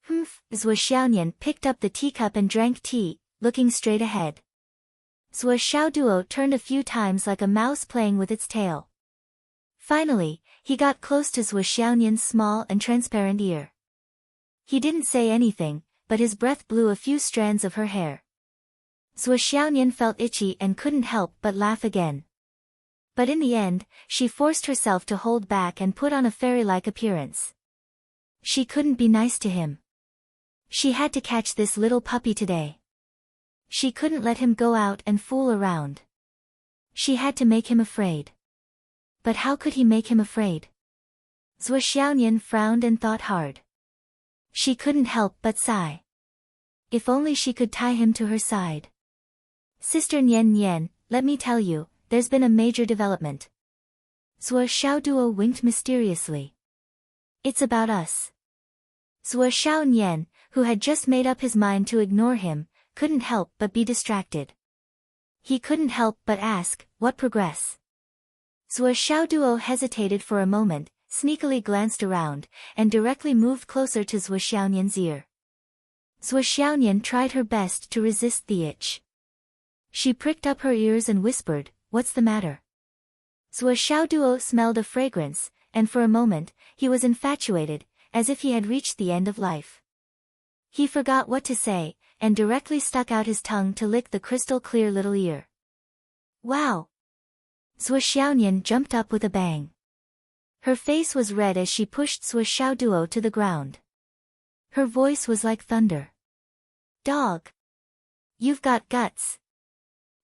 Zhuo Xiaonian picked up the teacup and drank tea, looking straight ahead. Zhuo Xiaoduo turned a few times like a mouse playing with its tail. Finally, he got close to Zhuo Xiaonian's small and transparent ear. He didn't say anything, but his breath blew a few strands of her hair. Zhuo Xiaonian felt itchy and couldn't help but laugh again. But in the end, she forced herself to hold back and put on a fairy-like appearance. She couldn't be nice to him. She had to catch this little puppy today. She couldn't let him go out and fool around. She had to make him afraid. But how could he make him afraid? Zhuo Xiaonian frowned and thought hard. She couldn't help but sigh. If only she could tie him to her side. Sister Nian Nian, let me tell you, there's been a major development. Zhuo Xiaoduo winked mysteriously. It's about us. Zhuo Xiaonian, who had just made up his mind to ignore him, couldn't help but be distracted. He couldn't help but ask, what progress? Zhuo Xiaoduo hesitated for a moment, sneakily glanced around, and directly moved closer to Zhuo Xiaonian's ear. Zhuo Xiaonian tried her best to resist the itch. She pricked up her ears and whispered, what's the matter? Zhuo Xiaoduo smelled a fragrance, and for a moment, he was infatuated, as if he had reached the end of life. He forgot what to say, and directly stuck out his tongue to lick the crystal-clear little ear. Wow! Zhuo Xiaonian jumped up with a bang. Her face was red as she pushed Zhuo Xiaoduo to the ground. Her voice was like thunder. Dog! You've got guts!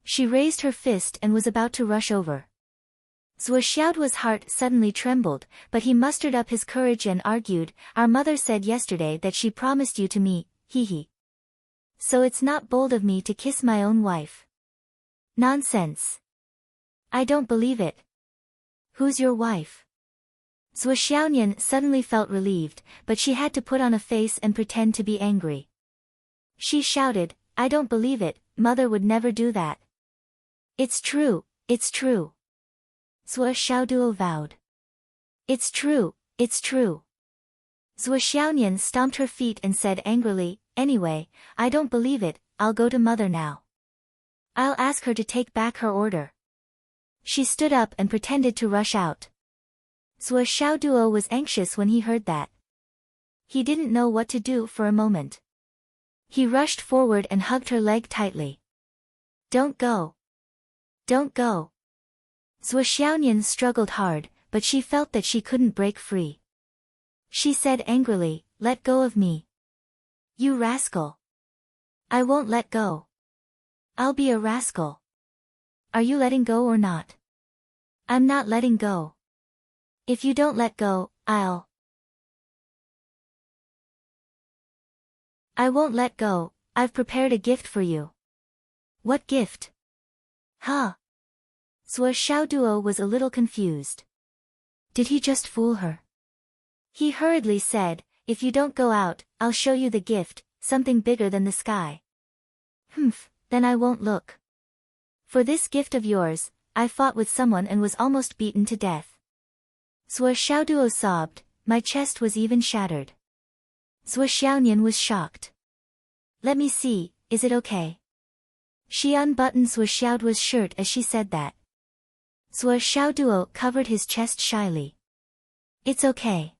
She raised her fist and was about to rush over. Zhuo Xiaoduo's heart suddenly trembled, but he mustered up his courage and argued, our mother said yesterday that she promised you to me, hee. So it's not bold of me to kiss my own wife. Nonsense. I don't believe it. Who's your wife? Zhuo Xiaonian suddenly felt relieved, but she had to put on a face and pretend to be angry. She shouted, I don't believe it, mother would never do that. It's true, it's true. Zhuo Xiaoduo vowed. It's true, it's true. Zhuo Xiaonian stomped her feet and said angrily, anyway, I don't believe it, I'll go to mother now. I'll ask her to take back her order. She stood up and pretended to rush out. Zhuo Xiaoduo was anxious when he heard that. He didn't know what to do for a moment. He rushed forward and hugged her leg tightly. Don't go. Don't go. Zhuo Xiaonian struggled hard, but she felt that she couldn't break free. She said angrily, let go of me. You rascal. I won't let go. I'll be a rascal. Are you letting go or not? I'm not letting go. If you don't let go, I won't let go. I've prepared a gift for you. What gift? Huh? Zhuo Xiaoduo was a little confused. Did he just fool her? He hurriedly said, if you don't go out, I'll show you the gift, something bigger than the sky. Humph, then I won't look. For this gift of yours, I fought with someone and was almost beaten to death. Zhuo Xiaoduo sobbed, my chest was even shattered. Zhuo Xiaonian was shocked. Let me see, is it okay? She unbuttoned Zhuo Xiaoduo's shirt as she said that. Zhuo Xiaoduo covered his chest shyly. It's okay.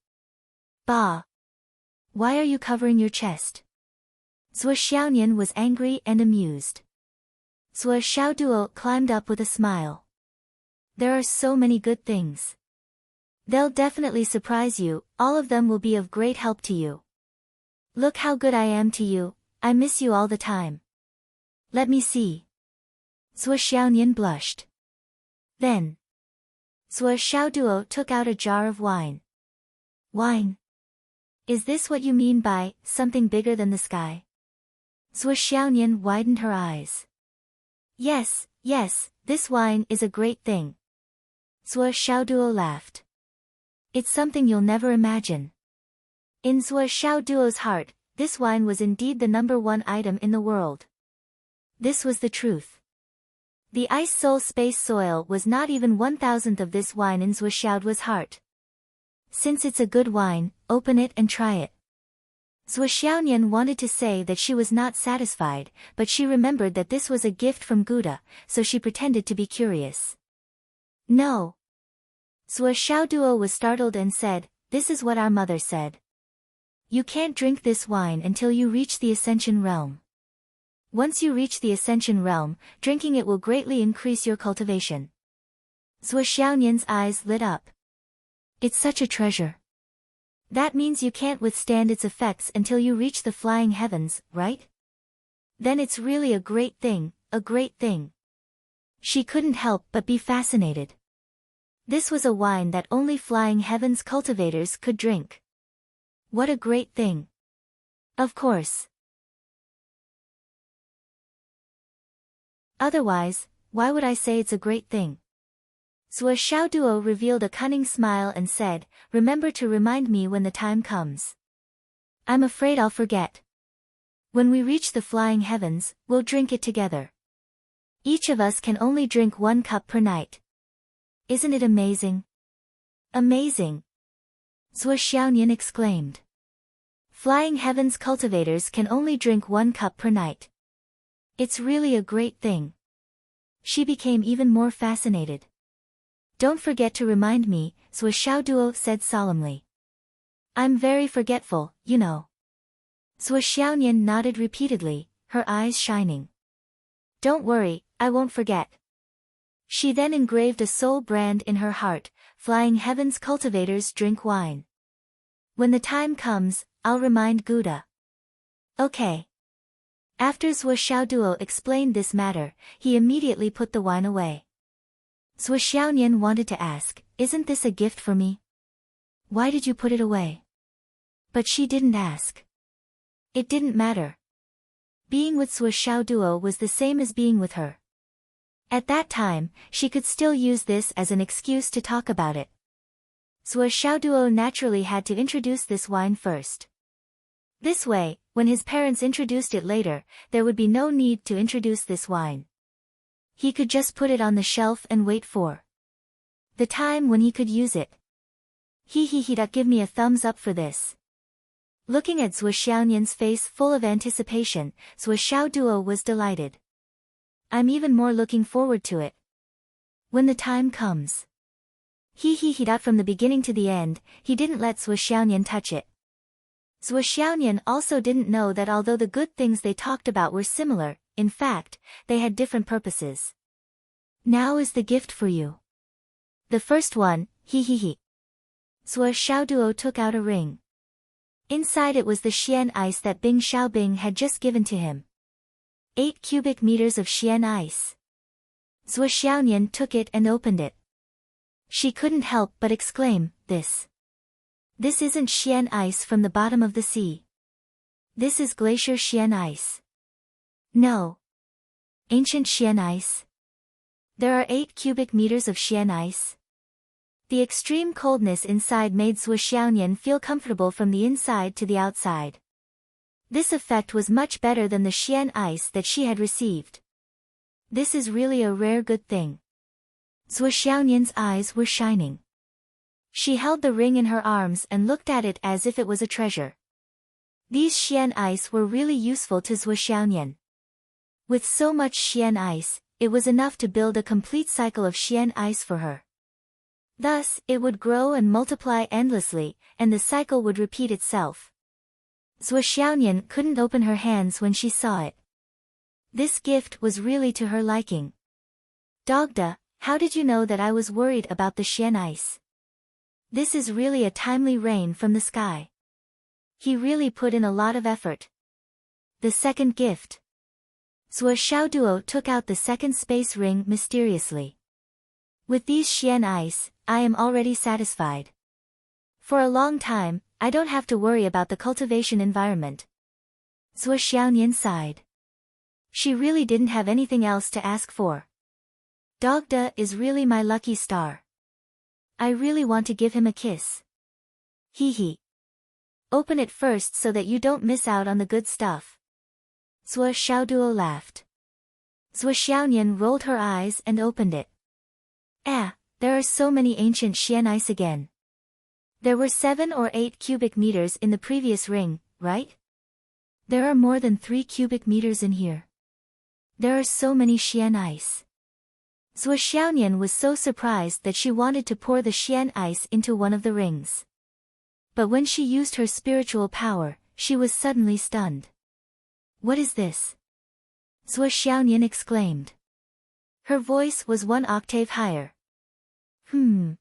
Bah. Why are you covering your chest? Zhuo Xiaonian was angry and amused. Zhuo Xiaoduo climbed up with a smile. There are so many good things. They'll definitely surprise you, all of them will be of great help to you. Look how good I am to you, I miss you all the time. Let me see. Zhuo Xiaonian blushed. Then, Zhuo Xiaoduo took out a jar of wine. Wine? Is this what you mean by, something bigger than the sky? Zhuo Xiaonian widened her eyes. Yes, yes, this wine is a great thing. Zhuo Xiaoduo laughed. It's something you'll never imagine. In Zhuo Xiaoduo's heart, this wine was indeed the #1 item in the world. This was the truth. The ice soul space soil was not even 1,000th of this wine in Zhuo Xiaoduo's heart. Since it's a good wine, open it and try it. Zhuo Xiaonian wanted to say that she was not satisfied, but she remembered that this was a gift from Buddha, so she pretended to be curious. No. Zhuo Xiaoduo was startled and said, this is what our mother said. You can't drink this wine until you reach the Ascension realm. Once you reach the Ascension realm, drinking it will greatly increase your cultivation. Zhuo Xiaonian's eyes lit up. It's such a treasure. That means you can't withstand its effects until you reach the flying heavens, right? Then it's really a great thing, a great thing. She couldn't help but be fascinated. This was a wine that only Flying Heavens cultivators could drink. What a great thing. Of course. Otherwise, why would I say it's a great thing? Zhuo Xiaoduo revealed a cunning smile and said, remember to remind me when the time comes. I'm afraid I'll forget. When we reach the Flying Heavens, we'll drink it together. Each of us can only drink 1 cup per night. Isn't it amazing? Amazing! Zhuo Xiaonian exclaimed. Flying Heavens cultivators can only drink 1 cup per night. It's really a great thing. She became even more fascinated. Don't forget to remind me, Zhuo Xiaoduo said solemnly. I'm very forgetful, you know. Zhuo Xiaonian nodded repeatedly, her eyes shining. Don't worry, I won't forget. She then engraved a soul brand in her heart, Flying Heavens cultivators drink wine. When the time comes, I'll remind Gouda. Okay. After Zhuo Xiaoduo explained this matter, he immediately put the wine away. Zhuo Xiaonian wanted to ask, isn't this a gift for me? Why did you put it away? But she didn't ask. It didn't matter. Being with Zhuo Xiaoduo was the same as being with her. At that time, she could still use this as an excuse to talk about it. Zhuo Xiaoduo naturally had to introduce this wine first. This way, when his parents introduced it later, there would be no need to introduce this wine. He could just put it on the shelf and wait for the time when he could use it. Give me a thumbs up for this. Looking at Zhuo Xiaonian's face full of anticipation, Zhuo Xiaoduo was delighted. I'm even more looking forward to it. When the time comes. From the beginning to the end, he didn't let Zhuo Xiaonian touch it. Zhuo Xiaonian also didn't know that although the good things they talked about were similar, in fact, they had different purposes. Now is the gift for you. The first one, Zhuo Xiaoduo took out a ring. Inside it was the Xian ice that Bing Xiaobing had just given to him. 8 cubic meters of Xian ice. Zhuo Xiaonian took it and opened it. She couldn't help but exclaim, This isn't Xian ice from the bottom of the sea. This is glacier Xian ice. No. Ancient Xian ice. There are 8 cubic meters of Xian ice. The extreme coldness inside made Zhuo Xiaonian feel comfortable from the inside to the outside. This effect was much better than the Xian ice that she had received. This is really a rare good thing. Zhuo Xiaonian's eyes were shining. She held the ring in her arms and looked at it as if it was a treasure. These Xian ice were really useful to Zhuo Xiaonian. With so much Xian ice, it was enough to build a complete cycle of Xian ice for her. Thus, it would grow and multiply endlessly, and the cycle would repeat itself. Zhuo Xiaonian couldn't open her hands when she saw it. This gift was really to her liking. Dogda, how did you know that I was worried about the Xian ice? This is really a timely rain from the sky. He really put in a lot of effort. The second gift. Zhuo Xiaoduo took out the second space ring mysteriously. With these Xian ice, I am already satisfied. For a long time, I don't have to worry about the cultivation environment. Zhuo Xiaonian sighed. She really didn't have anything else to ask for. Dogda is really my lucky star. I really want to give him a kiss. Open it first so that you don't miss out on the good stuff. Zhuo Xiaoduo laughed. Zhuo Xiaonian rolled her eyes and opened it. There are so many ancient Xian ice again. There were 7 or 8 cubic meters in the previous ring, right? There are more than 3 cubic meters in here. There are so many Xian ice. Zhuo Xiaonian was so surprised that she wanted to pour the Xian ice into one of the rings. But when she used her spiritual power, she was suddenly stunned. What is this? Zhuo Xiaonian exclaimed. Her voice was 1 octave higher. Zhuo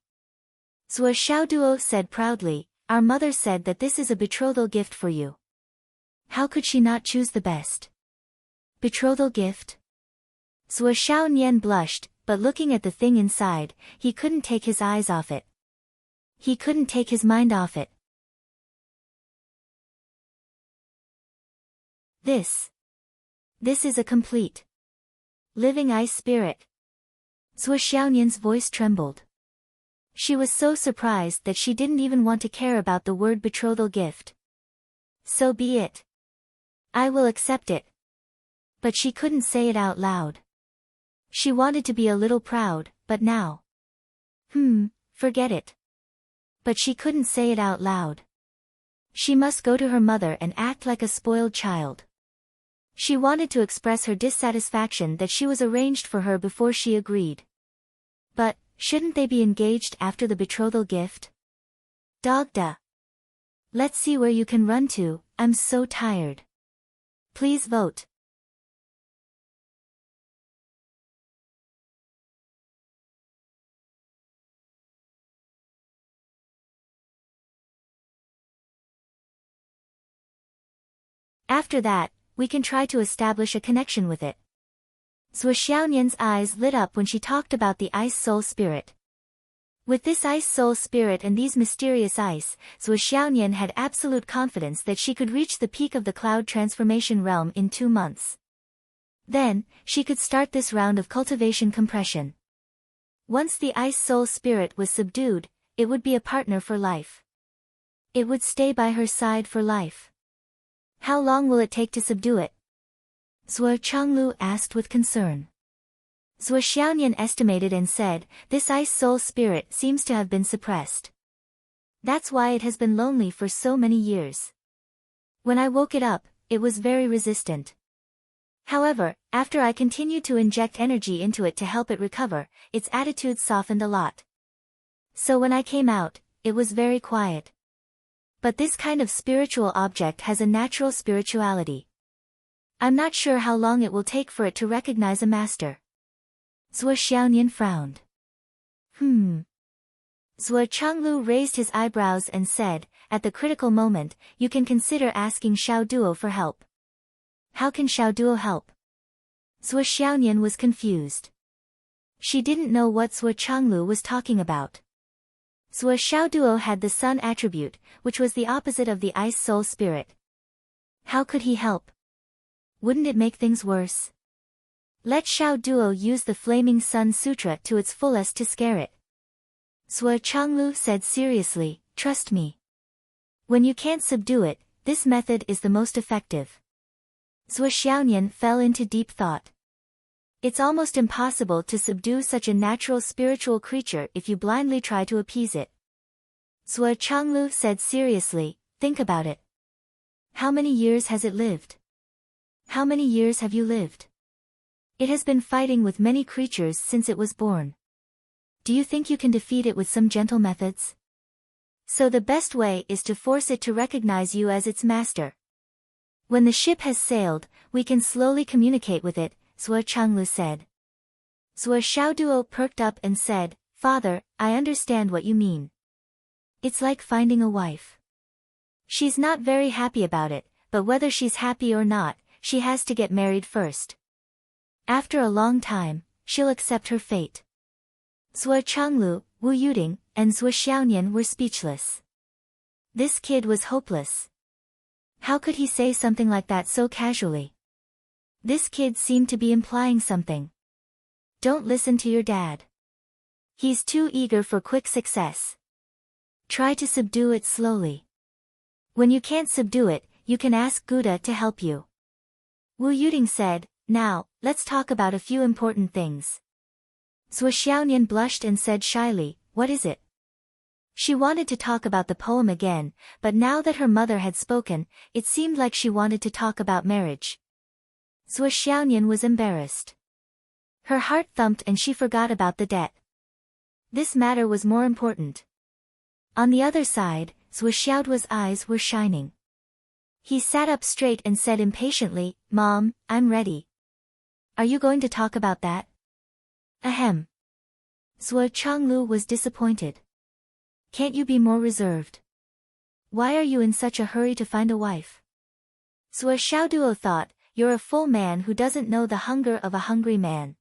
Xiaoduo said proudly, our mother said that this is a betrothal gift for you. How could she not choose the best? Betrothal gift? Zhuo Xiaonian blushed, but looking at the thing inside, he couldn't take his eyes off it. He couldn't take his mind off it. This is a complete living ice spirit. Zhuo Xiaonian's voice trembled. She was so surprised that she didn't even want to care about the word betrothal gift. So be it. I will accept it. But she couldn't say it out loud. She wanted to be a little proud, but now. Forget it. But she couldn't say it out loud. She must go to her mother and act like a spoiled child. She wanted to express her dissatisfaction that she was arranged for her before she agreed. But, shouldn't they be engaged after the betrothal gift? Dogda. Let's see where you can run to, I'm so tired. Please vote. After that, we can try to establish a connection with it. Zhuo Xiaonian's eyes lit up when she talked about the ice soul spirit. With this ice soul spirit and these mysterious ice, Zhuo Xiaonian had absolute confidence that she could reach the peak of the cloud transformation realm in 2 months. Then, she could start this round of cultivation compression. Once the ice soul spirit was subdued, it would be a partner for life. It would stay by her side for life. How long will it take to subdue it? Zhuo Changlu asked with concern. Zhuo Xiaonian estimated and said, this ice soul spirit seems to have been suppressed. That's why it has been lonely for so many years. When I woke it up, it was very resistant. However, after I continued to inject energy into it to help it recover, its attitude softened a lot. So when I came out, it was very quiet. But this kind of spiritual object has a natural spirituality. I'm not sure how long it will take for it to recognize a master. Zhuo Xiaonian frowned. Zhuo Changlu raised his eyebrows and said, at the critical moment, you can consider asking Xiao Duo for help. How can Xiao Duo help? Zhuo Xiaonian was confused. She didn't know what Zhuo Changlu was talking about. Zhuo Xiaoduo had the sun attribute, which was the opposite of the ice soul spirit. How could he help? Wouldn't it make things worse? Let Xiaoduo use the Flaming Sun Sutra to its fullest to scare it. Zhuo Changlu said seriously, trust me. When you can't subdue it, this method is the most effective. Zhuo Xiaonian fell into deep thought. It's almost impossible to subdue such a natural spiritual creature if you blindly try to appease it. Zhuo Changlu said seriously, think about it. How many years has it lived? How many years have you lived? It has been fighting with many creatures since it was born. Do you think you can defeat it with some gentle methods? So the best way is to force it to recognize you as its master. When the ship has sailed, we can slowly communicate with it, Zhuo Changlu said. Zhuo Xiaoduo perked up and said, Father, I understand what you mean. It's like finding a wife. She's not very happy about it, but whether she's happy or not, she has to get married first. After a long time, she'll accept her fate. Zhuo Changlu, Wu Yuding, and Zhuo Xiaonian were speechless. This kid was hopeless. How could he say something like that so casually? This kid seemed to be implying something. Don't listen to your dad. He's too eager for quick success. Try to subdue it slowly. When you can't subdue it, you can ask Buddha to help you. Wu Yuding said, now, let's talk about a few important things. Zhuo Xiaonian blushed and said shyly, what is it? She wanted to talk about the poem again, but now that her mother had spoken, it seemed like she wanted to talk about marriage. Zhuo Xiaonian was embarrassed. Her heart thumped and she forgot about the debt. This matter was more important. On the other side, Zhuo Xiaoduo's eyes were shining. He sat up straight and said impatiently, Mom, I'm ready. Are you going to talk about that? Ahem. Zhuo Changlu was disappointed. Can't you be more reserved? Why are you in such a hurry to find a wife? Zhuo Xiaoduo thought, you're a full man who doesn't know the hunger of a hungry man.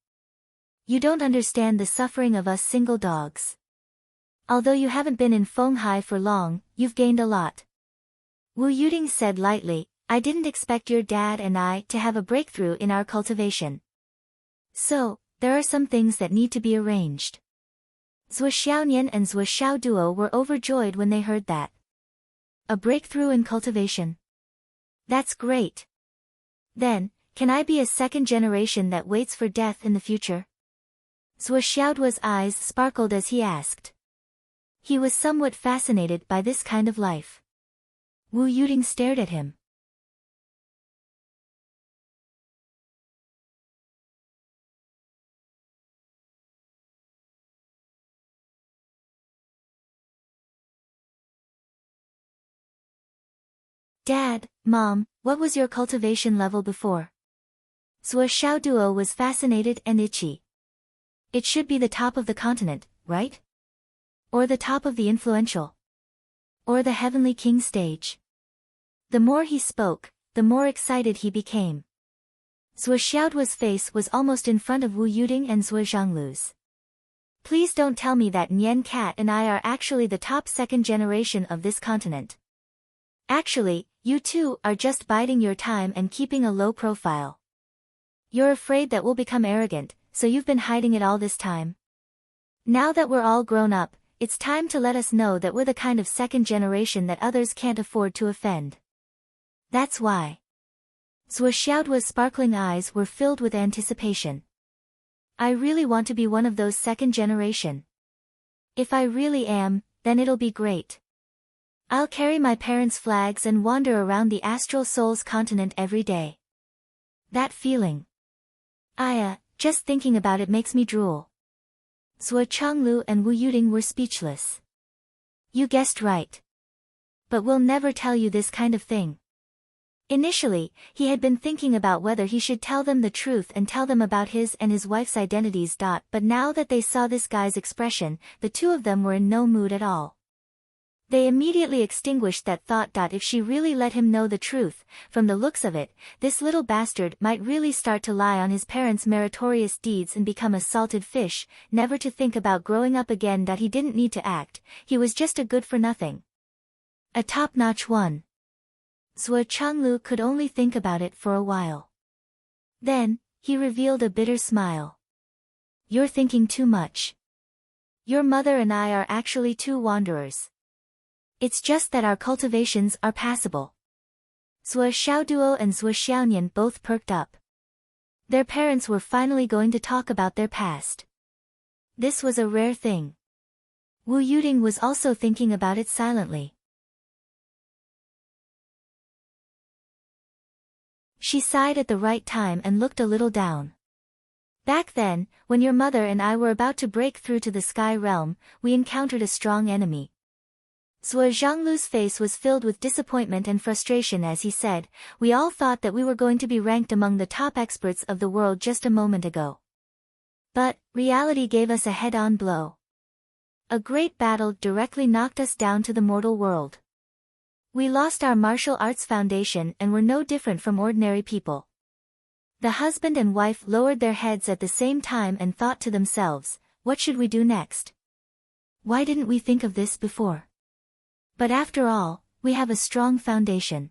You don't understand the suffering of us single dogs. Although you haven't been in Fenghai for long, you've gained a lot. Wu Yuding said lightly, I didn't expect your dad and I to have a breakthrough in our cultivation. So, there are some things that need to be arranged. Zhuo Xiaonian and Zhuo Xiaoduo were overjoyed when they heard that. A breakthrough in cultivation. That's great. Then, can I be a second generation that waits for death in the future? Zhuo Xiaoduo's eyes sparkled as he asked. He was somewhat fascinated by this kind of life. Wu Yuding stared at him. Dad, Mom, what was your cultivation level before? Zhuo Xiaoduo was fascinated and itchy. It should be the top of the continent, right? Or the top of the influential? Or the heavenly king stage? The more he spoke, the more excited he became. Zhuo Xiaoduo's face was almost in front of Wu Yuding and Zhuo Zhanglu's. Please don't tell me that Nian Cat and I are actually the top second generation of this continent. Actually, you two are just biding your time and keeping a low profile. You're afraid that we'll become arrogant, so you've been hiding it all this time. Now that we're all grown up, it's time to let us know that we're the kind of second generation that others can't afford to offend. That's why. Zhuo Xiaoduo's sparkling eyes were filled with anticipation. I really want to be one of those second generation. If I really am, then it'll be great. I'll carry my parents' flags and wander around the Astral Souls continent every day. That feeling. Just thinking about it makes me drool. Zhuo Changlu and Wu Yuding were speechless. You guessed right. But we'll never tell you this kind of thing. Initially, he had been thinking about whether he should tell them the truth and tell them about his and his wife's identities. But now that they saw this guy's expression, the two of them were in no mood at all. They immediately extinguished that thought. If she really let him know the truth, from the looks of it, this little bastard might really start to lie on his parents' meritorious deeds and become a salted fish, never to think about growing up again. He didn't need to act, he was just a good-for-nothing. A top-notch one. Zhuo Changlu could only think about it for a while. Then, he revealed a bitter smile. You're thinking too much. Your mother and I are actually two wanderers. It's just that our cultivations are passable. Zhuo Xiaoduo and Zhuo Xiaonian both perked up. Their parents were finally going to talk about their past. This was a rare thing. Wu Yuding was also thinking about it silently. She sighed at the right time and looked a little down. Back then, when your mother and I were about to break through to the Sky Realm, we encountered a strong enemy. Zhuo Zhanglu's face was filled with disappointment and frustration as he said, we all thought that we were going to be ranked among the top experts of the world just a moment ago. But, reality gave us a head-on blow. A great battle directly knocked us down to the mortal world. We lost our martial arts foundation and were no different from ordinary people. The husband and wife lowered their heads at the same time and thought to themselves, what should we do next? Why didn't we think of this before? But after all, we have a strong foundation.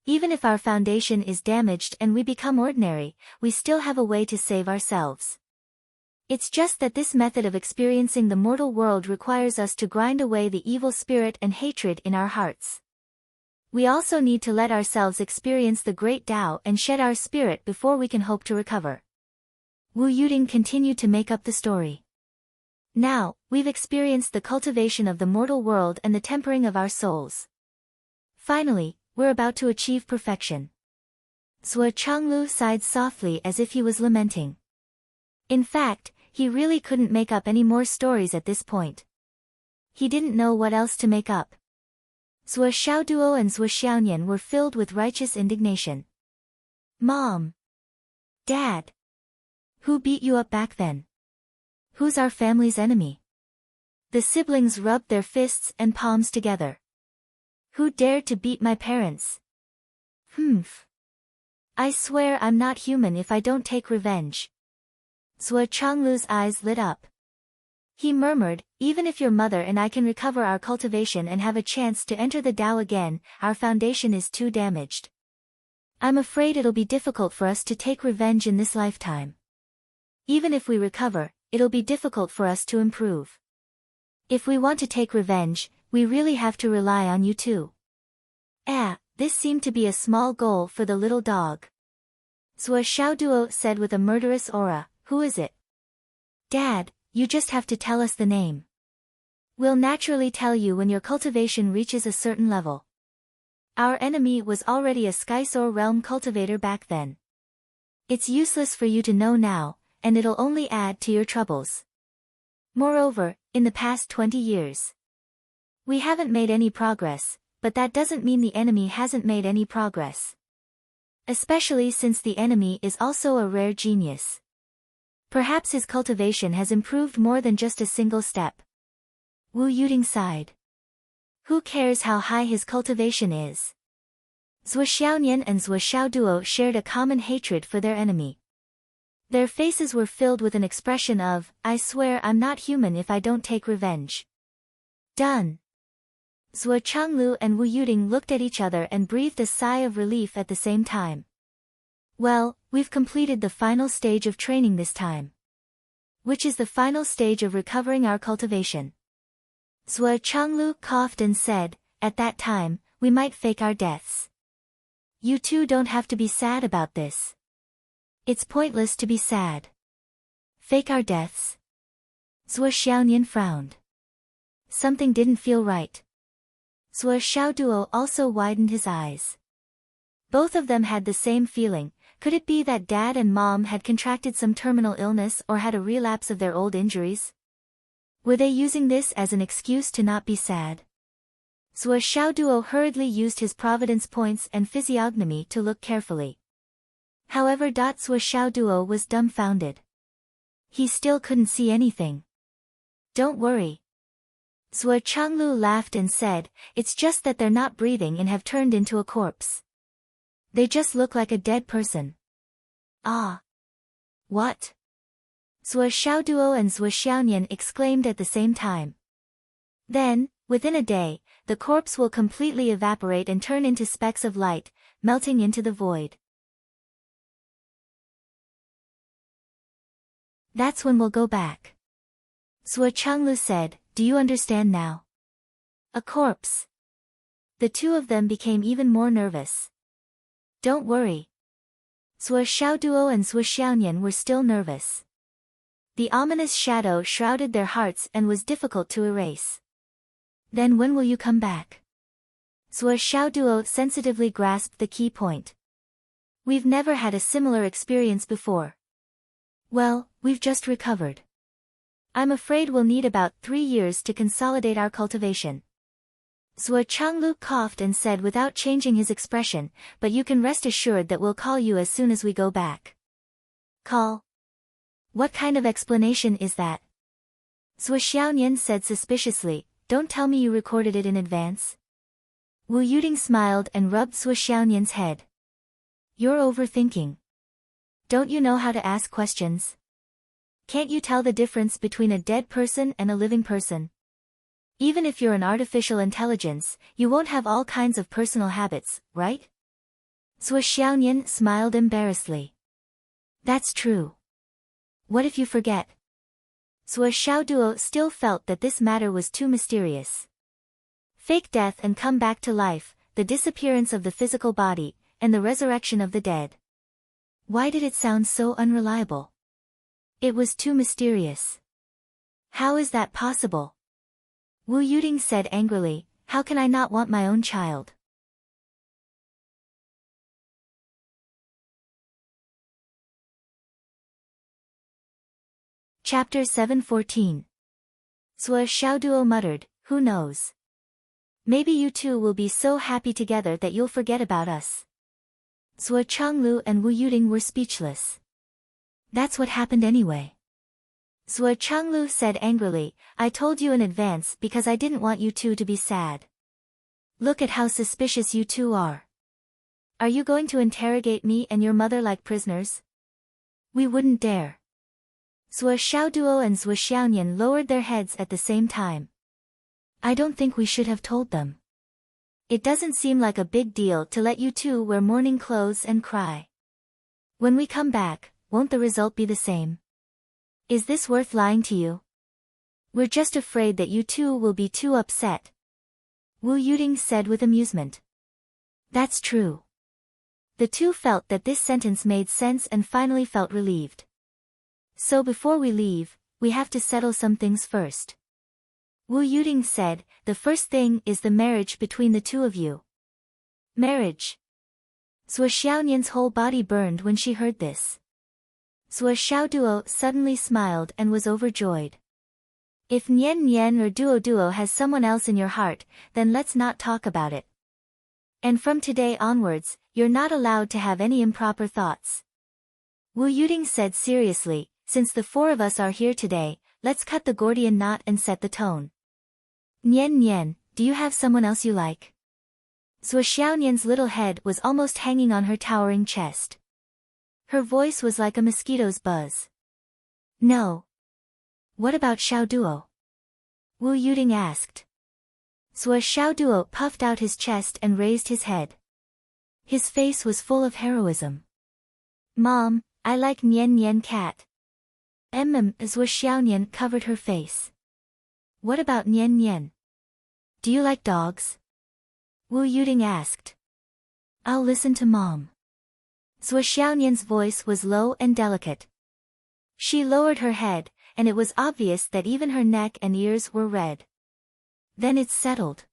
Even if our foundation is damaged and we become ordinary, we still have a way to save ourselves. It's just that this method of experiencing the mortal world requires us to grind away the evil spirit and hatred in our hearts. We also need to let ourselves experience the great Tao and shed our spirit before we can hope to recover. Wu Yuding continued to make up the story. Now, we've experienced the cultivation of the mortal world and the tempering of our souls. Finally, we're about to achieve perfection. Zhuo Changlu sighed softly as if he was lamenting. In fact, he really couldn't make up any more stories at this point. He didn't know what else to make up. Zhuo Xiaoduo and Zhuo Xiaonian were filled with righteous indignation. Mom! Dad! Who beat you up back then? Who's our family's enemy? The siblings rubbed their fists and palms together. Who dared to beat my parents? Humph. I swear I'm not human if I don't take revenge. Zhuo Changlu's eyes lit up. He murmured, even if your mother and I can recover our cultivation and have a chance to enter the Tao again, our foundation is too damaged. I'm afraid it'll be difficult for us to take revenge in this lifetime. Even if we recover, it'll be difficult for us to improve. If we want to take revenge, we really have to rely on you too. This seemed to be a small goal for the little dog. Zhuo Xiaoduo said with a murderous aura, who is it? Dad, you just have to tell us the name. We'll naturally tell you when your cultivation reaches a certain level. Our enemy was already a Skysore realm cultivator back then. It's useless for you to know now, and it'll only add to your troubles. Moreover, in the past 20 years, we haven't made any progress, but that doesn't mean the enemy hasn't made any progress. Especially since the enemy is also a rare genius. Perhaps his cultivation has improved more than just a single step. Wu Yuting sighed. Who cares how high his cultivation is? Zhuo Xiaonian and Zhuo Xiaoduo shared a common hatred for their enemy. Their faces were filled with an expression of, I swear I'm not human if I don't take revenge. Done. Zhuo Changlu and Wu Yuting looked at each other and breathed a sigh of relief at the same time. Well, we've completed the final stage of training this time. Which is the final stage of recovering our cultivation. Zhuo Changlu coughed and said, at that time, we might fake our deaths. You two don't have to be sad about this. It's pointless to be sad. Fake our deaths? Zhuo Xiaonian frowned. Something didn't feel right. Zhuo Xiaoduo also widened his eyes. Both of them had the same feeling. Could it be that Dad and Mom had contracted some terminal illness or had a relapse of their old injuries? Were they using this as an excuse to not be sad? Zhuo Xiaoduo hurriedly used his providence points and physiognomy to look carefully. However, Zhuo Xiaoduo was dumbfounded. He still couldn't see anything. Don't worry. Zhuo Changlu laughed and said, it's just that they're not breathing and have turned into a corpse. They just look like a dead person. Ah. What? Zhuo Xiaoduo and Zhuo Xiaonian exclaimed at the same time. Then, within a day, the corpse will completely evaporate and turn into specks of light, melting into the void. That's when we'll go back. Zhuo Changlu said, do you understand now? A corpse. The two of them became even more nervous. Don't worry. Zhuo Xiaoduo and Zhuo Xiaonian were still nervous. The ominous shadow shrouded their hearts and was difficult to erase. Then when will you come back? Zhuo Xiaoduo sensitively grasped the key point. We've never had a similar experience before. Well, we've just recovered. I'm afraid we'll need about 3 years to consolidate our cultivation. Zhuo Changlu coughed and said without changing his expression, but you can rest assured that we'll call you as soon as we go back. Call? What kind of explanation is that? Zhuo Xiaonian said suspiciously, don't tell me you recorded it in advance. Wu Yuting smiled and rubbed Zhuo Xiaonian's head. You're overthinking. Don't you know how to ask questions? Can't you tell the difference between a dead person and a living person? Even if you're an artificial intelligence, you won't have all kinds of personal habits, right? Zhuo Xiaonian smiled embarrassedly. That's true. What if you forget? Zhuo Xiaoduo still felt that this matter was too mysterious. Fake death and come back to life, the disappearance of the physical body, and the resurrection of the dead. Why did it sound so unreliable? It was too mysterious. How is that possible? Wu Yuting said angrily, how can I not want my own child? Chapter 7:14. Zhuo Xiaoduo muttered, who knows? Maybe you two will be so happy together that you'll forget about us. Zhuo Changlu and Wu Yuting were speechless. That's what happened anyway. Zhuo Changlu said angrily, I told you in advance because I didn't want you two to be sad. Look at how suspicious you two are. Are you going to interrogate me and your mother like prisoners? We wouldn't dare. Zhuo Xiaoduo and Zhuo Xiaonian lowered their heads at the same time. I don't think we should have told them. It doesn't seem like a big deal to let you two wear mourning clothes and cry. When we come back, won't the result be the same? Is this worth lying to you? We're just afraid that you two will be too upset. Wu Yuding said with amusement. That's true. The two felt that this sentence made sense and finally felt relieved. So before we leave, we have to settle some things first. Wu Yuding said, the first thing is the marriage between the two of you. Marriage. Zhuo Xiaonian's whole body burned when she heard this. Zhuo Xiaoduo suddenly smiled and was overjoyed. If Nian Nian or Duo Duo has someone else in your heart, then let's not talk about it. And from today onwards, you're not allowed to have any improper thoughts. Wu Yuding said seriously, since the four of us are here today, let's cut the Gordian knot and set the tone. Nian Nian, do you have someone else you like? Zhuo Xiaonian's little head was almost hanging on her towering chest. Her voice was like a mosquito's buzz. No. What about Xiaoduo? Wu Yuding asked. Zhuo Xiaoduo puffed out his chest and raised his head. His face was full of heroism. Mom, I like Nian Nian cat. Zhuo Xiaonian covered her face. What about Nian Nian? Do you like dogs? Wu Yuding asked. I'll listen to Mom. Zhuo Xiaonian's voice was low and delicate. She lowered her head, and it was obvious that even her neck and ears were red. Then it's settled.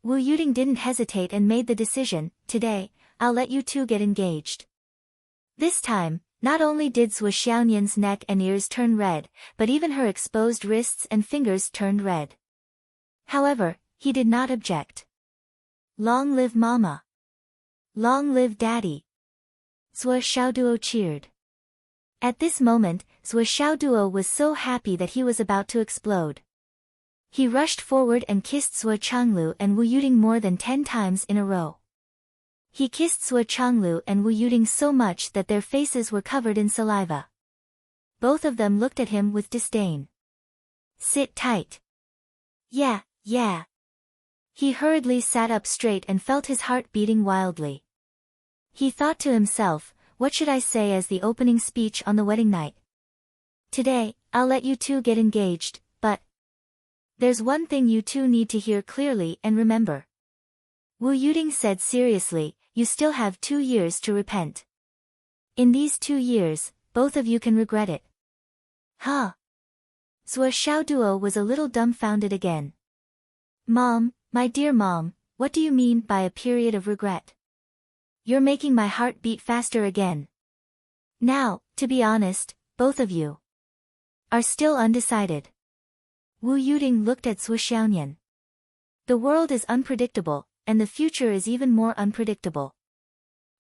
Wu Yuding didn't hesitate and made the decision, today, I'll let you two get engaged. This time, not only did Zhuo Xiaonian's neck and ears turn red, but even her exposed wrists and fingers turned red. However, he did not object. Long live Mama. Long live Daddy. Zhuo Xiaoduo cheered. At this moment, Zhuo Xiaoduo was so happy that he was about to explode. He rushed forward and kissed Zhuo Changlu and Wu Yuding more than 10 times in a row. He kissed Zhuo Changlu and Wu Yuding so much that their faces were covered in saliva. Both of them looked at him with disdain. Sit tight. Yeah. He hurriedly sat up straight and felt his heart beating wildly. He thought to himself, what should I say as the opening speech on the wedding night? Today, I'll let you two get engaged, but there's one thing you two need to hear clearly and remember. Wu Yuding said seriously, you still have 2 years to repent. In these 2 years, both of you can regret it. Huh? Zhuo Xiaoduo was a little dumbfounded again. Mom, my dear Mom, what do you mean by a period of regret? You're making my heart beat faster again. Now, to be honest, both of you are still undecided. Wu Yuding looked at Zhuo Xiaonian. The world is unpredictable, and the future is even more unpredictable.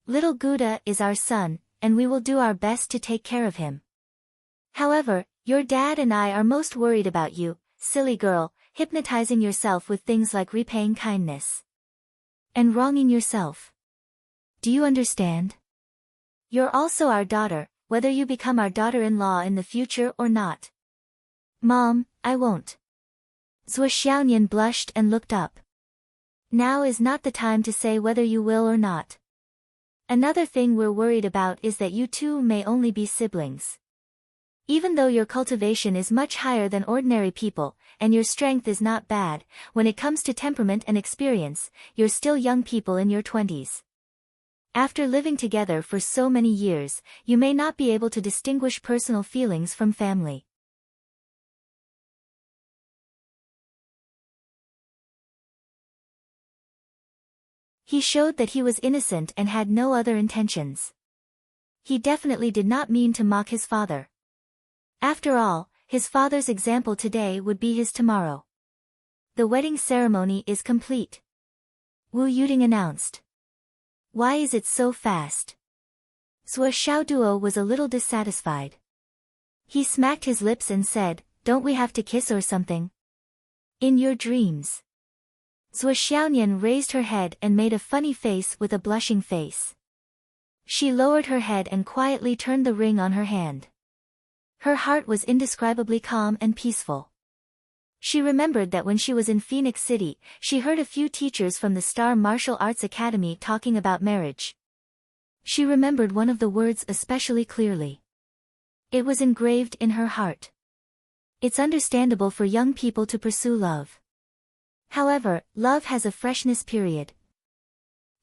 Little Gouda is our son, and we will do our best to take care of him. However, your dad and I are most worried about you, silly girl, hypnotizing yourself with things like repaying kindness and wronging yourself. Do you understand? You're also our daughter, whether you become our daughter-in-law in the future or not. Mom, I won't. Zhuo Xiaonian blushed and looked up. Now is not the time to say whether you will or not. Another thing we're worried about is that you two may only be siblings. Even though your cultivation is much higher than ordinary people, and your strength is not bad, when it comes to temperament and experience, you're still young people in your 20s. After living together for so many years, you may not be able to distinguish personal feelings from family. He showed that he was innocent and had no other intentions. He definitely did not mean to mock his father. After all, his father's example today would be his tomorrow. The wedding ceremony is complete. Wu Yuding announced. Why is it so fast? Zhuo Xiaoduo was a little dissatisfied. He smacked his lips and said, don't we have to kiss or something? In your dreams. Zhuo Xiaonian raised her head and made a funny face with a blushing face. She lowered her head and quietly turned the ring on her hand. Her heart was indescribably calm and peaceful. She remembered that when she was in Phoenix City, she heard a few teachers from the Star Martial Arts Academy talking about marriage. She remembered one of the words especially clearly. It was engraved in her heart. It's understandable for young people to pursue love. However, love has a freshness period.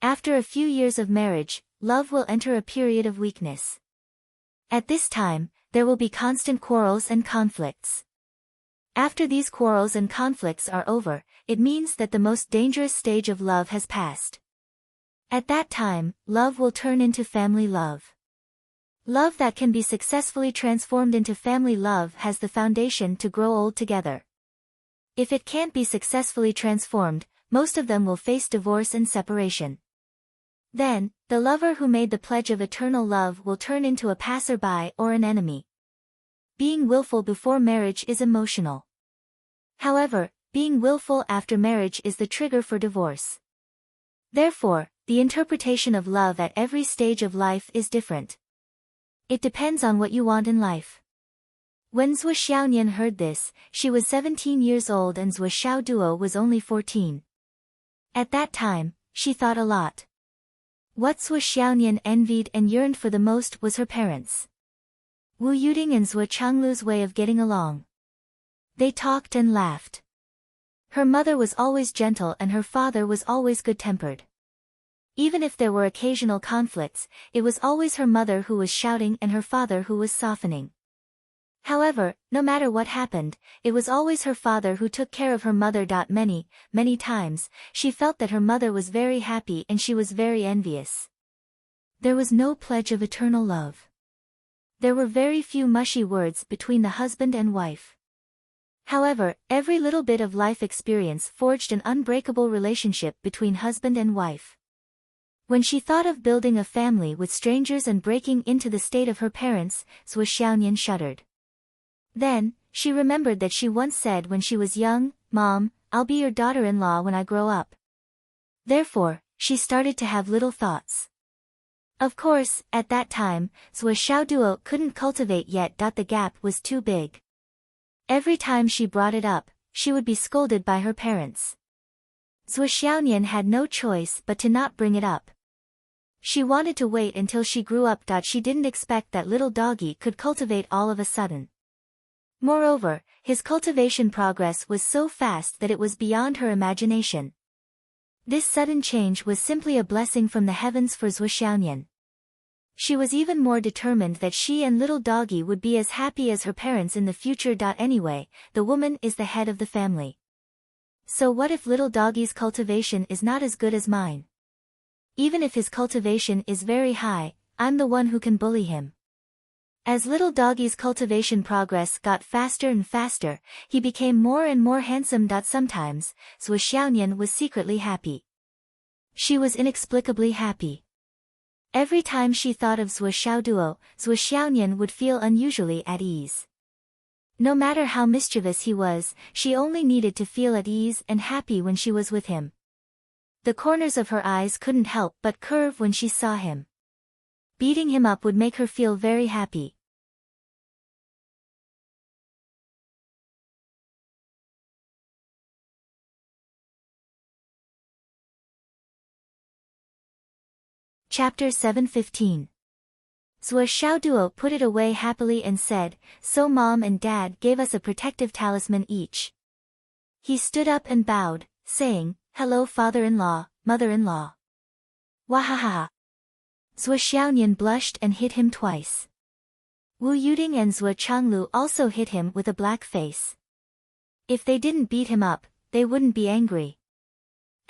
After a few years of marriage, love will enter a period of weakness. At this time, there will be constant quarrels and conflicts. After these quarrels and conflicts are over, it means that the most dangerous stage of love has passed. At that time, love will turn into family love. Love that can be successfully transformed into family love has the foundation to grow old together. If it can't be successfully transformed, most of them will face divorce and separation. Then, the lover who made the pledge of eternal love will turn into a passerby or an enemy. Being willful before marriage is emotional. However, being willful after marriage is the trigger for divorce. Therefore, the interpretation of love at every stage of life is different. It depends on what you want in life. When Zhuo Xiaonian heard this, she was 17 years old and Zhuo Xiaoduo was only 14. At that time, she thought a lot. What Zhuo Xiaonian envied and yearned for the most was her parents. Wu Yuding and Zhuo Changlu's way of getting along. They talked and laughed. Her mother was always gentle and her father was always good-tempered. Even if there were occasional conflicts, it was always her mother who was shouting and her father who was softening. However, no matter what happened, it was always her father who took care of her mother. Many times, she felt that her mother was very happy and she was very envious. There was no pledge of eternal love. There were very few mushy words between the husband and wife. However, every little bit of life experience forged an unbreakable relationship between husband and wife. When she thought of building a family with strangers and breaking into the state of her parents, Zhuo Xiaonian shuddered. Then, she remembered that she once said when she was young, "Mom, I'll be your daughter-in-law when I grow up." Therefore, she started to have little thoughts. Of course, at that time, Zhuo Xiaoduo couldn't cultivate yet. The gap was too big. Every time she brought it up, she would be scolded by her parents. Zhuo Xiaonian had no choice but to not bring it up. She wanted to wait until she grew up. She didn't expect that little doggy could cultivate all of a sudden. Moreover, his cultivation progress was so fast that it was beyond her imagination. This sudden change was simply a blessing from the heavens for Zhuo Xiaonian. She was even more determined that she and little doggy would be as happy as her parents in the future. Anyway, the woman is the head of the family. So what if little doggy's cultivation is not as good as mine? Even if his cultivation is very high, I'm the one who can bully him. As little doggy's cultivation progress got faster and faster, he became more and more handsome. Sometimes, Zhuo Xiaonian was secretly happy. She was inexplicably happy. Every time she thought of Zhuo Xiaoduo, Zhuo Xiaonian would feel unusually at ease. No matter how mischievous he was, she only needed to feel at ease and happy when she was with him. The corners of her eyes couldn't help but curve when she saw him. Beating him up would make her feel very happy. Chapter 7:15. Zhuo Xiaoduo put it away happily and said, "So Mom and Dad gave us a protective talisman each." He stood up and bowed, saying, "Hello father-in-law, mother-in-law." Wahahaha. Zhuo Xiaonian blushed and hit him twice. Wu Yuding and Zhuo Changlu also hit him with a black face. If they didn't beat him up, they wouldn't be angry.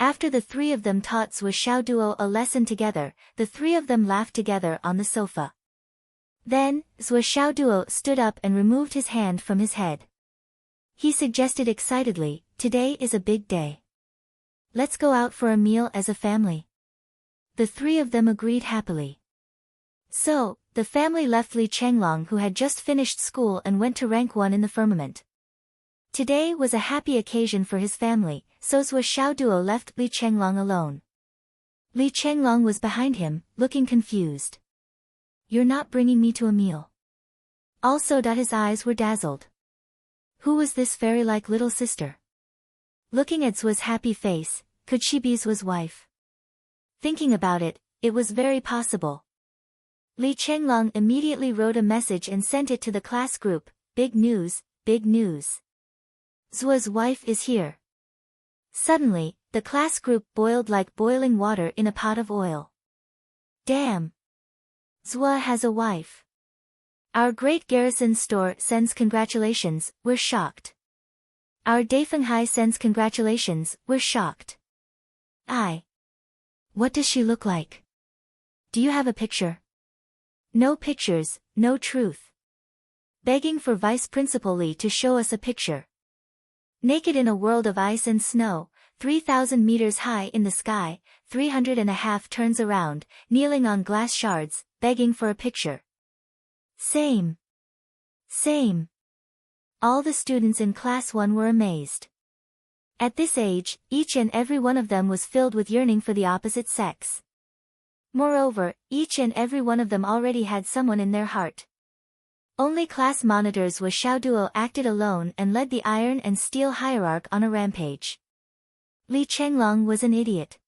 After the three of them taught Zhuo Xiaoduo a lesson together, the three of them laughed together on the sofa. Then, Zhuo Xiaoduo stood up and removed his hand from his head. He suggested excitedly, "Today is a big day. Let's go out for a meal as a family." The three of them agreed happily. So, the family left Li Chenglong who had just finished school and went to rank 1 in the firmament. Today was a happy occasion for his family, so Zhuo Xiaoduo left Li Chenglong alone. Li Chenglong was behind him, looking confused. You're not bringing me to a meal. Also, his eyes were dazzled. Who was this fairy-like little sister? Looking at Zhuo's happy face, could she be Zhuo's wife? Thinking about it, it was very possible. Li Chenglong immediately wrote a message and sent it to the class group. Big news, big news. Zhuo's wife is here. Suddenly, the class group boiled like boiling water in a pot of oil. Damn! Zhuo has a wife. Our great garrison store sends congratulations, we're shocked. Our Daifenghai sends congratulations, we're shocked. What does she look like? Do you have a picture? No pictures, no truth. Begging for Vice Principal Li to show us a picture. Naked in a world of ice and snow, 3,000 meters high in the sky, 300.5 turns around, kneeling on glass shards, begging for a picture. Same. All the students in Class 1 were amazed. At this age, each and every one of them was filled with yearning for the opposite sex. Moreover, each and every one of them already had someone in their heart. Only class monitors Zhuo Xiaoduo acted alone and led the iron and steel hierarch on a rampage. Li Chenglong was an idiot.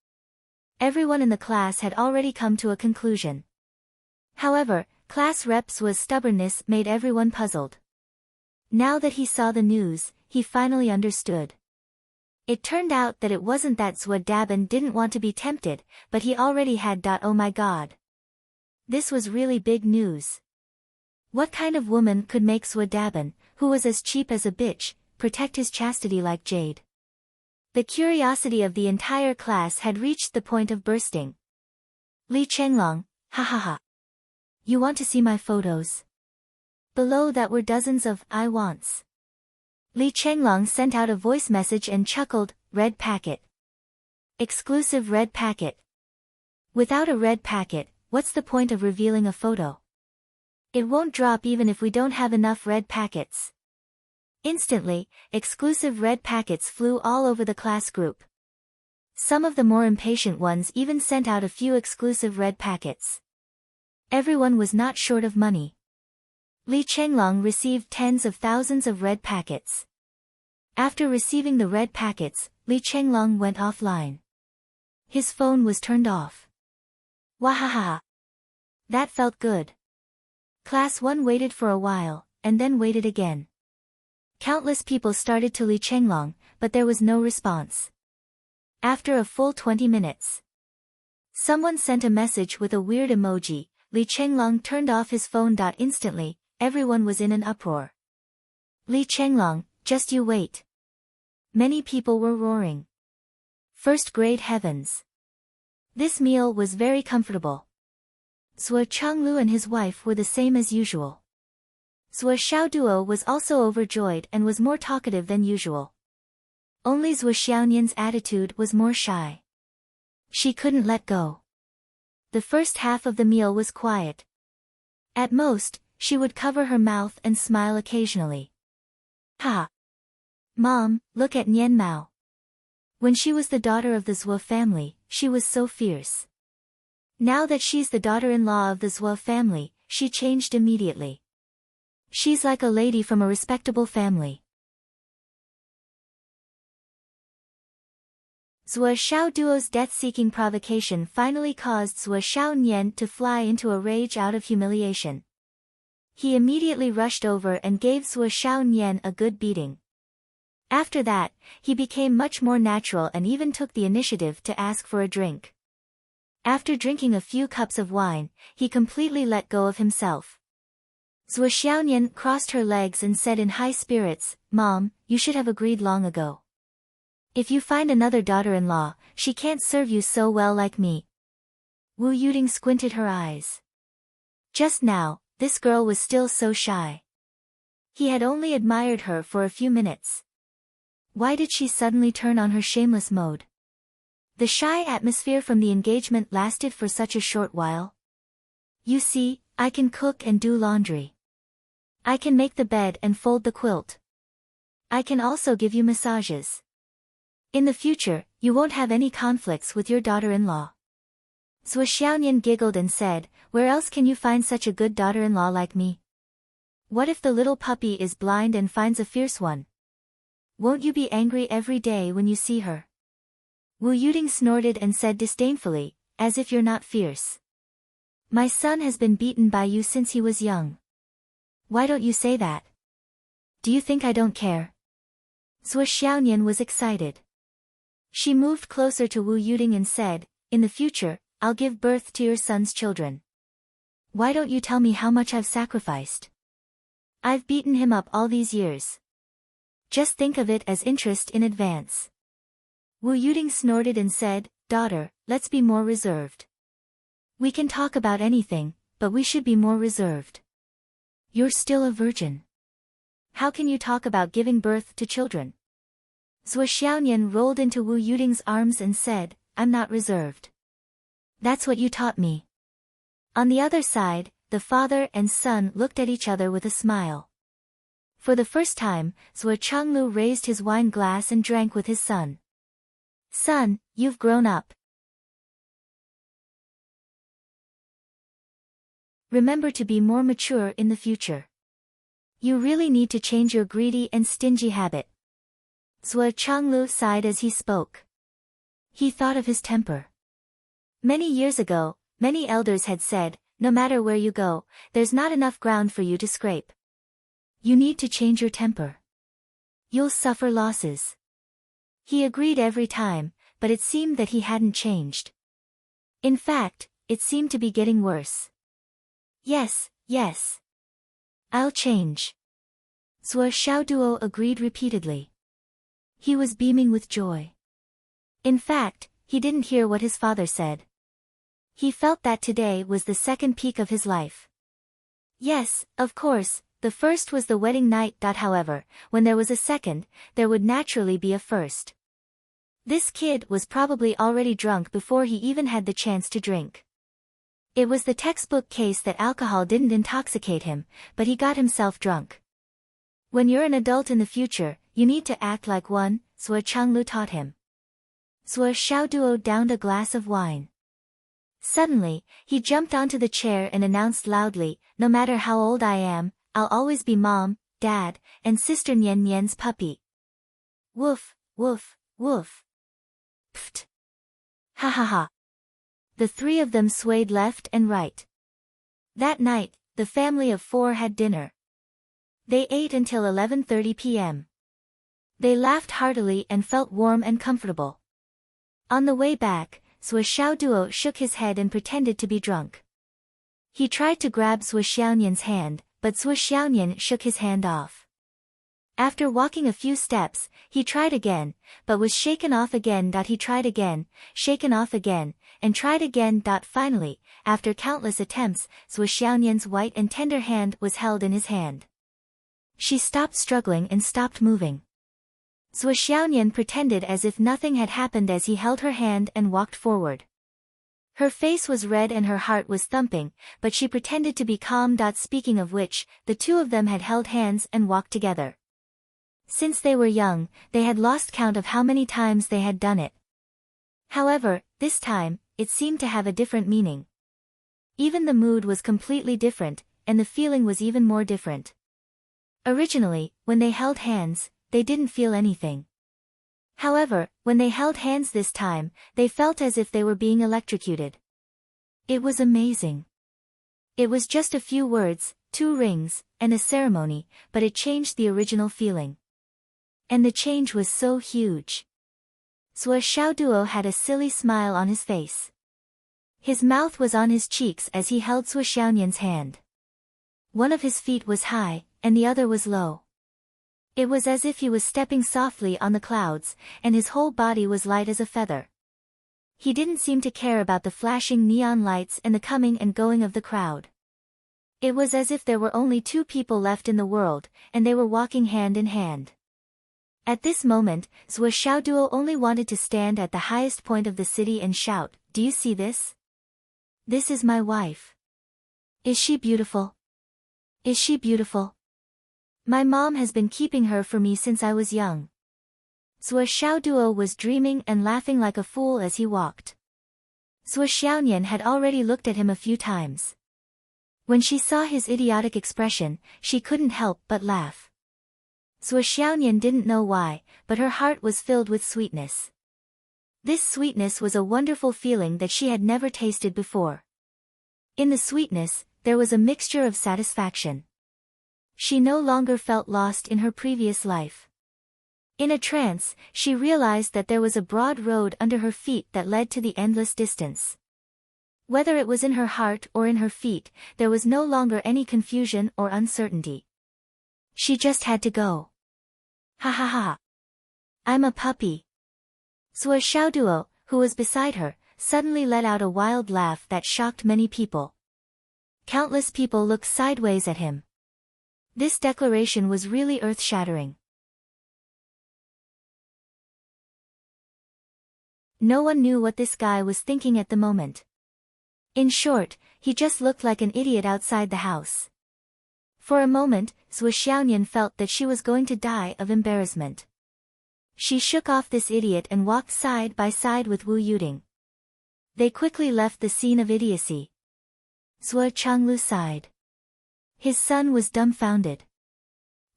Everyone in the class had already come to a conclusion. However, class rep's Zhuo's stubbornness made everyone puzzled. Now that he saw the news, he finally understood. It turned out that it wasn't that Zhuo Daban didn't want to be tempted, but he already had. Oh my god. This was really big news. What kind of woman could make Zhuo Daban, who was as cheap as a bitch, protect his chastity like jade? The curiosity of the entire class had reached the point of bursting. Li Chenglong, ha ha ha. You want to see my photos? Below that were dozens of I wants. Li Chenglong sent out a voice message and chuckled, red packet. Exclusive red packet. Without a red packet, what's the point of revealing a photo? It won't drop even if we don't have enough red packets. Instantly, exclusive red packets flew all over the class group. Some of the more impatient ones even sent out a few exclusive red packets. Everyone was not short of money. Li Chenglong received tens of thousands of red packets. After receiving the red packets, Li Chenglong went offline. His phone was turned off. Wahaha. That felt good. Class 1 waited for a while, and then waited again. Countless people started to Li Chenglong, but there was no response. After a full 20 minutes. Someone sent a message with a weird emoji. Li Chenglong turned off his phone. Instantly, everyone was in an uproar. Li Chenglong, just you wait. Many people were roaring. First grade heavens. This meal was very comfortable. Zhuo Chenglu and his wife were the same as usual. Zhuo Xiaoduo was also overjoyed and was more talkative than usual. Only Zhuo Xiaonian's attitude was more shy. She couldn't let go. The first half of the meal was quiet. At most, she would cover her mouth and smile occasionally. Ha! Mom, look at Nian Mao. When she was the daughter of the Zhuo family, she was so fierce. Now that she's the daughter-in-law of the Zhuo family, she changed immediately. She's like a lady from a respectable family. Zhuo Xiaoduo's death-seeking provocation finally caused Zhuo Xiaonian to fly into a rage out of humiliation. He immediately rushed over and gave Zhuo Xiaonian a good beating. After that, he became much more natural and even took the initiative to ask for a drink. After drinking a few cups of wine, he completely let go of himself. Zhuo Xiaonian crossed her legs and said in high spirits, Mom, you should have agreed long ago. If you find another daughter-in-law, she can't serve you so well like me. Wu Yuding squinted her eyes. Just now, this girl was still so shy. He had only admired her for a few minutes. Why did she suddenly turn on her shameless mode? The shy atmosphere from the engagement lasted for such a short while. You see, I can cook and do laundry. I can make the bed and fold the quilt. I can also give you massages. In the future, you won't have any conflicts with your daughter-in-law. Zhuo Xiaonian giggled and said, where else can you find such a good daughter-in-law like me? What if the little puppy is blind and finds a fierce one? Won't you be angry every day when you see her? Wu Yuding snorted and said disdainfully, as if you're not fierce. My son has been beaten by you since he was young. Why don't you say that? Do you think I don't care? Zhuo Xiaonian was excited. She moved closer to Wu Yuding and said, in the future, I'll give birth to your son's children. Why don't you tell me how much I've sacrificed? I've beaten him up all these years. Just think of it as interest in advance. Wu Yuding snorted and said, daughter, let's be more reserved. We can talk about anything, but we should be more reserved. You're still a virgin. How can you talk about giving birth to children? Zhuo Xiaonian rolled into Wu Yuding's arms and said, I'm not reserved. That's what you taught me. On the other side, the father and son looked at each other with a smile. For the first time, Zhuo Chenglu raised his wine glass and drank with his son. Son, you've grown up. Remember to be more mature in the future. You really need to change your greedy and stingy habit. Zhuo Chenglu sighed as he spoke. He thought of his temper. Many years ago, many elders had said, no matter where you go, there's not enough ground for you to scrape. You need to change your temper. You'll suffer losses. He agreed every time, but it seemed that he hadn't changed. In fact, it seemed to be getting worse. Yes, yes. I'll change. Zhuo Xiaoduo agreed repeatedly. He was beaming with joy. In fact, he didn't hear what his father said. He felt that today was the second peak of his life. Yes, of course, the first was the wedding night. However, when there was a second, there would naturally be a first. This kid was probably already drunk before he even had the chance to drink. It was the textbook case that alcohol didn't intoxicate him, but he got himself drunk. When you're an adult in the future, you need to act like one, Zhuo Chenglu taught him. Zhuo Xiaoduo downed a glass of wine. Suddenly, he jumped onto the chair and announced loudly, no matter how old I am, I'll always be Mom, Dad, and Sister Nian Nian's puppy. Woof, woof, woof. Pfft. Ha ha ha. The three of them swayed left and right. That night, the family of four had dinner. They ate until 11:30 p.m. They laughed heartily and felt warm and comfortable. On the way back, Zhuo Xiaoduo shook his head and pretended to be drunk. He tried to grab Zhuo Xiaonian's hand, but Zhuo Xiaonian shook his hand off. After walking a few steps, he tried again, but was shaken off again. He tried again, shaken off again, and tried again. Finally, after countless attempts, Zhuo Xiaonian's white and tender hand was held in his hand. She stopped struggling and stopped moving. Zhuo Xiaonian pretended as if nothing had happened as he held her hand and walked forward. Her face was red and her heart was thumping, but she pretended to be calm. Speaking of which, the two of them had held hands and walked together. Since they were young, they had lost count of how many times they had done it. However, this time, it seemed to have a different meaning. Even the mood was completely different, and the feeling was even more different. Originally, when they held hands, they didn't feel anything. However, when they held hands this time, they felt as if they were being electrocuted. It was amazing. It was just a few words, 2 rings, and a ceremony, but it changed the original feeling. And the change was so huge. Zhuo Xiaoduo had a silly smile on his face. His mouth was on his cheeks as he held Zhuo Xiaonian's hand. One of his feet was high, and the other was low. It was as if he was stepping softly on the clouds, and his whole body was light as a feather. He didn't seem to care about the flashing neon lights and the coming and going of the crowd. It was as if there were only 2 people left in the world, and they were walking hand in hand. At this moment, Zhuo Xiaoduo only wanted to stand at the highest point of the city and shout, "Do you see this? This is my wife. Is she beautiful? Is she beautiful?" My mom has been keeping her for me since I was young. Zhuo Xiaoduo was dreaming and laughing like a fool as he walked. Zhuo Xiaonian had already looked at him a few times. When she saw his idiotic expression, she couldn't help but laugh. Zhuo Xiaonian didn't know why, but her heart was filled with sweetness. This sweetness was a wonderful feeling that she had never tasted before. In the sweetness, there was a mixture of satisfaction. She no longer felt lost in her previous life. In a trance, she realized that there was a broad road under her feet that led to the endless distance. Whether it was in her heart or in her feet, there was no longer any confusion or uncertainty. She just had to go. Ha ha ha. I'm a puppy. Zhuo Xiaoduo, who was beside her, suddenly let out a wild laugh that shocked many people. Countless people looked sideways at him. This declaration was really earth-shattering. No one knew what this guy was thinking at the moment. In short, he just looked like an idiot outside the house. For a moment, Zhuo Xiaonian felt that she was going to die of embarrassment. She shook off this idiot and walked side by side with Wu Yuding. They quickly left the scene of idiocy. Zhuo Changlu sighed. His son was dumbfounded.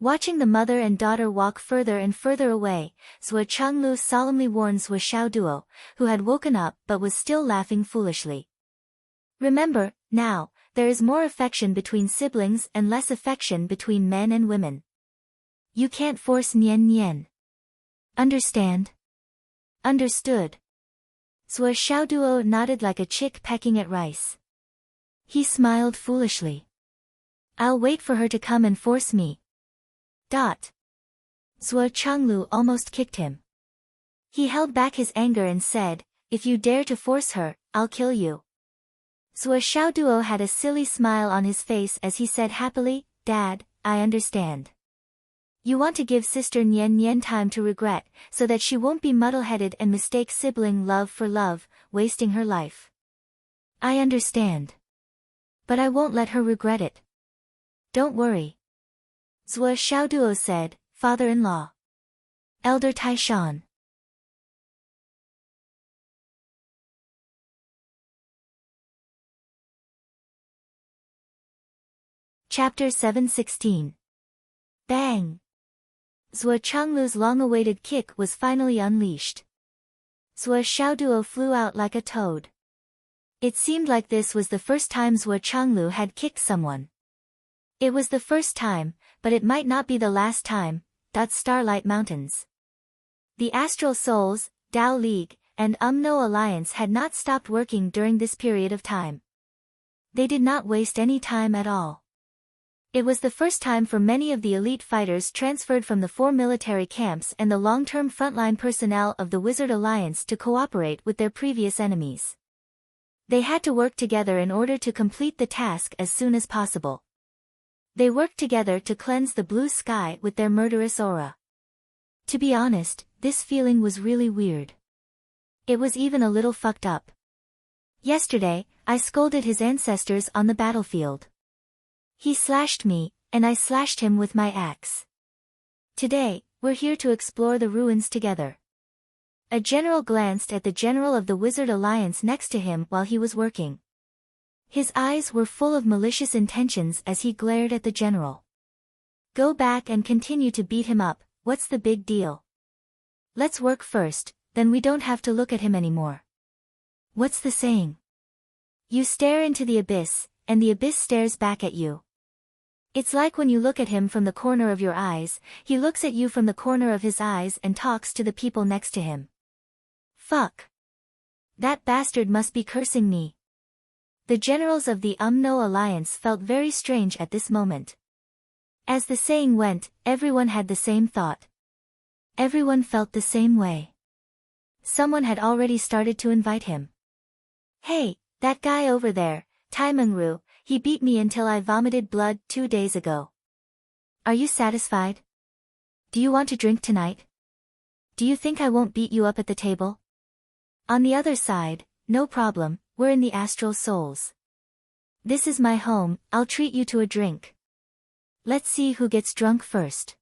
Watching the mother and daughter walk further and further away, Zhuo Changlu solemnly warned Zhuo Xiaoduo, who had woken up but was still laughing foolishly. Remember, now, there is more affection between siblings and less affection between men and women. You can't force Nian Nian. Understand? Understood. Zhuo Xiaoduo nodded like a chick pecking at rice. He smiled foolishly. I'll wait for her to come and force me. Zhuo Changlu almost kicked him. He held back his anger and said, if you dare to force her, I'll kill you. Zhuo Xiaoduo had a silly smile on his face as he said happily, Dad, I understand. You want to give Sister Nian Nian time to regret, so that she won't be muddle-headed and mistake sibling love for love, wasting her life. I understand. But I won't let her regret it. Don't worry. Zhuo Xiaoduo said, Father-in-law. Elder Taishan. Chapter 716. Bang! Zhuo Changlu's long-awaited kick was finally unleashed. Zhuo Xiaoduo flew out like a toad. It seemed like this was the first time Zhuo Changlu had kicked someone. It was the first time, but it might not be the last time. Starlight Mountains. The Astral Souls, Tao League, and UMNO Alliance had not stopped working during this period of time. They did not waste any time at all. It was the first time for many of the elite fighters transferred from the 4 military camps and the long-term frontline personnel of the Wizard Alliance to cooperate with their previous enemies. They had to work together in order to complete the task as soon as possible. They worked together to cleanse the blue sky with their murderous aura. To be honest, this feeling was really weird. It was even a little fucked up. Yesterday, I scolded his ancestors on the battlefield. He slashed me, and I slashed him with my axe. Today, we're here to explore the ruins together. A general glanced at the general of the Wizard Alliance next to him while he was working. His eyes were full of malicious intentions as he glared at the general. Go back and continue to beat him up, what's the big deal? Let's work first, then we don't have to look at him anymore. What's the saying? You stare into the abyss, and the abyss stares back at you. It's like when you look at him from the corner of your eyes, he looks at you from the corner of his eyes and talks to the people next to him. Fuck. That bastard must be cursing me. The generals of the UMNO Alliance felt very strange at this moment. As the saying went, everyone had the same thought. Everyone felt the same way. Someone had already started to invite him. Hey, that guy over there, Tai Mengru, he beat me until I vomited blood 2 days ago. Are you satisfied? Do you want to drink tonight? Do you think I won't beat you up at the table? On the other side, no problem, we're in the Astral Souls. This is my home, I'll treat you to a drink. Let's see who gets drunk first.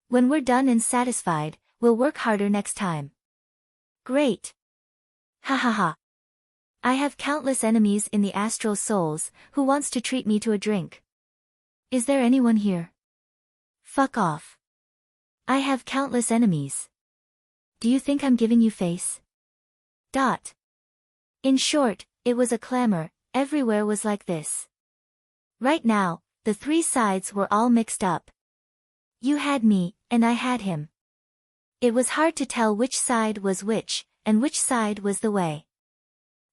When we're done and satisfied, we'll work harder next time. Great. Ha ha ha. I have countless enemies in the astral souls. Who wants to treat me to a drink? Is there anyone here? Fuck off. I have countless enemies. Do you think I'm giving you face? In short, it was a clamor. Everywhere was like this. Right now, the three sides were all mixed up. You had me, and I had him. It was hard to tell which side was which, and which side was the way.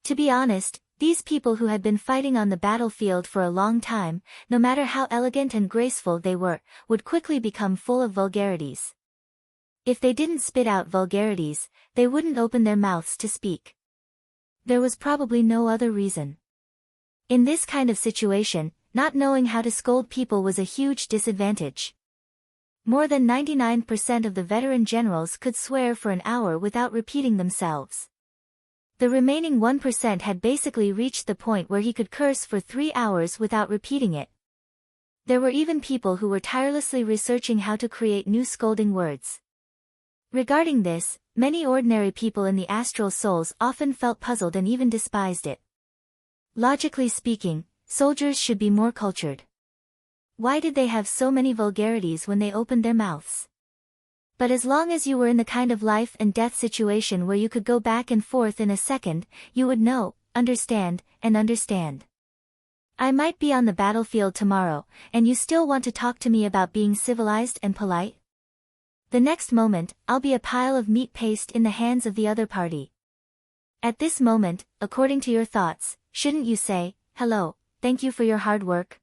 To be honest, these people who had been fighting on the battlefield for a long time, no matter how elegant and graceful they were, would quickly become full of vulgarities. If they didn't spit out vulgarities, they wouldn't open their mouths to speak. There was probably no other reason. In this kind of situation, not knowing how to scold people was a huge disadvantage. More than 99% of the veteran generals could swear for an hour without repeating themselves. The remaining 1% had basically reached the point where he could curse for 3 hours without repeating it. There were even people who were tirelessly researching how to create new scolding words. Regarding this, many ordinary people in the astral souls often felt puzzled and even despised it. Logically speaking, soldiers should be more cultured. Why did they have so many vulgarities when they opened their mouths? But as long as you were in the kind of life and death situation where you could go back and forth in a second, you would know, understand, and understand. I might be on the battlefield tomorrow, and you still want to talk to me about being civilized and polite? The next moment, I'll be a pile of meat paste in the hands of the other party. At this moment, according to your thoughts, shouldn't you say, hello, thank you for your hard work?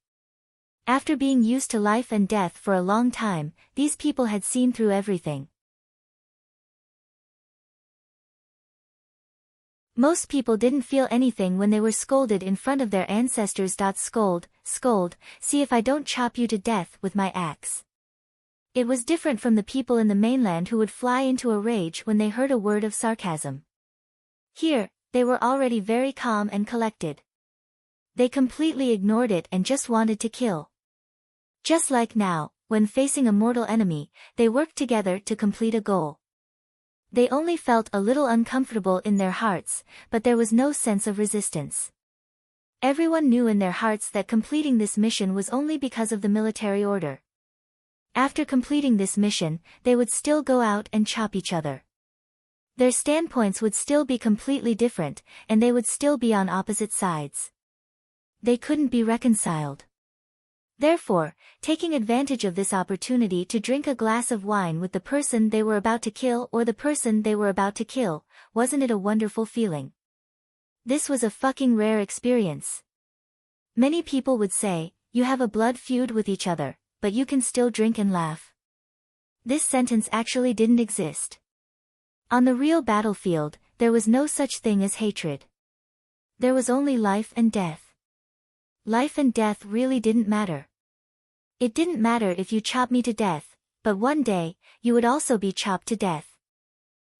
After being used to life and death for a long time, these people had seen through everything. Most people didn't feel anything when they were scolded in front of their ancestors. Scold, see if I don't chop you to death with my axe. It was different from the people in the mainland who would fly into a rage when they heard a word of sarcasm. Here, they were already very calm and collected. They completely ignored it and just wanted to kill. Just like now, when facing a mortal enemy, they worked together to complete a goal. They only felt a little uncomfortable in their hearts, but there was no sense of resistance. Everyone knew in their hearts that completing this mission was only because of the military order. After completing this mission, they would still go out and chop each other. Their standpoints would still be completely different, and they would still be on opposite sides. They couldn't be reconciled. Therefore, taking advantage of this opportunity to drink a glass of wine with the person they were about to kill or the person they were about to kill, wasn't it a wonderful feeling? This was a fucking rare experience. Many people would say, you have a blood feud with each other, but you can still drink and laugh. This sentence actually didn't exist. On the real battlefield, there was no such thing as hatred. There was only life and death. Life and death really didn't matter. It didn't matter if you chopped me to death, but one day, you would also be chopped to death.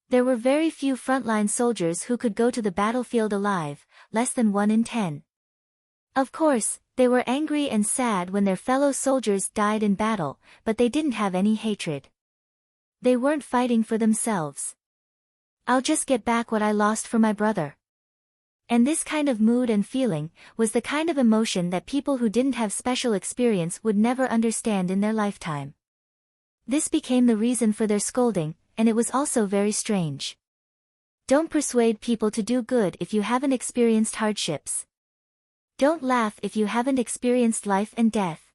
There were very few frontline soldiers who could go to the battlefield alive, less than 1 in 10. Of course, they were angry and sad when their fellow soldiers died in battle, but they didn't have any hatred. They weren't fighting for themselves. I'll just get back what I lost for my brother. And this kind of mood and feeling was the kind of emotion that people who didn't have special experience would never understand in their lifetime. This became the reason for their scolding, and it was also very strange. Don't persuade people to do good if you haven't experienced hardships. Don't laugh if you haven't experienced life and death.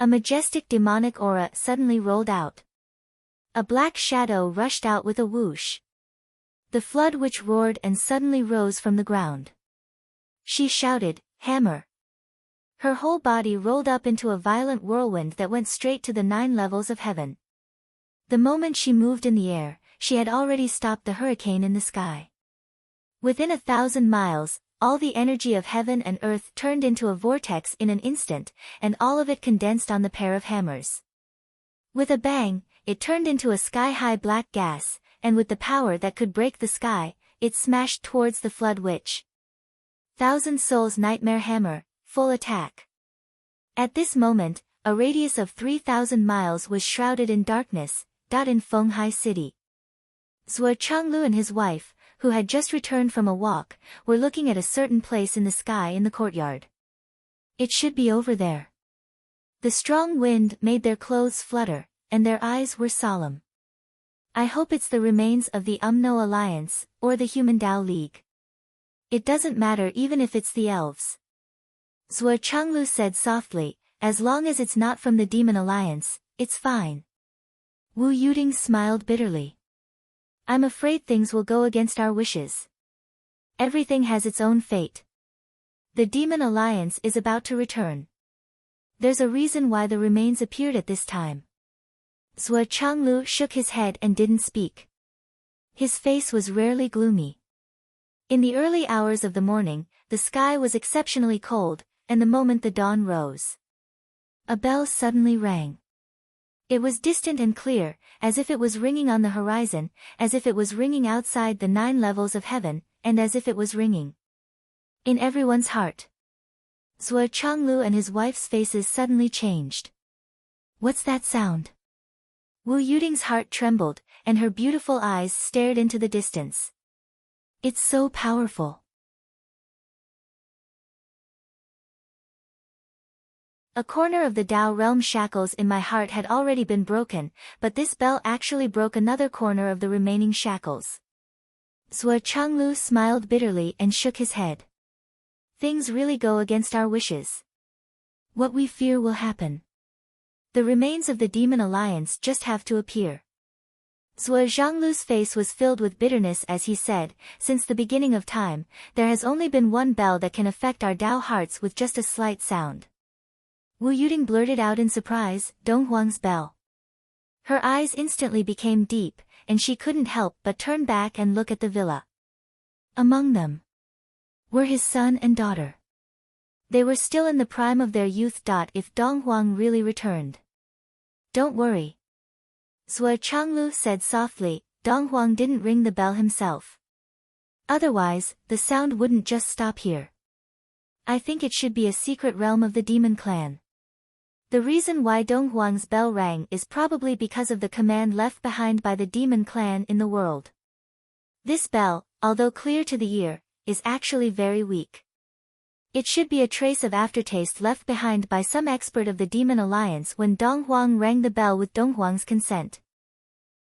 A majestic demonic aura suddenly rolled out. A black shadow rushed out with a whoosh. The flood which roared and suddenly rose from the ground. She shouted, "Hammer!" Her whole body rolled up into a violent whirlwind that went straight to the 9 levels of heaven. The moment she moved in the air, she had already stopped the hurricane in the sky. Within 1,000 miles, all the energy of heaven and earth turned into a vortex in an instant, and all of it condensed on the pair of hammers. With a bang, it turned into a sky-high black gas, and with the power that could break the sky, it smashed towards the Flood Witch. Thousand Souls Nightmare Hammer, full attack. At this moment, a radius of 3,000 miles was shrouded in darkness, in Fenghai City. Zhuo Changlu and his wife, who had just returned from a walk, were looking at a certain place in the sky in the courtyard. It should be over there. The strong wind made their clothes flutter, and their eyes were solemn. I hope it's the remains of the Umno Alliance, or the Human Tao League. It doesn't matter even if it's the elves. Zhuo Changlu said softly, as long as it's not from the Demon Alliance, it's fine. Wu Yuding smiled bitterly. I'm afraid things will go against our wishes. Everything has its own fate. The Demon Alliance is about to return. There's a reason why the remains appeared at this time. Zhuo Changlu shook his head and didn't speak. His face was rarely gloomy. In the early hours of the morning, the sky was exceptionally cold, and the moment the dawn rose, a bell suddenly rang. It was distant and clear, as if it was ringing on the horizon, as if it was ringing outside the 9 levels of heaven, and as if it was ringing in everyone's heart. Zhuo Changlu and his wife's faces suddenly changed. What's that sound? Wu Yuding's heart trembled, and her beautiful eyes stared into the distance. It's so powerful. A corner of the Tao realm shackles in my heart had already been broken, but this bell actually broke another corner of the remaining shackles. Zhuo Changlu smiled bitterly and shook his head. Things really go against our wishes. What we fear will happen. The remains of the Demon Alliance just have to appear. Zhuo Zhanglu's face was filled with bitterness as he said, since the beginning of time, there has only been one bell that can affect our Tao hearts with just a slight sound. Wu Yuding blurted out in surprise, Donghuang's bell. Her eyes instantly became deep, and she couldn't help but turn back and look at the villa. Among them were his son and daughter. They were still in the prime of their youth. If Donghuang really returned. Don't worry. Zhuo Changlu said softly, Donghuang didn't ring the bell himself. Otherwise, the sound wouldn't just stop here. I think it should be a secret realm of the demon clan. The reason why Donghuang's bell rang is probably because of the command left behind by the demon clan in the world. This bell, although clear to the ear, is actually very weak. It should be a trace of aftertaste left behind by some expert of the Demon Alliance when Donghuang rang the bell with Donghuang's consent.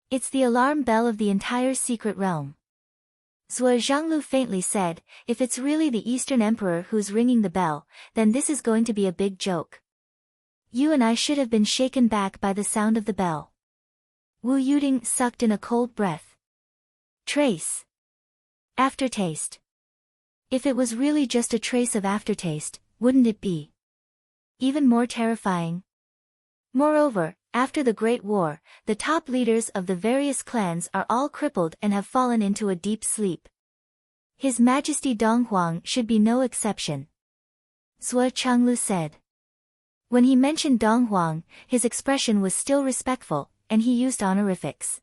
It's the alarm bell of the entire secret realm. Zhuo Zhanglu faintly said, if it's really the Eastern Emperor who's ringing the bell, then this is going to be a big joke. You and I should have been shaken back by the sound of the bell. Wu Yuding sucked in a cold breath. Trace. Aftertaste. If it was really just a trace of aftertaste, wouldn't it be even more terrifying? Moreover, after the Great War, the top leaders of the various clans are all crippled and have fallen into a deep sleep. His Majesty Donghuang should be no exception. Zhuo Changlu said. When he mentioned Donghuang, his expression was still respectful, and he used honorifics.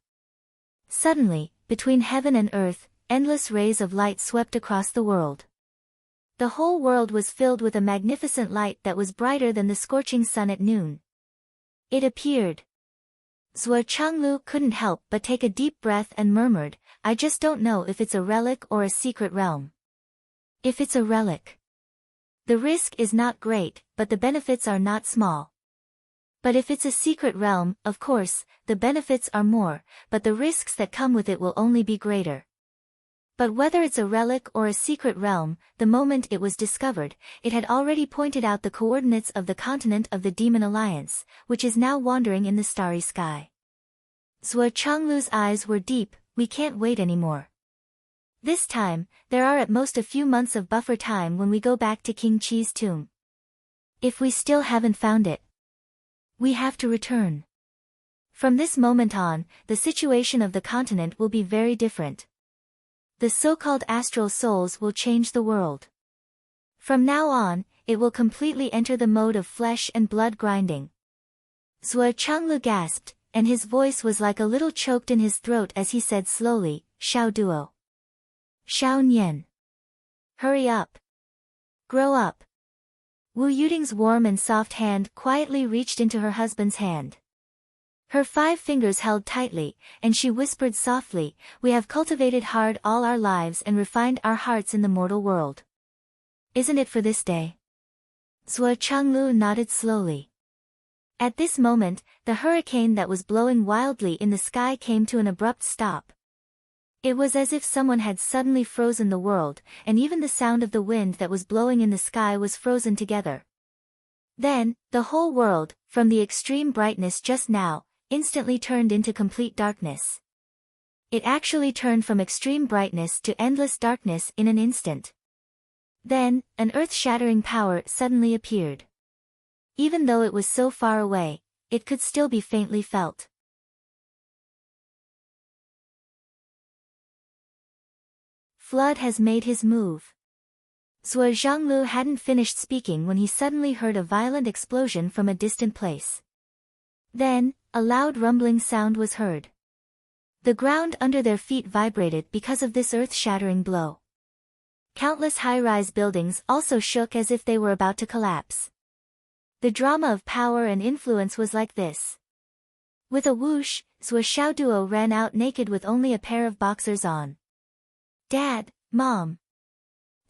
Suddenly, between heaven and earth, endless rays of light swept across the world. The whole world was filled with a magnificent light that was brighter than the scorching sun at noon. It appeared. Zhuo Changlu couldn't help but take a deep breath and murmured, I just don't know if it's a relic or a secret realm. If it's a relic, the risk is not great, but the benefits are not small. But if it's a secret realm, of course, the benefits are more, but the risks that come with it will only be greater. But whether it's a relic or a secret realm, the moment it was discovered, it had already pointed out the coordinates of the continent of the Demon Alliance, which is now wandering in the starry sky. Zhuo Changlu's eyes were deep, we can't wait anymore. This time, there are at most a few months of buffer time when we go back to King Qi's tomb. If we still haven't found it, we have to return. From this moment on, the situation of the continent will be very different. The so-called astral souls will change the world. From now on, it will completely enter the mode of flesh and blood grinding. Zhuo Chenglu gasped, and his voice was like a little choked in his throat as he said slowly, Xiao Duo. Xiao Nian. Hurry up. Grow up. Wu Yuting's warm and soft hand quietly reached into her husband's hand. Her 5 fingers held tightly, and she whispered softly, we have cultivated hard all our lives and refined our hearts in the mortal world. Isn't it for this day? Zhuo Chenglu nodded slowly. At this moment, the hurricane that was blowing wildly in the sky came to an abrupt stop. It was as if someone had suddenly frozen the world, and even the sound of the wind that was blowing in the sky was frozen together. Then, the whole world, from the extreme brightness just now, instantly turned into complete darkness. It actually turned from extreme brightness to endless darkness in an instant. Then, an earth-shattering power suddenly appeared. Even though it was so far away, it could still be faintly felt. Flood has made his move. Zhuo Zhanglu hadn't finished speaking when he suddenly heard a violent explosion from a distant place. Then, a loud rumbling sound was heard. The ground under their feet vibrated because of this earth-shattering blow. Countless high-rise buildings also shook as if they were about to collapse. The drama of power and influence was like this. With a whoosh, Zhuo Xiaoduo ran out naked with only a pair of boxers on. Dad, Mom.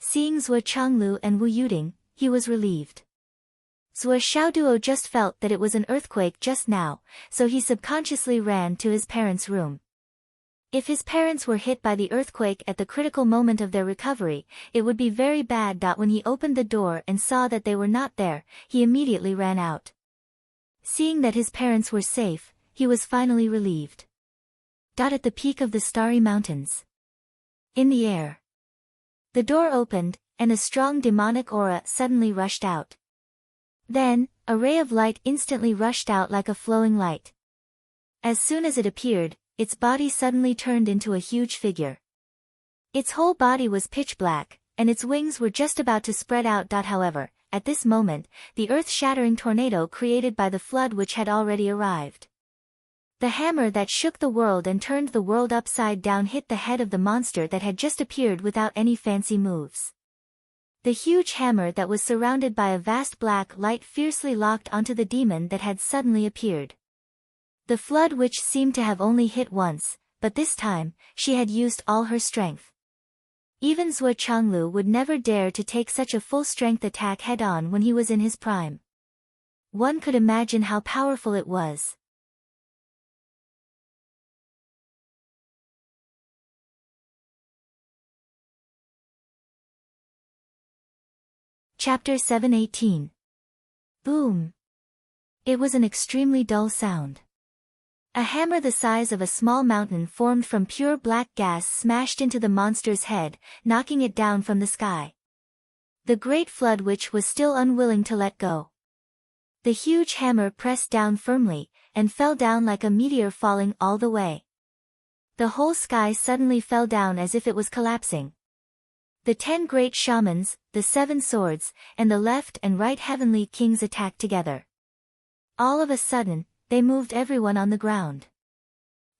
Seeing Zhuo Chenglu and Wu Yuting, he was relieved. Zhuo Xiaoduo just felt that it was an earthquake just now, so he subconsciously ran to his parents' room. If his parents were hit by the earthquake at the critical moment of their recovery, it would be very bad. When he opened the door and saw that they were not there, he immediately ran out. Seeing that his parents were safe, he was finally relieved. At the peak of the starry mountains. In the air. The door opened, and a strong demonic aura suddenly rushed out. Then, a ray of light instantly rushed out like a flowing light. As soon as it appeared, its body suddenly turned into a huge figure. Its whole body was pitch black, and its wings were just about to spread out. However, at this moment, the earth-shattering tornado created by the flood which had already arrived. The hammer that shook the world and turned the world upside down hit the head of the monster that had just appeared without any fancy moves. The huge hammer that was surrounded by a vast black light fiercely locked onto the demon that had suddenly appeared. The flood which seemed to have only hit once, but this time, she had used all her strength. Even Zhuo Chenglu would never dare to take such a full-strength attack head-on when he was in his prime. One could imagine how powerful it was. Chapter 718. Boom. It was an extremely dull sound. A hammer the size of a small mountain formed from pure black gas smashed into the monster's head, knocking it down from the sky. The great flood which was still unwilling to let go. The huge hammer pressed down firmly, and fell down like a meteor falling all the way. The whole sky suddenly fell down as if it was collapsing. The 10 great shamans, the 7 swords, and the left and right heavenly kings attacked together. All of a sudden, they moved everyone on the ground.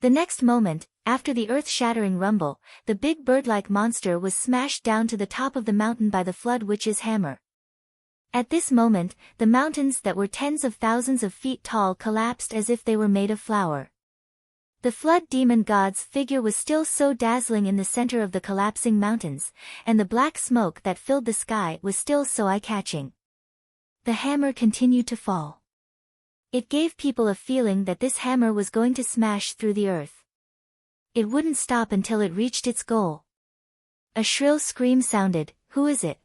The next moment, after the earth-shattering rumble, the big bird-like monster was smashed down to the top of the mountain by the flood witch's hammer. At this moment, the mountains that were tens of thousands of feet tall collapsed as if they were made of flour. The flood demon god's figure was still so dazzling in the center of the collapsing mountains, and the black smoke that filled the sky was still so eye-catching. The hammer continued to fall. It gave people a feeling that this hammer was going to smash through the earth. It wouldn't stop until it reached its goal. A shrill scream sounded, "Who is it?"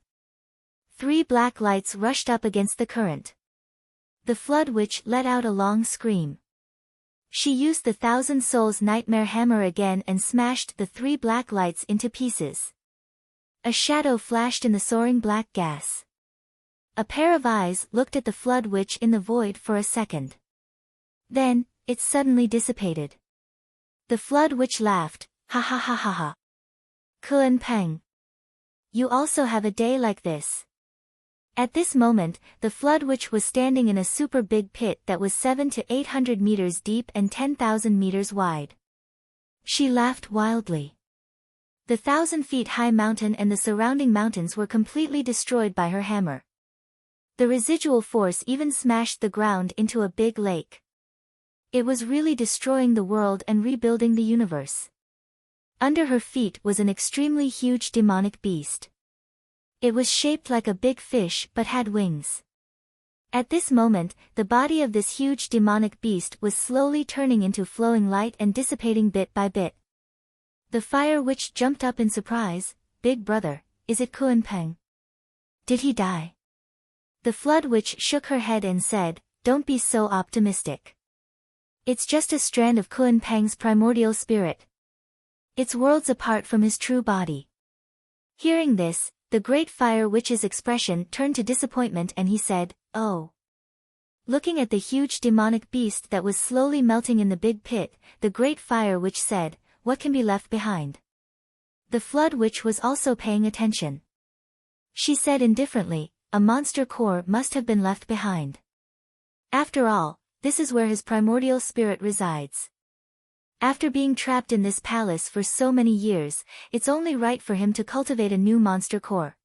3 black lights rushed up against the current. The flood witch let out a long scream. She used the 1,000 souls nightmare hammer again and smashed the 3 black lights into pieces. A shadow flashed in the soaring black gas. A pair of eyes looked at the flood witch in the void for a second. Then, it suddenly dissipated. The flood witch laughed, "Ha ha ha ha ha. Kuan Peng. You also have a day like this." At this moment, the flood witch was standing in a super big pit that was 700 to 800 meters deep and 10,000 meters wide. She laughed wildly. The 1,000-feet-high mountain and the surrounding mountains were completely destroyed by her hammer. The residual force even smashed the ground into a big lake. It was really destroying the world and rebuilding the universe. Under her feet was an extremely huge demonic beast. It was shaped like a big fish but had wings. At this moment, the body of this huge demonic beast was slowly turning into flowing light and dissipating bit by bit. The fire witch jumped up in surprise. "Big brother, is it Kuan-Peng? Did he die?" The flood witch shook her head and said, "Don't be so optimistic. It's just a strand of Kuan-Peng's primordial spirit. It's worlds apart from his true body." Hearing this, the great fire witch's expression turned to disappointment and he said, "Oh." Looking at the huge demonic beast that was slowly melting in the big pit, the great fire witch said, "What can be left behind?" The flood witch was also paying attention. She said indifferently, "A monster core must have been left behind. After all, this is where his primordial spirit resides. After being trapped in this palace for so many years, it's only right for him to cultivate a new monster core.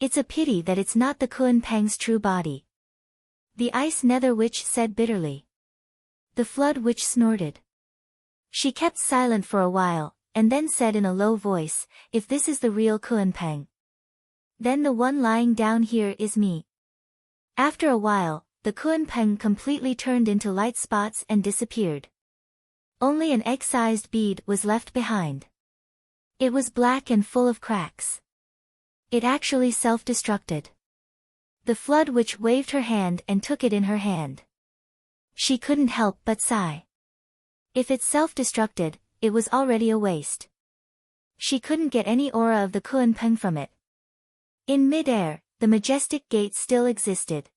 It's a pity that it's not the Kuan-Peng's true body." The ice nether witch said bitterly. The flood witch snorted. She kept silent for a while, and then said in a low voice, "If this is the real Kuan-Peng, then the one lying down here is me." After a while, the Kuan-Peng completely turned into light spots and disappeared. Only an egg-sized bead was left behind. It was black and full of cracks. It actually self-destructed. The flood witch waved her hand and took it in her hand. She couldn't help but sigh. If it self-destructed, it was already a waste. She couldn't get any aura of the Kuan-Peng from it. In mid-air, the majestic gate still existed.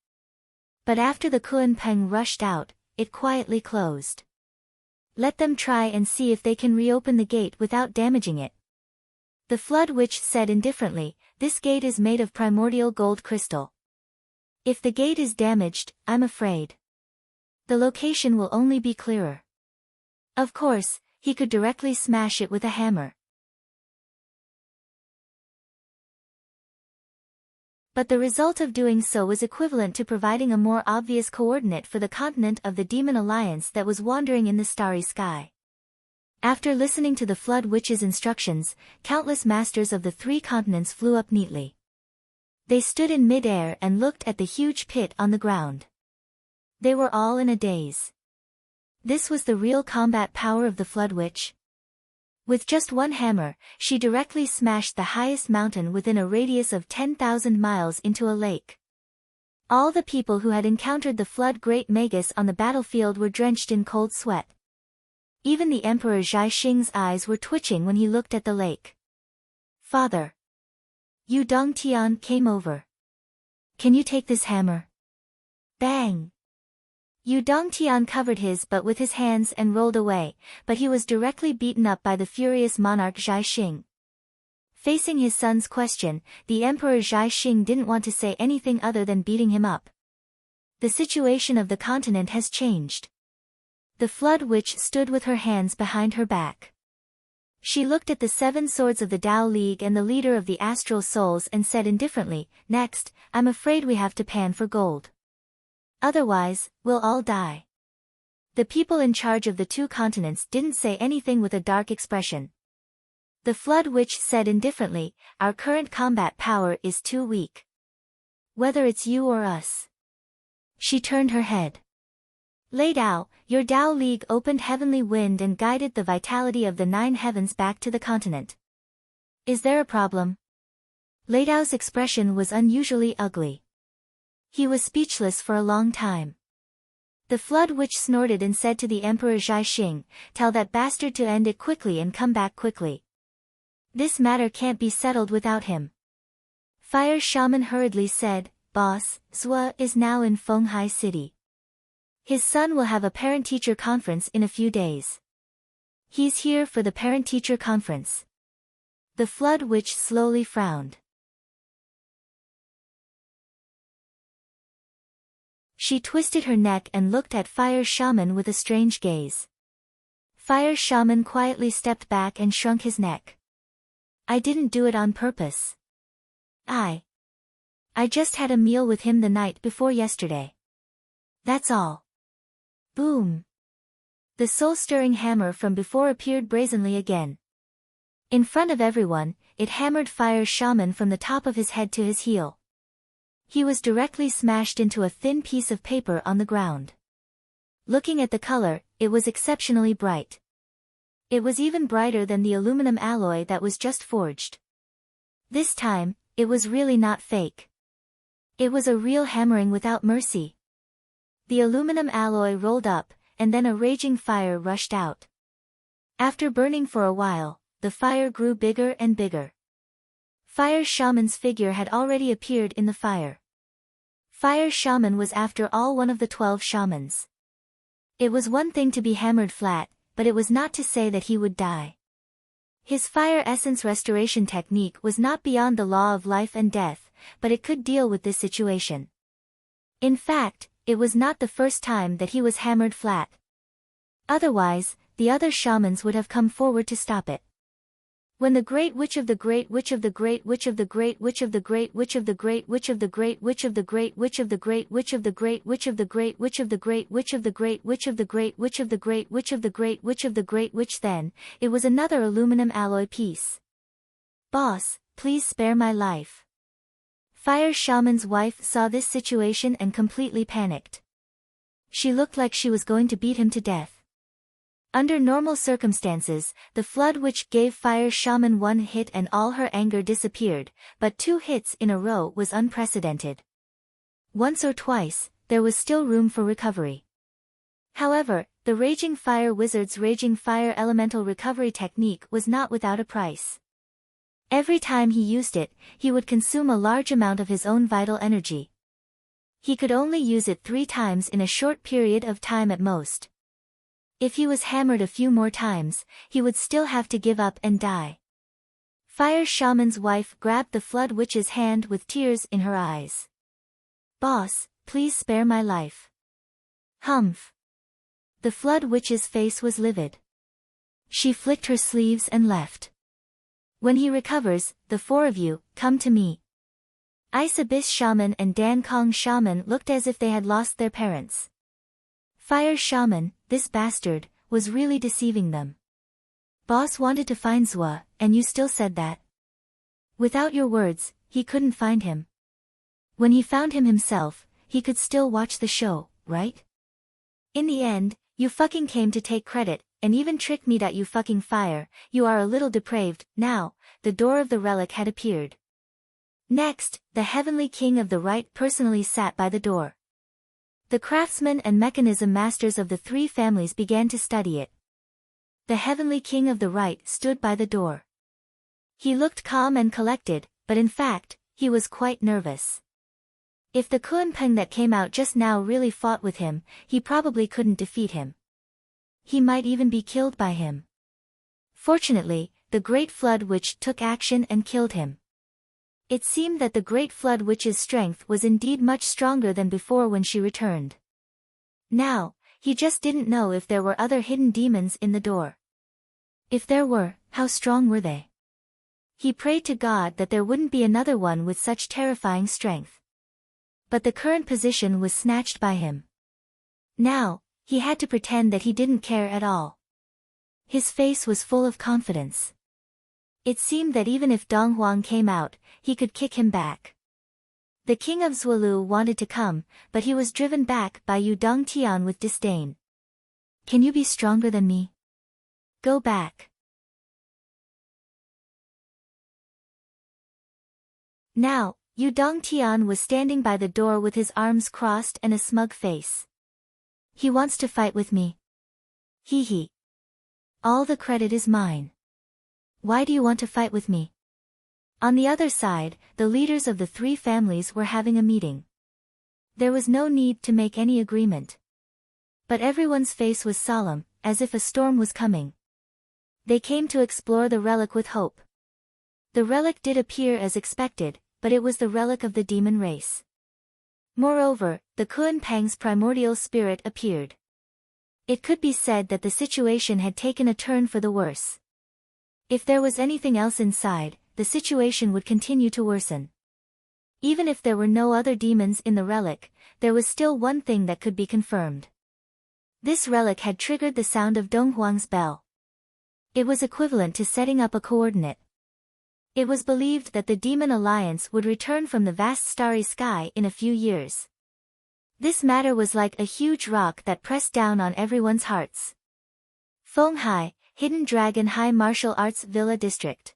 But after the Kuan-Peng rushed out, it quietly closed. "Let them try and see if they can reopen the gate without damaging it." The flood witch said indifferently, "This gate is made of primordial gold crystal. If the gate is damaged, I'm afraid the location will only be clearer." Of course, he could directly smash it with a hammer. But the result of doing so was equivalent to providing a more obvious coordinate for the continent of the Demon Alliance that was wandering in the starry sky. After listening to the flood witch's instructions, countless masters of the 3 continents flew up neatly. They stood in mid-air and looked at the huge pit on the ground. They were all in a daze. This was the real combat power of the flood witch. With just one hammer, she directly smashed the highest mountain within a radius of 10,000 miles into a lake. All the people who had encountered the flood great magus on the battlefield were drenched in cold sweat. Even the Emperor Zhai Xing's eyes were twitching when he looked at the lake. "Father, Yu Dongtian came over. Can you take this hammer?" Bang! Yu Dongtian covered his butt with his hands and rolled away, but he was directly beaten up by the furious monarch Zhai Xing. Facing his son's question, the Emperor Zhai Xing didn't want to say anything other than beating him up. The situation of the continent has changed. The flood witch stood with her hands behind her back. She looked at the 7 swords of the Tao League and the leader of the Astral Souls and said indifferently, "Next, I'm afraid we have to pan for gold. Otherwise, we'll all die." The people in charge of the 2 continents didn't say anything with a dark expression. The flood witch said indifferently, "Our current combat power is too weak. Whether it's you or us." She turned her head. "Lei Dao, your Tao League opened heavenly wind and guided the vitality of the 9 heavens back to the continent. Is there a problem?" Lei Dao's expression was unusually ugly. He was speechless for a long time. The flood witch snorted and said to the Emperor Zhai Xing, "Tell that bastard to end it quickly and come back quickly. This matter can't be settled without him." Fire Shaman hurriedly said, "Boss, Zhua is now in Fenghai City. His son will have a parent-teacher conference in a few days. He's here for the parent-teacher conference." The flood witch slowly frowned. She twisted her neck and looked at Fire Shaman with a strange gaze. Fire Shaman quietly stepped back and shrunk his neck. I didn't do it on purpose. I just had a meal with him the night before yesterday. That's all. Boom. The soul-stirring hammer from before appeared brazenly again. In front of everyone, it hammered Fire Shaman from the top of his head to his heel. He was directly smashed into a thin piece of paper on the ground. Looking at the color, it was exceptionally bright. It was even brighter than the aluminum alloy that was just forged. This time, it was really not fake. It was a real hammering without mercy. The aluminum alloy rolled up, and then a raging fire rushed out. After burning for a while, the fire grew bigger and bigger. Fire Shaman's figure had already appeared in the fire. Fire Shaman was after all one of the 12 shamans. It was one thing to be hammered flat, but it was not to say that he would die. His fire essence restoration technique was not beyond the law of life and death, but it could deal with this situation. In fact, it was not the first time that he was hammered flat. Otherwise, the other shamans would have come forward to stop it. When the Great Witch of the Great Witch of the Great Witch of the Great Witch of the Great Witch of the Great Witch of the Great Witch of the Great Witch of the Great Witch of the Great Witch of the Great Witch of the Great Witch of the Great Witch of the Great Witch of the Great Witch of the Great Witch of the Great Witch, then, it was another aluminum alloy piece. Boss, please spare my life. Fire Shaman's wife saw this situation and completely panicked. She looked like she was going to beat him to death. Under normal circumstances, the Flood Witch gave Fire Shaman one hit and all her anger disappeared, but 2 hits in a row was unprecedented. Once or twice, there was still room for recovery. However, the Raging Fire Wizard's Raging Fire Elemental Recovery technique was not without a price. Every time he used it, he would consume a large amount of his own vital energy. He could only use it 3 times in a short period of time at most. If he was hammered a few more times, he would still have to give up and die. Fire Shaman's wife grabbed the Flood Witch's hand with tears in her eyes. Boss, please spare my life. Humph. The Flood Witch's face was livid. She flicked her sleeves and left. When he recovers, the 4 of you, come to me. Ice Abyss Shaman and Dan Kong Shaman looked as if they had lost their parents. Fire Shaman, this bastard, was really deceiving them. Boss wanted to find Zwa, and you still said that. Without your words, he couldn't find him. When he found him himself, he could still watch the show, right? In the end, you fucking came to take credit, and even tricked me that you fucking fire, you are a little depraved. Now, the door of the relic had appeared. Next, the Heavenly King of the Right personally sat by the door. The craftsmen and mechanism masters of the 3 families began to study it. The Heavenly King of the Right stood by the door. He looked calm and collected, but in fact, he was quite nervous. If the Kunpeng that came out just now really fought with him, he probably couldn't defeat him. He might even be killed by him. Fortunately, the Great Flood Witch took action and killed him. It seemed that the Great Flood Witch's strength was indeed much stronger than before when she returned. Now, he just didn't know if there were other hidden demons in the door. If there were, how strong were they? He prayed to God that there wouldn't be another one with such terrifying strength. But the current position was snatched by him. Now, he had to pretend that he didn't care at all. His face was full of confidence. It seemed that even if Dong Huang came out, he could kick him back. The king of Zhualu wanted to come, but he was driven back by Yu Dongtian with disdain. Can you be stronger than me? Go back. Now, Yu Dongtian was standing by the door with his arms crossed and a smug face. He wants to fight with me. Hee hee. All the credit is mine. Why do you want to fight with me? On the other side, the leaders of the 3 families were having a meeting. There was no need to make any agreement. But everyone's face was solemn, as if a storm was coming. They came to explore the relic with hope. The relic did appear as expected, but it was the relic of the demon race. Moreover, the Kun Pang's primordial spirit appeared. It could be said that the situation had taken a turn for the worse. If there was anything else inside, the situation would continue to worsen. Even if there were no other demons in the relic, there was still one thing that could be confirmed. This relic had triggered the sound of Donghuang's bell. It was equivalent to setting up a coordinate. It was believed that the Demon Alliance would return from the vast starry sky in a few years. This matter was like a huge rock that pressed down on everyone's hearts. Fenghai, Hidden Dragon High Martial Arts Villa District.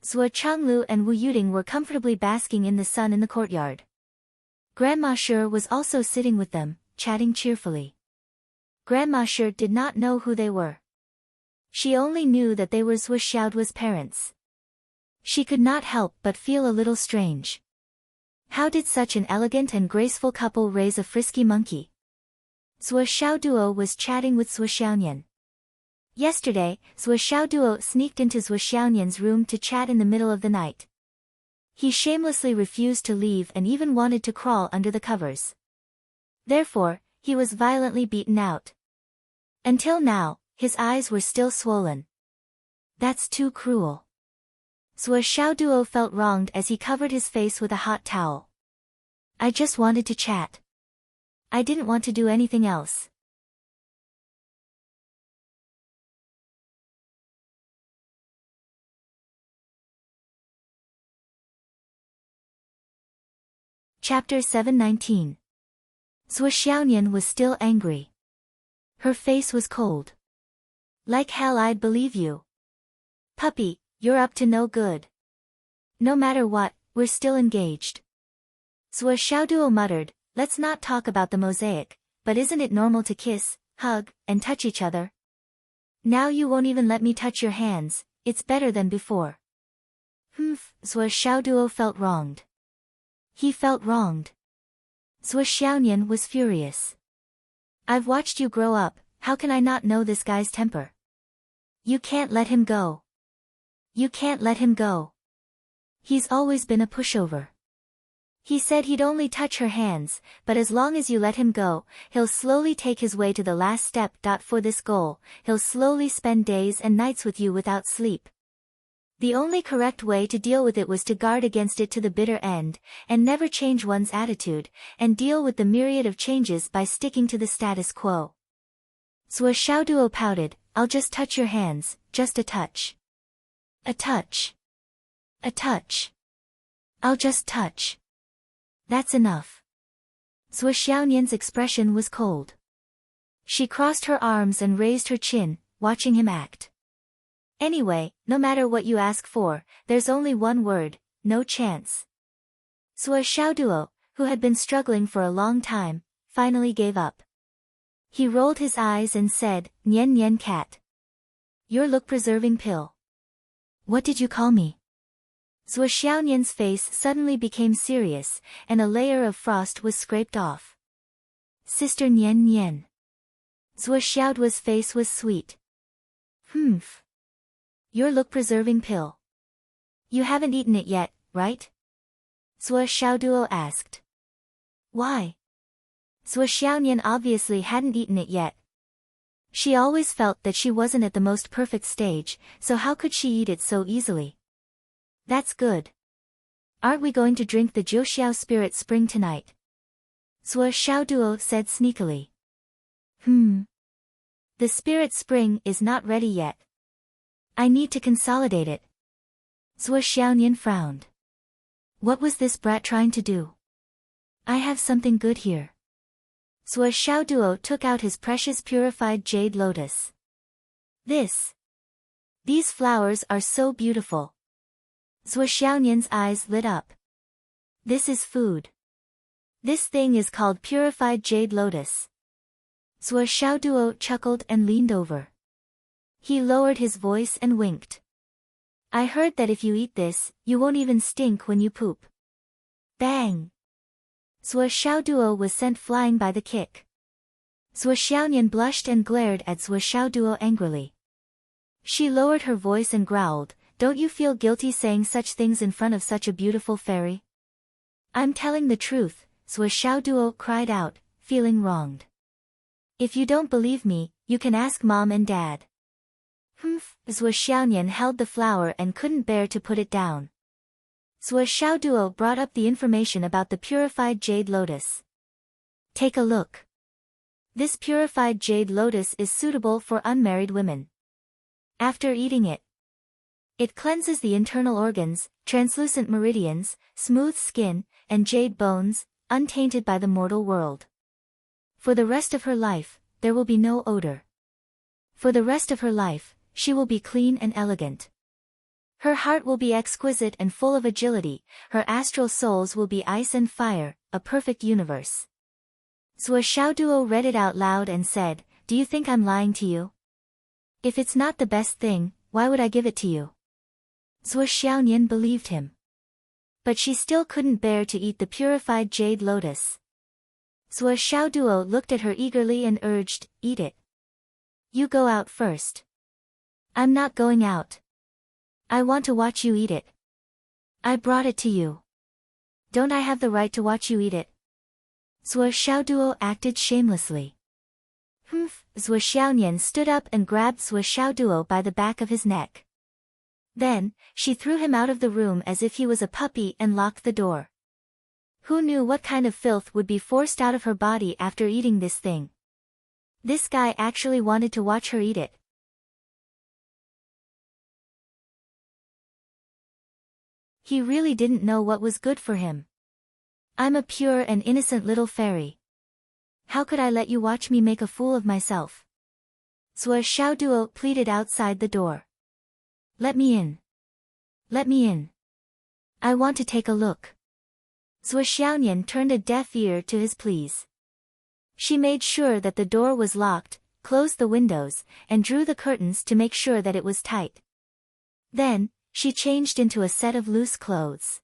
Zhuo Changlu and Wu Yuding were comfortably basking in the sun in the courtyard. Grandma Shi was also sitting with them, chatting cheerfully. Grandma Shi did not know who they were. She only knew that they were Zhuo Xiaoduo's parents. She could not help but feel a little strange. How did such an elegant and graceful couple raise a frisky monkey? Zhuo Xiaoduo was chatting with Zhuo Xiaonian. Yesterday, Zhuo Xiaoduo sneaked into Zhuo Xiaonian's room to chat in the middle of the night. He shamelessly refused to leave and even wanted to crawl under the covers. Therefore, he was violently beaten out. Until now, his eyes were still swollen. That's too cruel. Zhuo Xiaoduo felt wronged as he covered his face with a hot towel. I just wanted to chat. I didn't want to do anything else. Chapter 719. Zhuo Xiaonian was still angry. Her face was cold. Like hell I'd believe you. Puppy, you're up to no good. No matter what, we're still engaged. Zhuo Xiaoduo muttered, let's not talk about the mosaic, but isn't it normal to kiss, hug, and touch each other? Now you won't even let me touch your hands, it's better than before. Zhuo Xiaoduo felt wronged. He felt wronged. Zhuo Xiaonian was furious. I've watched you grow up, how can I not know this guy's temper? You can't let him go. You can't let him go. He's always been a pushover. He said he'd only touch her hands, but as long as you let him go, he'll slowly take his way to the last step. For this goal, he'll slowly spend days and nights with you without sleep. The only correct way to deal with it was to guard against it to the bitter end, and never change one's attitude, and deal with the myriad of changes by sticking to the status quo. Zhuo Xiaoduo pouted, I'll just touch your hands, just a touch. A touch. A touch. I'll just touch. That's enough. Zhuo Xiaonian's expression was cold. She crossed her arms and raised her chin, watching him act. Anyway, no matter what you ask for, there's only one word, no chance. Zhuo Xiaoduo, who had been struggling for a long time, finally gave up. He rolled his eyes and said, Nian Nian cat. Your look-preserving pill. What did you call me? Zhuo Xiaonian's face suddenly became serious, and a layer of frost was scraped off. Sister Nian Nian. Zhuo Xiaoduo's face was sweet. Your look-preserving pill. You haven't eaten it yet, right? Zhuo Xiaoduo asked. Why? Zhuo Xiaonian obviously hadn't eaten it yet. She always felt that she wasn't at the most perfect stage, so how could she eat it so easily? That's good. Aren't we going to drink the Jiuxiao Spirit Spring tonight? Zhuo Xiaoduo said sneakily. The Spirit Spring is not ready yet. I need to consolidate it. Zhuo Xiaonian frowned. What was this brat trying to do? I have something good here. Zhuo Xiaoduo took out his precious purified jade lotus. These flowers are so beautiful. Zhuo Xiaonian's eyes lit up. This is food. This thing is called purified jade lotus. Zhuo Xiaoduo chuckled and leaned over. He lowered his voice and winked. I heard that if you eat this, you won't even stink when you poop. Bang! Zhuo Xiaoduo was sent flying by the kick. Zhuo Xiaonian blushed and glared at Zhuo Xiaoduo angrily. She lowered her voice and growled, Don't you feel guilty saying such things in front of such a beautiful fairy? I'm telling the truth, Zhuo Xiaoduo cried out, feeling wronged. If you don't believe me, you can ask Mom and Dad. Humph, Zhuo Xiaonian held the flower and couldn't bear to put it down. Zhuo Xiaoduo brought up the information about the purified jade lotus. Take a look. This purified jade lotus is suitable for unmarried women. After eating it, it cleanses the internal organs, translucent meridians, smooth skin, and jade bones, untainted by the mortal world. For the rest of her life, there will be no odor. For the rest of her life, she will be clean and elegant. Her heart will be exquisite and full of agility, her astral souls will be ice and fire, a perfect universe. Zhuo Xiaoduo read it out loud and said, Do you think I'm lying to you? If it's not the best thing, why would I give it to you? Zhuo Xiaonian believed him. But she still couldn't bear to eat the purified jade lotus. Zhuo Xiaoduo looked at her eagerly and urged, Eat it. You go out first. I'm not going out. I want to watch you eat it. I brought it to you. Don't I have the right to watch you eat it? Zhuo Xiaoduo acted shamelessly. Humph, Zhuo Xiaonian stood up and grabbed Zhuo Xiaoduo by the back of his neck. Then, she threw him out of the room as if he was a puppy and locked the door. Who knew what kind of filth would be forced out of her body after eating this thing? This guy actually wanted to watch her eat it. He really didn't know what was good for him. I'm a pure and innocent little fairy. How could I let you watch me make a fool of myself? Zhuo Xiaoduo pleaded outside the door. Let me in. Let me in. I want to take a look. Zhuo Xiaonian turned a deaf ear to his pleas. She made sure that the door was locked, closed the windows, and drew the curtains to make sure that it was tight. Then, she changed into a set of loose clothes.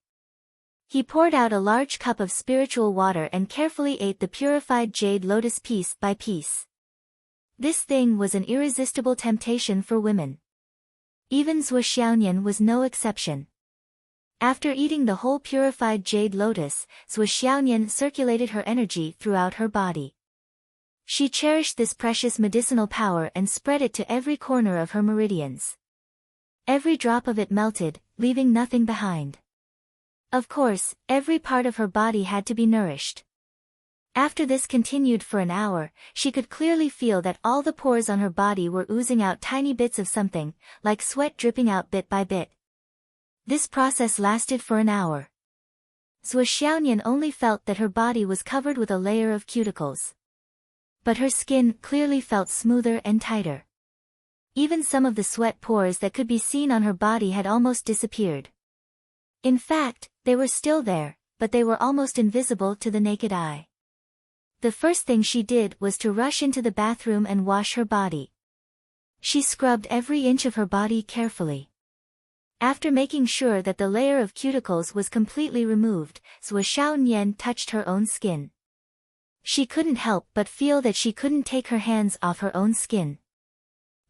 He poured out a large cup of spiritual water and carefully ate the purified jade lotus piece by piece. This thing was an irresistible temptation for women. Even Zhuo Xiaonian was no exception. After eating the whole purified jade lotus, Zhuo Xiaonian circulated her energy throughout her body. She cherished this precious medicinal power and spread it to every corner of her meridians. Every drop of it melted, leaving nothing behind. Of course, every part of her body had to be nourished. After this continued for an hour, she could clearly feel that all the pores on her body were oozing out tiny bits of something, like sweat dripping out bit by bit. This process lasted for an hour. Zhuo Xiaonian only felt that her body was covered with a layer of cuticles. But her skin clearly felt smoother and tighter. Even some of the sweat pores that could be seen on her body had almost disappeared. In fact, they were still there, but they were almost invisible to the naked eye. The first thing she did was to rush into the bathroom and wash her body. She scrubbed every inch of her body carefully. After making sure that the layer of cuticles was completely removed, Zhuo Xiaonian touched her own skin. She couldn't help but feel that she couldn't take her hands off her own skin.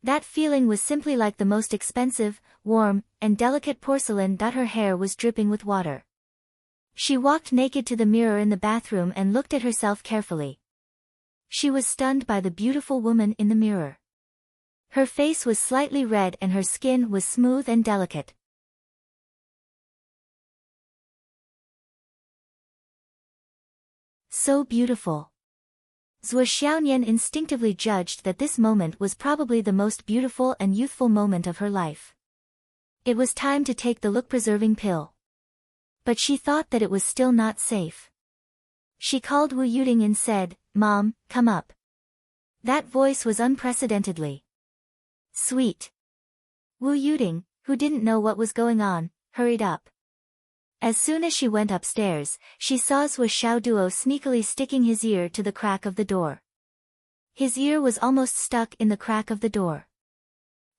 That feeling was simply like the most expensive, warm, and delicate porcelain that her hair was dripping with water. She walked naked to the mirror in the bathroom and looked at herself carefully. She was stunned by the beautiful woman in the mirror. Her face was slightly red and her skin was smooth and delicate. So beautiful. Zhuo Xiaonian instinctively judged that this moment was probably the most beautiful and youthful moment of her life. It was time to take the look-preserving pill. But she thought that it was still not safe. She called Wu Yuding and said, "Mom, come up." That voice was unprecedentedly sweet. Wu Yuding, who didn't know what was going on, hurried up. As soon as she went upstairs, she saw Zhuo Xiaoduo sneakily sticking his ear to the crack of the door. His ear was almost stuck in the crack of the door.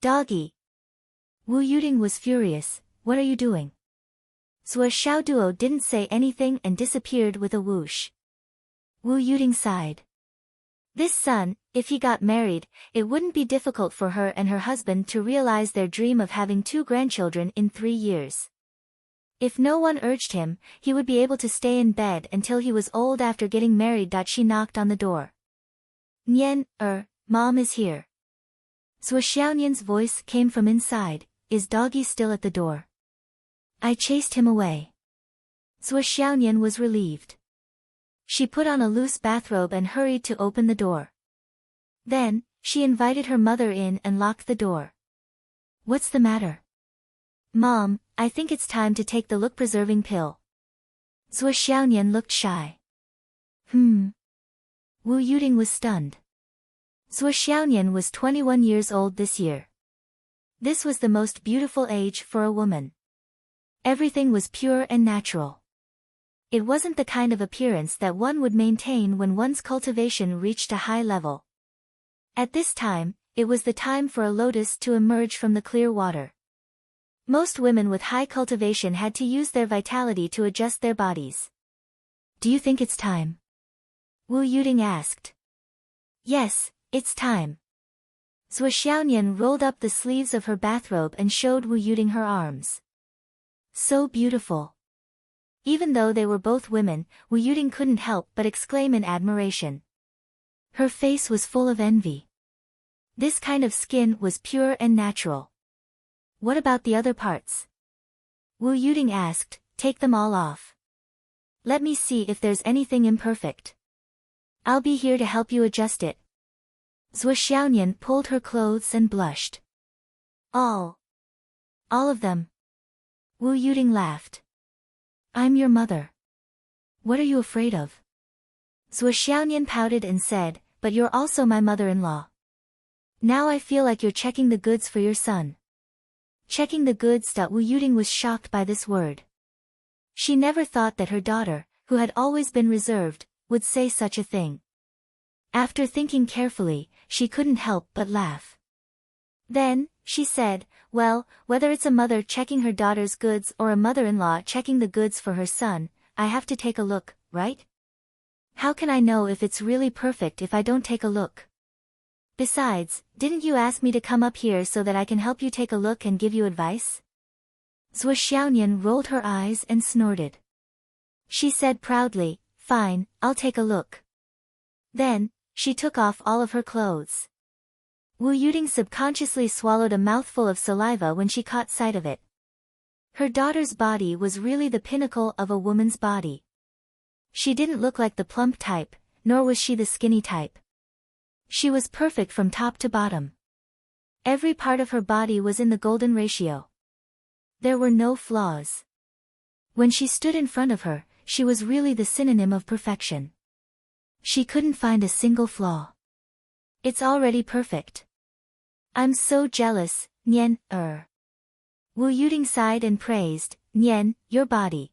"Doggy!" Wu Yuding was furious. "What are you doing?" Zhuo Xiaoduo didn't say anything and disappeared with a whoosh. Wu Yuding sighed. This son, if he got married, it wouldn't be difficult for her and her husband to realize their dream of having 2 grandchildren in 3 years. If no one urged him, he would be able to stay in bed until he was old after getting married. She knocked on the door. Nian, Mom is here. Xiaonian's voice came from inside. Is doggy still at the door? I chased him away. Xiaonian was relieved. She put on a loose bathrobe and hurried to open the door. Then, she invited her mother in and locked the door. What's the matter? Mom, I think it's time to take the look-preserving pill. Xiaonian looked shy. Wu Yuding was stunned. Xiaonian was 21 years old this year. This was the most beautiful age for a woman. Everything was pure and natural. It wasn't the kind of appearance that one would maintain when one's cultivation reached a high level. At this time, it was the time for a lotus to emerge from the clear water. Most women with high cultivation had to use their vitality to adjust their bodies. Do you think it's time? Wu Yuding asked. Yes, it's time. Xiaonian rolled up the sleeves of her bathrobe and showed Wu Yuding her arms. So beautiful. Even though they were both women, Wu Yuding couldn't help but exclaim in admiration. Her face was full of envy. This kind of skin was pure and natural. What about the other parts? Wu Yuding asked. Take them all off. Let me see if there's anything imperfect. I'll be here to help you adjust it. Xiaonian pulled her clothes and blushed. All of them. Wu Yuding laughed. I'm your mother. What are you afraid of? Xiaonian pouted and said, but you're also my mother-in-law. Now I feel like you're checking the goods for your son. Checking the goods. Wu Yuding was shocked by this word. She never thought that her daughter, who had always been reserved, would say such a thing. After thinking carefully, she couldn't help but laugh. Then, she said, well, whether it's a mother checking her daughter's goods or a mother-in-law checking the goods for her son, I have to take a look, right? How can I know if it's really perfect if I don't take a look? Besides, didn't you ask me to come up here so that I can help you take a look and give you advice? Xiaonian rolled her eyes and snorted. She said proudly, fine, I'll take a look. Then, she took off all of her clothes. Wu Yuding subconsciously swallowed a mouthful of saliva when she caught sight of it. Her daughter's body was really the pinnacle of a woman's body. She didn't look like the plump type, nor was she the skinny type. She was perfect from top to bottom. Every part of her body was in the golden ratio. There were no flaws. When she stood in front of her, she was really the synonym of perfection. She couldn't find a single flaw. It's already perfect. I'm so jealous, Nian, Wu Yuding sighed and praised, Nian, your body.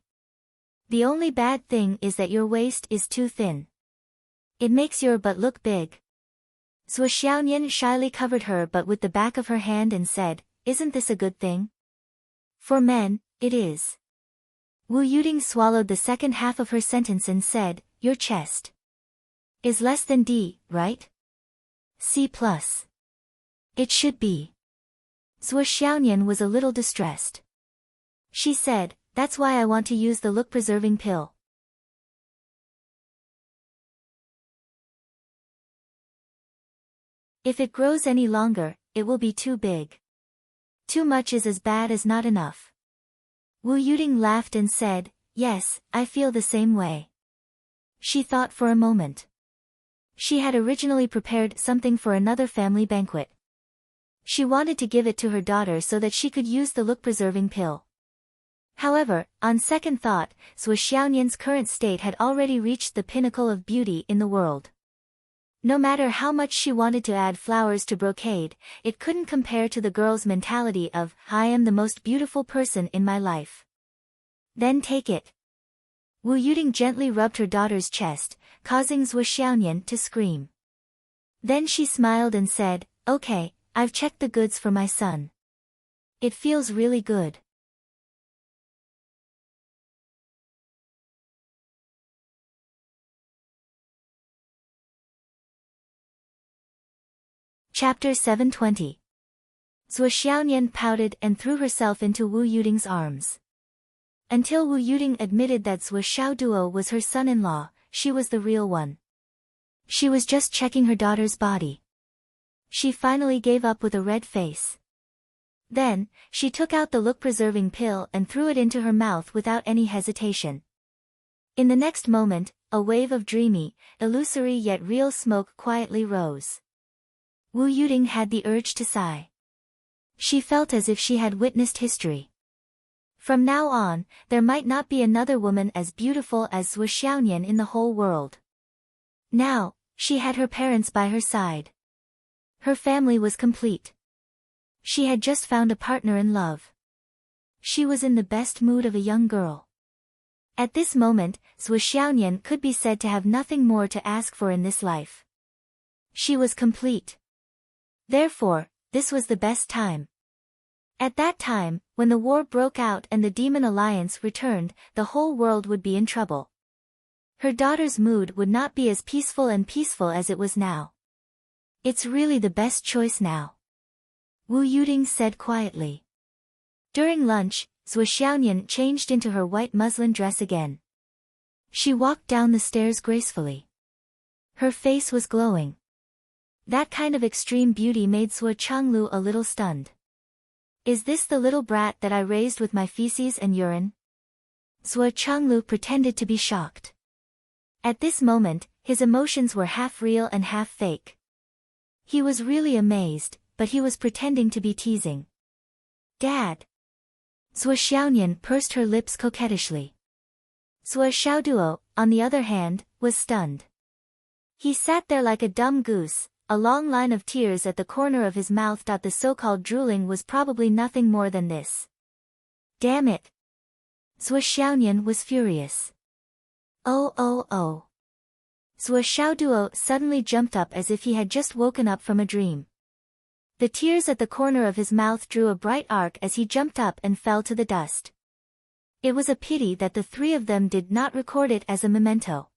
The only bad thing is that your waist is too thin. It makes your butt look big. Xiaonian shyly covered her butt with the back of her hand and said, isn't this a good thing? For men, it is. Wu Yuding swallowed the second half of her sentence and said, your chest is less than D, right? C+. It should be. Xiaonian was a little distressed. She said, that's why I want to use the look-preserving pill. If it grows any longer, it will be too big. Too much is as bad as not enough. Wu Yuding laughed and said, yes, I feel the same way. She thought for a moment. She had originally prepared something for another family banquet. She wanted to give it to her daughter so that she could use the look-preserving pill. However, on second thought, Xiaonian's current state had already reached the pinnacle of beauty in the world. No matter how much she wanted to add flowers to brocade, it couldn't compare to the girl's mentality of, I am the most beautiful person in my life. Then take it. Wu Yuding gently rubbed her daughter's chest, causing Xiaonian to scream. Then she smiled and said, okay, I've checked the goods for my son. It feels really good. Chapter 720. Xiaonian pouted and threw herself into Wu Yuding's arms. Until Wu Yuding admitted that Zhuo Xiaoduo was her son-in-law, she was the real one. She was just checking her daughter's body. She finally gave up with a red face. Then, she took out the look-preserving pill and threw it into her mouth without any hesitation. In the next moment, a wave of dreamy, illusory yet real smoke quietly rose. Wu Yuding had the urge to sigh. She felt as if she had witnessed history. From now on, there might not be another woman as beautiful as Zhuo Xiaonian in the whole world. Now, she had her parents by her side. Her family was complete. She had just found a partner in love. She was in the best mood of a young girl. At this moment, Zhuo Xiaonian could be said to have nothing more to ask for in this life. She was complete. Therefore, this was the best time. At that time, when the war broke out and the Demon Alliance returned, the whole world would be in trouble. Her daughter's mood would not be as peaceful as it was now. It's really the best choice now, Wu Yuding said quietly. During lunch, Zhuo Xiaonian changed into her white muslin dress again. She walked down the stairs gracefully. Her face was glowing. That kind of extreme beauty made Zhuo Changlu a little stunned. Is this the little brat that I raised with my feces and urine? Zhuo Changlu pretended to be shocked. At this moment, his emotions were half real and half fake. He was really amazed, but he was pretending to be teasing. Dad. Zhuo Xiaonian pursed her lips coquettishly. Zhuo Xiaoduo, on the other hand, was stunned. He sat there like a dumb goose, a long line of tears at the corner of his mouth. The so-called drooling was probably nothing more than this. Damn it! Zhuo Xiaonian was furious. Oh. Zhuo Xiaoduo suddenly jumped up as if he had just woken up from a dream. The tears at the corner of his mouth drew a bright arc as he jumped up and fell to the dust. It was a pity that the three of them did not record it as a memento.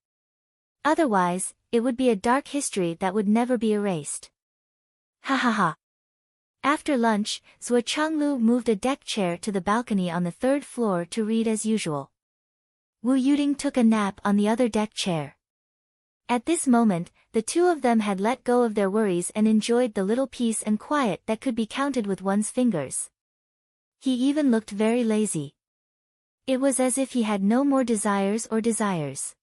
Otherwise, it would be a dark history that would never be erased. Ha ha ha. After lunch, Zhuo Changlu moved a deck chair to the balcony on the third floor to read as usual. Wu Yuding took a nap on the other deck chair. At this moment, the two of them had let go of their worries and enjoyed the little peace and quiet that could be counted with one's fingers. He even looked very lazy. It was as if he had no more desires. Zhuo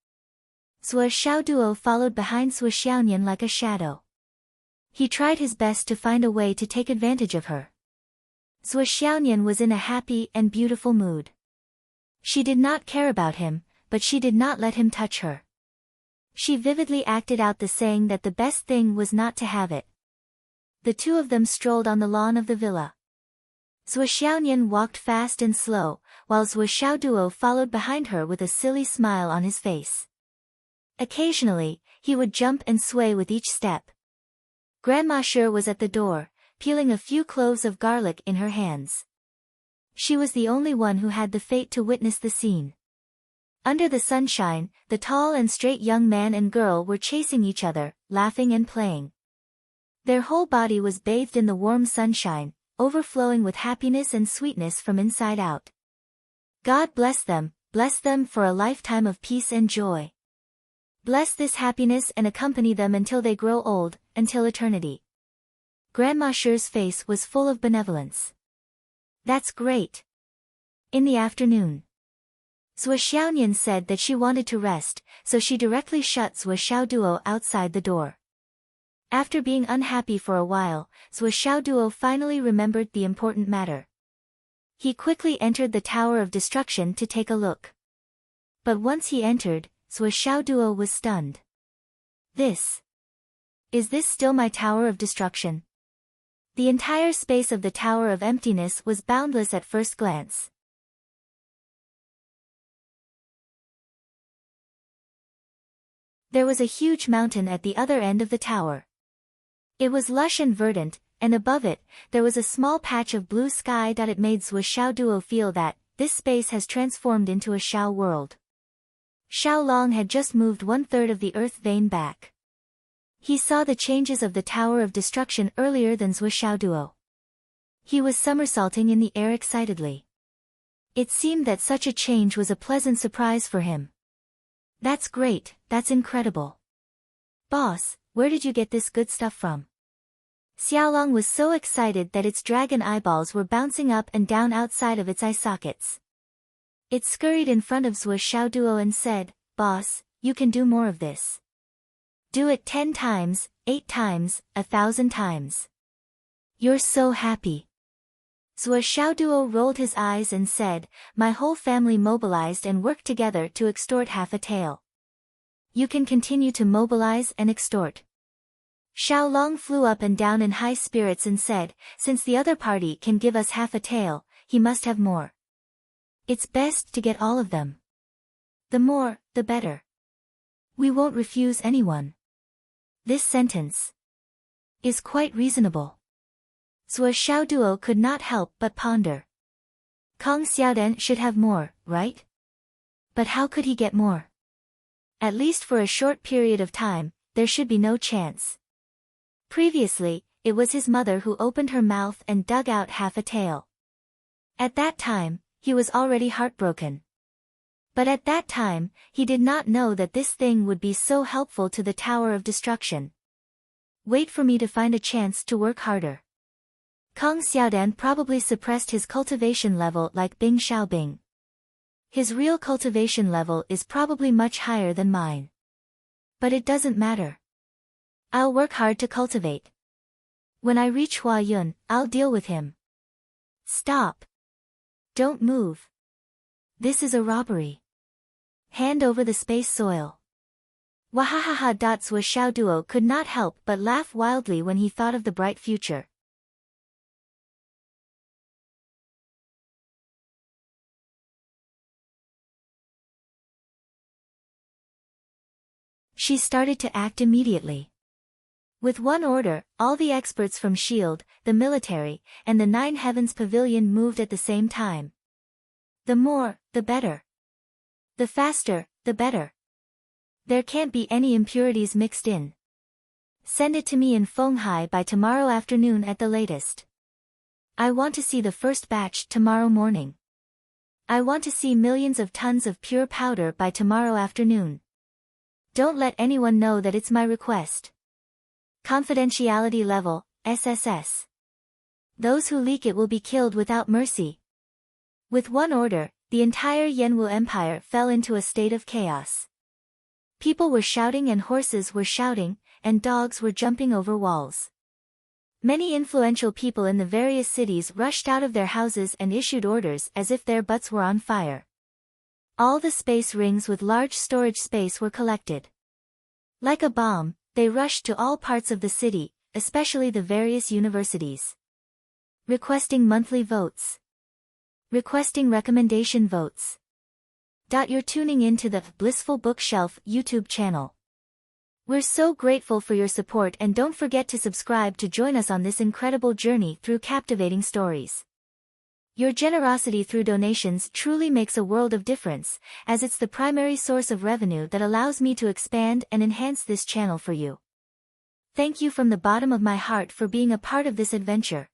Xiaoduo followed behind Zhuo Xiaonian like a shadow. He tried his best to find a way to take advantage of her. Zhuo Xiaonian was in a happy and beautiful mood. She did not care about him, but she did not let him touch her. She vividly acted out the saying that the best thing was not to have it. The two of them strolled on the lawn of the villa. Zhuo Xiaonian walked fast and slow, while Zhuo Xiaoduo followed behind her with a silly smile on his face. Occasionally, he would jump and sway with each step. Grandma Sher was at the door, peeling a few cloves of garlic in her hands. She was the only one who had the fate to witness the scene. Under the sunshine, the tall and straight young man and girl were chasing each other, laughing and playing. Their whole body was bathed in the warm sunshine, overflowing with happiness and sweetness from inside out. God bless them for a lifetime of peace and joy. Bless this happiness and accompany them until they grow old, until eternity. Grandma Sher's face was full of benevolence. That's great. In the afternoon, Zhuo Xiaonian said that she wanted to rest, so she directly shut Zhuo Xiaoduo outside the door. After being unhappy for a while, Zhuo Xiaoduo finally remembered the important matter. He quickly entered the Tower of Destruction to take a look. But once he entered, Zhuo Xiaoduo was stunned. Is this still my Tower of Destruction? The entire space of the Tower of Emptiness was boundless at first glance. There was a huge mountain at the other end of the tower. It was lush and verdant, and above it, there was a small patch of blue sky. It made Zhuo Xiaoduo feel that this space has transformed into a Shao world. Shao Long had just moved 1/3 of the earth vein back. He saw the changes of the Tower of Destruction earlier than Zhuo Xiaoduo. He was somersaulting in the air excitedly. It seemed that such a change was a pleasant surprise for him. That's great, that's incredible. Boss, where did you get this good stuff from? Xiaolong was so excited that its dragon eyeballs were bouncing up and down outside of its eye sockets. It scurried in front of Zhuo Xiaoduo and said, Boss, you can do more of this. Do it 10 times, 8 times, 1,000 times. You're so happy. Zhuo Xiaoduo rolled his eyes and said, My whole family mobilized and worked together to extort half a tael. You can continue to mobilize and extort. Xiaolong flew up and down in high spirits and said, Since the other party can give us half a tael, he must have more. It's best to get all of them. The more, the better. We won't refuse anyone. This sentence is quite reasonable. Zhuo Xiaoduo could not help but ponder. Kong Xiaodan should have more, right? But how could he get more? At least for a short period of time, there should be no chance. Previously, it was his mother who opened her mouth and dug out half a tael. At that time, he was already heartbroken. But at that time, he did not know that this thing would be so helpful to the Tower of Destruction. Wait for me to find a chance to work harder. Kong Xiaodan probably suppressed his cultivation level like Bing Xiaobing. His real cultivation level is probably much higher than mine. But it doesn't matter. I'll work hard to cultivate. When I reach Huayun, I'll deal with him. Stop. Don't move. This is a robbery. Hand over the space soil. Wahahaha. Zhuo Xiaoduo could not help but laugh wildly when he thought of the bright future. She started to act immediately. With one order, all the experts from S.H.I.E.L.D., the military, and the Nine Heavens Pavilion moved at the same time. The more, the better. The faster, the better. There can't be any impurities mixed in. Send it to me in Fenghai by tomorrow afternoon at the latest. I want to see the first batch tomorrow morning. I want to see millions of tons of pure powder by tomorrow afternoon. Don't let anyone know that it's my request. Confidentiality level, SSS. Those who leak it will be killed without mercy. With one order, the entire Yanwu Empire fell into a state of chaos. People were shouting and horses were shouting, and dogs were jumping over walls. Many influential people in the various cities rushed out of their houses and issued orders as if their butts were on fire. All the space rings with large storage space were collected. Like a bomb, they rushed to all parts of the city, especially the various universities. Requesting monthly votes. Requesting recommendation votes. You're tuning in to the Blissful Bookshelf YouTube channel. We're so grateful for your support, and don't forget to subscribe to join us on this incredible journey through captivating stories. Your generosity through donations truly makes a world of difference, as it's the primary source of revenue that allows me to expand and enhance this channel for you. Thank you from the bottom of my heart for being a part of this adventure.